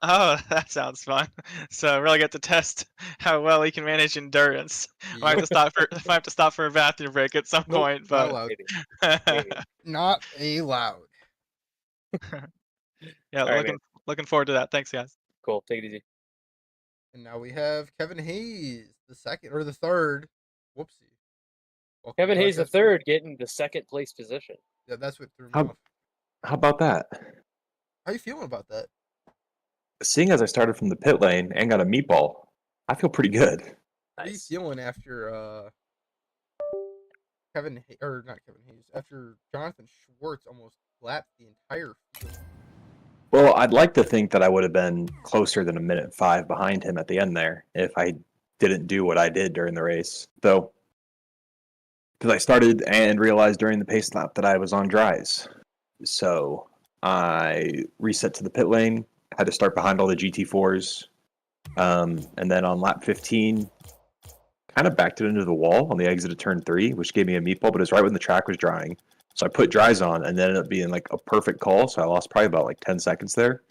Oh, that sounds fun. So really get to test how well he can manage endurance. Might have to stop for a bathroom break at some Nope, point, not but allowed. Maybe. Not allowed. yeah, All right, looking forward to that. Thanks, guys. Cool. Take it easy. And now we have Kevin Hayes, the second or the third. Whoopsie. Welcome Kevin to Hayes the Podcast third getting the second place position. Yeah, that's what threw me How, off. how about that? How you feeling about that? Seeing as I started from the pit lane and got a meatball, I feel pretty good. How you feeling after Kevin or not Kevin Hayes? After Jonathan Schwartz almost lapped the entire field. Well, I'd like to think that I would have been closer than a minute 5 behind him at the end there if I didn't do what I did during the race, though. Because I started and realized during the pace lap that I was on dries. So I reset to the pit lane, had to start behind all the GT4s. And then on lap 15, kind of backed it into the wall on the exit of turn 3, which gave me a meatball, but it was right when the track was drying. So I put dries on and then ended up being like a perfect call. So I lost probably about like 10 seconds there.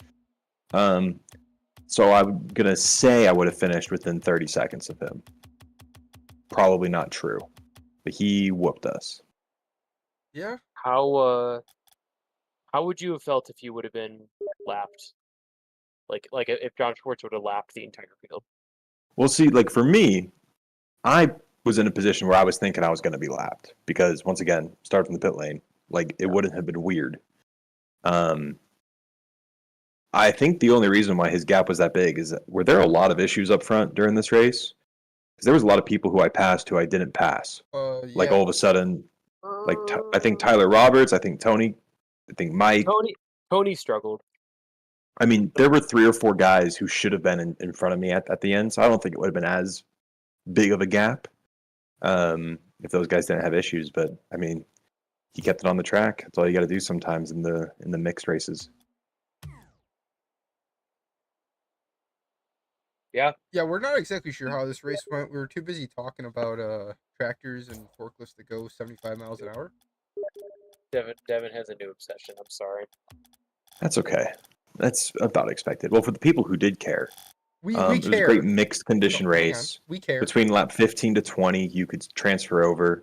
So I'm going to say I would have finished within 30 seconds of him. Probably not true. But he whooped us. Yeah. How would you have felt if you would have been lapped? Like if John Schwartz would have lapped the entire field? Well, see, like for me, I was in a position where I was thinking I was going to be lapped because once again, started from the pit lane, like it wouldn't have been weird. I think the only reason why his gap was that big is that were there a lot of issues up front during this race? Because there was a lot of people who I passed who I didn't pass. Like all of a sudden, like I think Tyler Roberts, I think Tony, I think Mike. Tony struggled. I mean, there were 3 or 4 guys who should have been in front of me at the end, so I don't think it would have been as big of a gap if those guys didn't have issues. But I mean, he kept it on the track. That's all you got to do sometimes in the mixed races. Yeah. Yeah, we're not exactly sure how this race went. We were too busy talking about tractors and forklifts that go 75 miles an hour. Devin has a new obsession. I'm sorry. That's okay. That's about expected. Well, for the people who did care, we it was care. a great mixed condition race. We care. Between lap 15 to 20, you could transfer over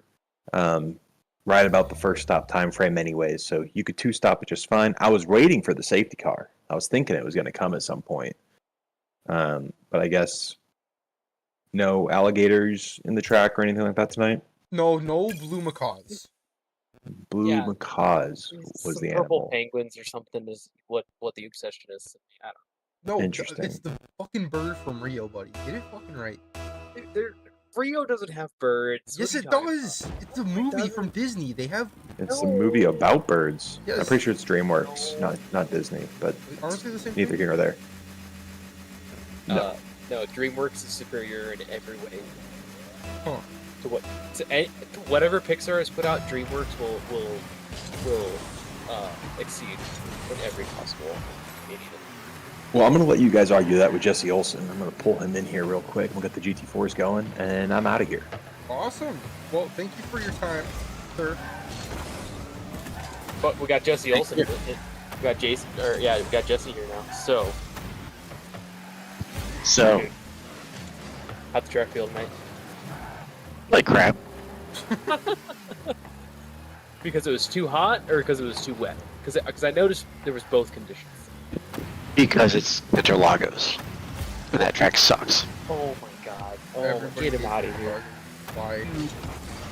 right about the first stop time frame anyways, so you could 2-stop it just fine. I was waiting for the safety car. I was thinking it was going to come at some point. But I guess no alligators in the track or anything like that tonight? No blue macaws. Blue macaws was the purple animal. penguins or something is what the obsession is. I don't No, Interesting. it's the fucking bird from Rio, buddy. Get it fucking right. Rio doesn't have birds. Yes, it does. It's a movie from Disney. They have. It's a movie about birds. Yes. I'm pretty sure it's DreamWorks, not Disney, but Aren't they the same neither thing? here nor there. No. No, DreamWorks is superior in every way. Huh. Whatever Pixar has put out, DreamWorks will exceed in every possible medium. Well, I'm going to let you guys argue that with Jesse Olsen. I'm going to pull him in here real quick. We'll get the GT4s going, and I'm out of here. Awesome. Well, thank you for your time, sir. But we got Jesse Olsen. We got Jason, we got Jesse here now. So, how'd the track feel tonight? Like crap. Because it was too hot, or because it was too wet? Because I noticed there was both conditions. Because it's Interlagos. And that track sucks. Oh my god! Oh, get him out of here! Why?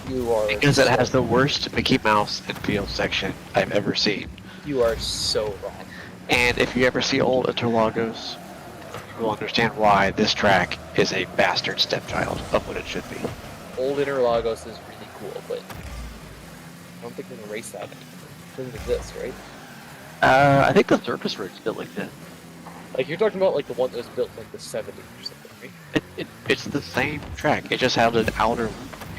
You are Because it has the worst Mickey Mouse infield section I've ever seen. You are so wrong. And if you ever see old Interlagos, you will understand why this track is a bastard stepchild of what it should be. Old Interlagos is really cool, but I don't think they're gonna race that anymore. It doesn't exist, right? I think the surface road still exists. Like you're talking about like the one that was built in like the 70s or something, right? It's the same track. It just had an outer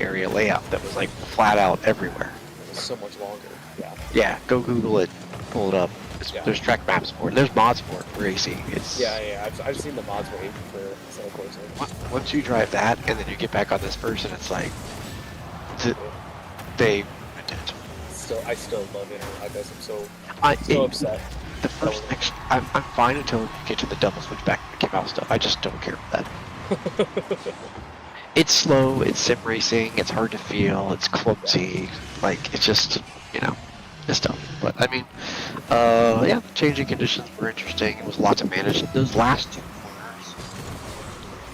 area layout that was like flat out everywhere. It was so much longer. Yeah. Yeah, go Google it, pull it up. Yeah. There's track maps for it. There's mods for it, racing. It's Yeah. I've seen the mods wave for Cell Course. once you drive that and then you get back on this version, it's like they I still love Interlagos. I'm so upset. The first section, I'm fine until you get to the double switchback Mickey Mouse stuff. I just don't care for that. It's slow, it's sim racing, it's hard to feel, it's clumsy, like it's just, it's dumb. But I mean, yeah, changing conditions were interesting. It was a lot to manage. Those last two corners,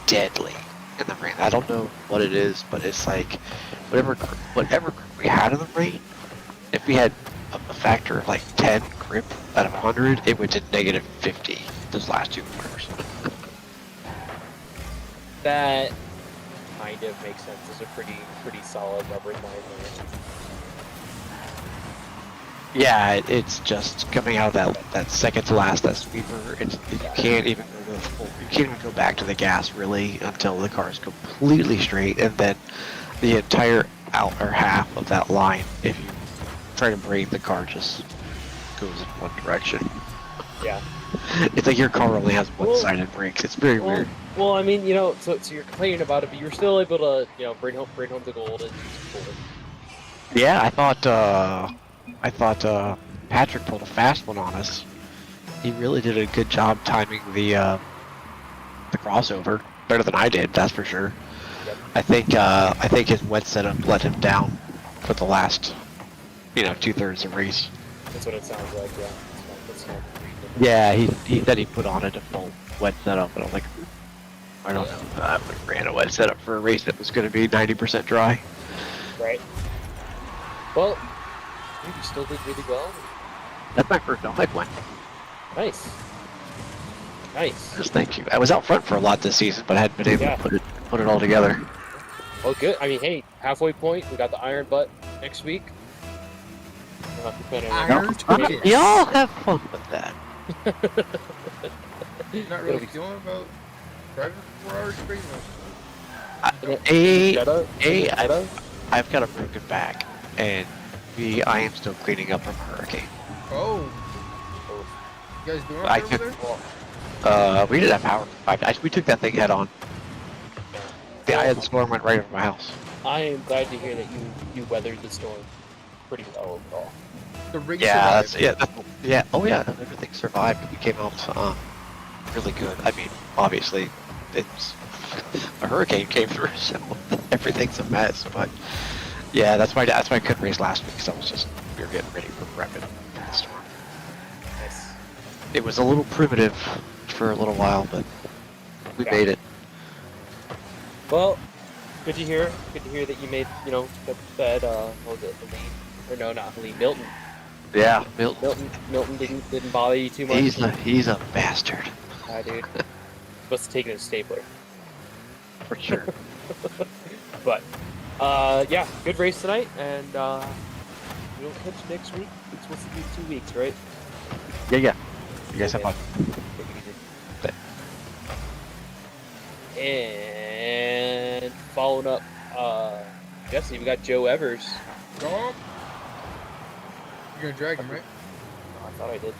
deadly in the rain. I don't know what it is, but it's like whatever we had in the rain. If we had a factor of like 10 grip out of 100, it went to negative 50. Those last two corners. That kind of makes sense. It's a pretty solid rubber line there. Yeah, it's just coming out of that second to last, that sweeper. You can't even go back to the gas really until the car is completely straight, and then the entire outer half of that line, if you try to brake, the car just goes in one direction. Yeah. It's like your car only has one-sided brakes. It's very weird. Well, I mean, so you're complaining about it, but you're still able to, bring home the gold and forward. Yeah, I thought Patrick pulled a fast one on us. He really did a good job timing the crossover, better than I did, that's for sure. Yep. I think his wet setup let him down for the last, 2/3 of the race. That's what it sounds like. Yeah. That's not Yeah, he said he put on a default wet setup, but I'm like, I don't know. I would have ran a wet setup for a race that was going to be 90% dry. Right. Well, you still did really well. That's my first OMEC win. Nice. Just thank you. I was out front for a lot this season, but I hadn't been able to put it all together. Well, good. I mean, hey, halfway point. We got the iron butt next week. Y'all have fun with that. Not really feeling about driving for 4 hours straight. I've got a broken back, and I am still cleaning up from Hurricane. Oh. You guys doing I okay took, over there? we didn't have power. We took that thing head on. The eye of the storm went right over my house. I am glad to hear that you weathered the storm pretty well overall. The rig survived. Oh yeah, everything survived. We came out really good. I mean, obviously, it's a hurricane came through, so everything's a mess. But yeah, that's why I couldn't race last week. So we were getting ready for prepping for the storm. Nice. It was a little primitive for a little while, but we made it. Well, good to hear. Good to hear that you made, that what was it, Helene? Or no, not Helene, Milton. Yeah, Milton didn't bother you too much. He's a bastard. Hi, dude. Must have taken a stapler. For sure. But, yeah, good race tonight, and we'll catch you next week. It's supposed to be 2 weeks, right? Yeah. You guys have fun. And following up, Jesse, we got Joe Evers. You're gonna drag him, right? Oh, I thought I did.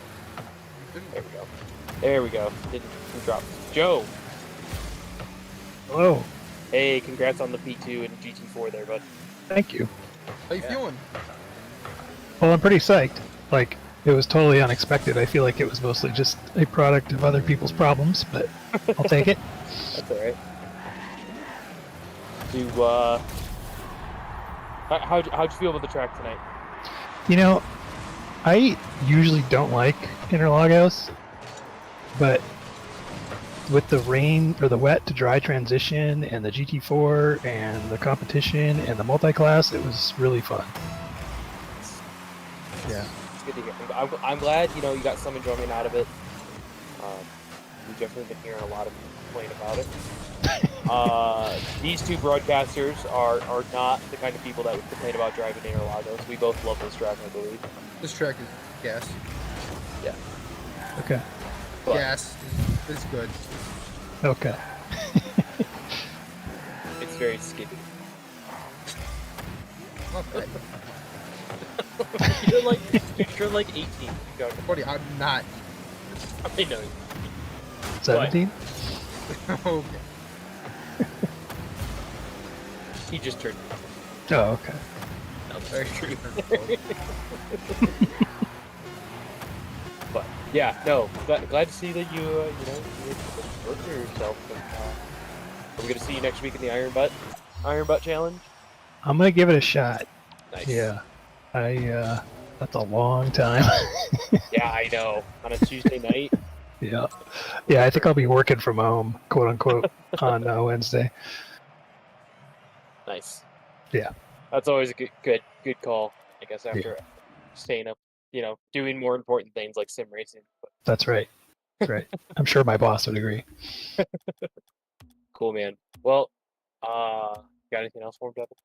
There we go. Didn't drop. Joe. Hello. Hey, congrats on the P2 and GT4 there, bud. Thank you. How you feeling? Well, I'm pretty psyched. Like, it was totally unexpected. I feel like it was mostly just a product of other people's problems, but I'll take it. That's alright. How'd you feel about the track tonight? I usually don't like Interlagos, but with the rain or the wet to dry transition and the GT4 and the competition and the multi-class, it was really fun. Yeah. It's good to hear. I'm glad you got some enjoyment out of it. We've definitely been hearing a lot of people complain about it. These two broadcasters are not the kind of people that would complain about driving Interlagos. We both love this track, I believe. This track is gas. Yeah. Okay. But Gas is good. Okay. it's very skinny. Not bad. you're like 18. Buddy, I'm not. I know. 17? Okay. He just turned. Oh, okay. That's very true. But yeah, no, glad to see that you were working yourself. And, are we gonna see you next week in the Iron Butt Challenge? I'm gonna give it a shot. Nice. Yeah. That's a long time. Yeah, I know. On a Tuesday night. Yeah. Yeah, I think I'll be working from home, quote unquote, on Wednesday. Nice. Yeah. That's always a good call. I guess after staying up, doing more important things like sim racing. But... That's right. That's right. I'm sure my boss would agree. Cool, man. Well, got anything else for him, Devin?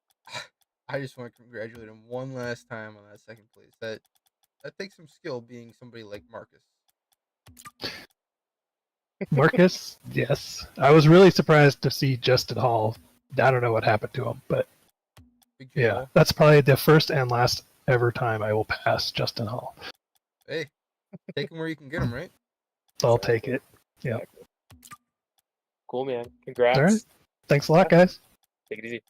I just want to congratulate him one last time on that second place. That takes some skill, being somebody like Marcus. Marcus, yes. I was really surprised to see Justin Hall. I don't know what happened to him, but yeah, that's probably the first and last ever time I will pass Justin Hall. Hey, take him where you can get him, right? I'll take it. Yeah. Cool, man. Congrats. All right. Thanks a lot, guys. Take it easy.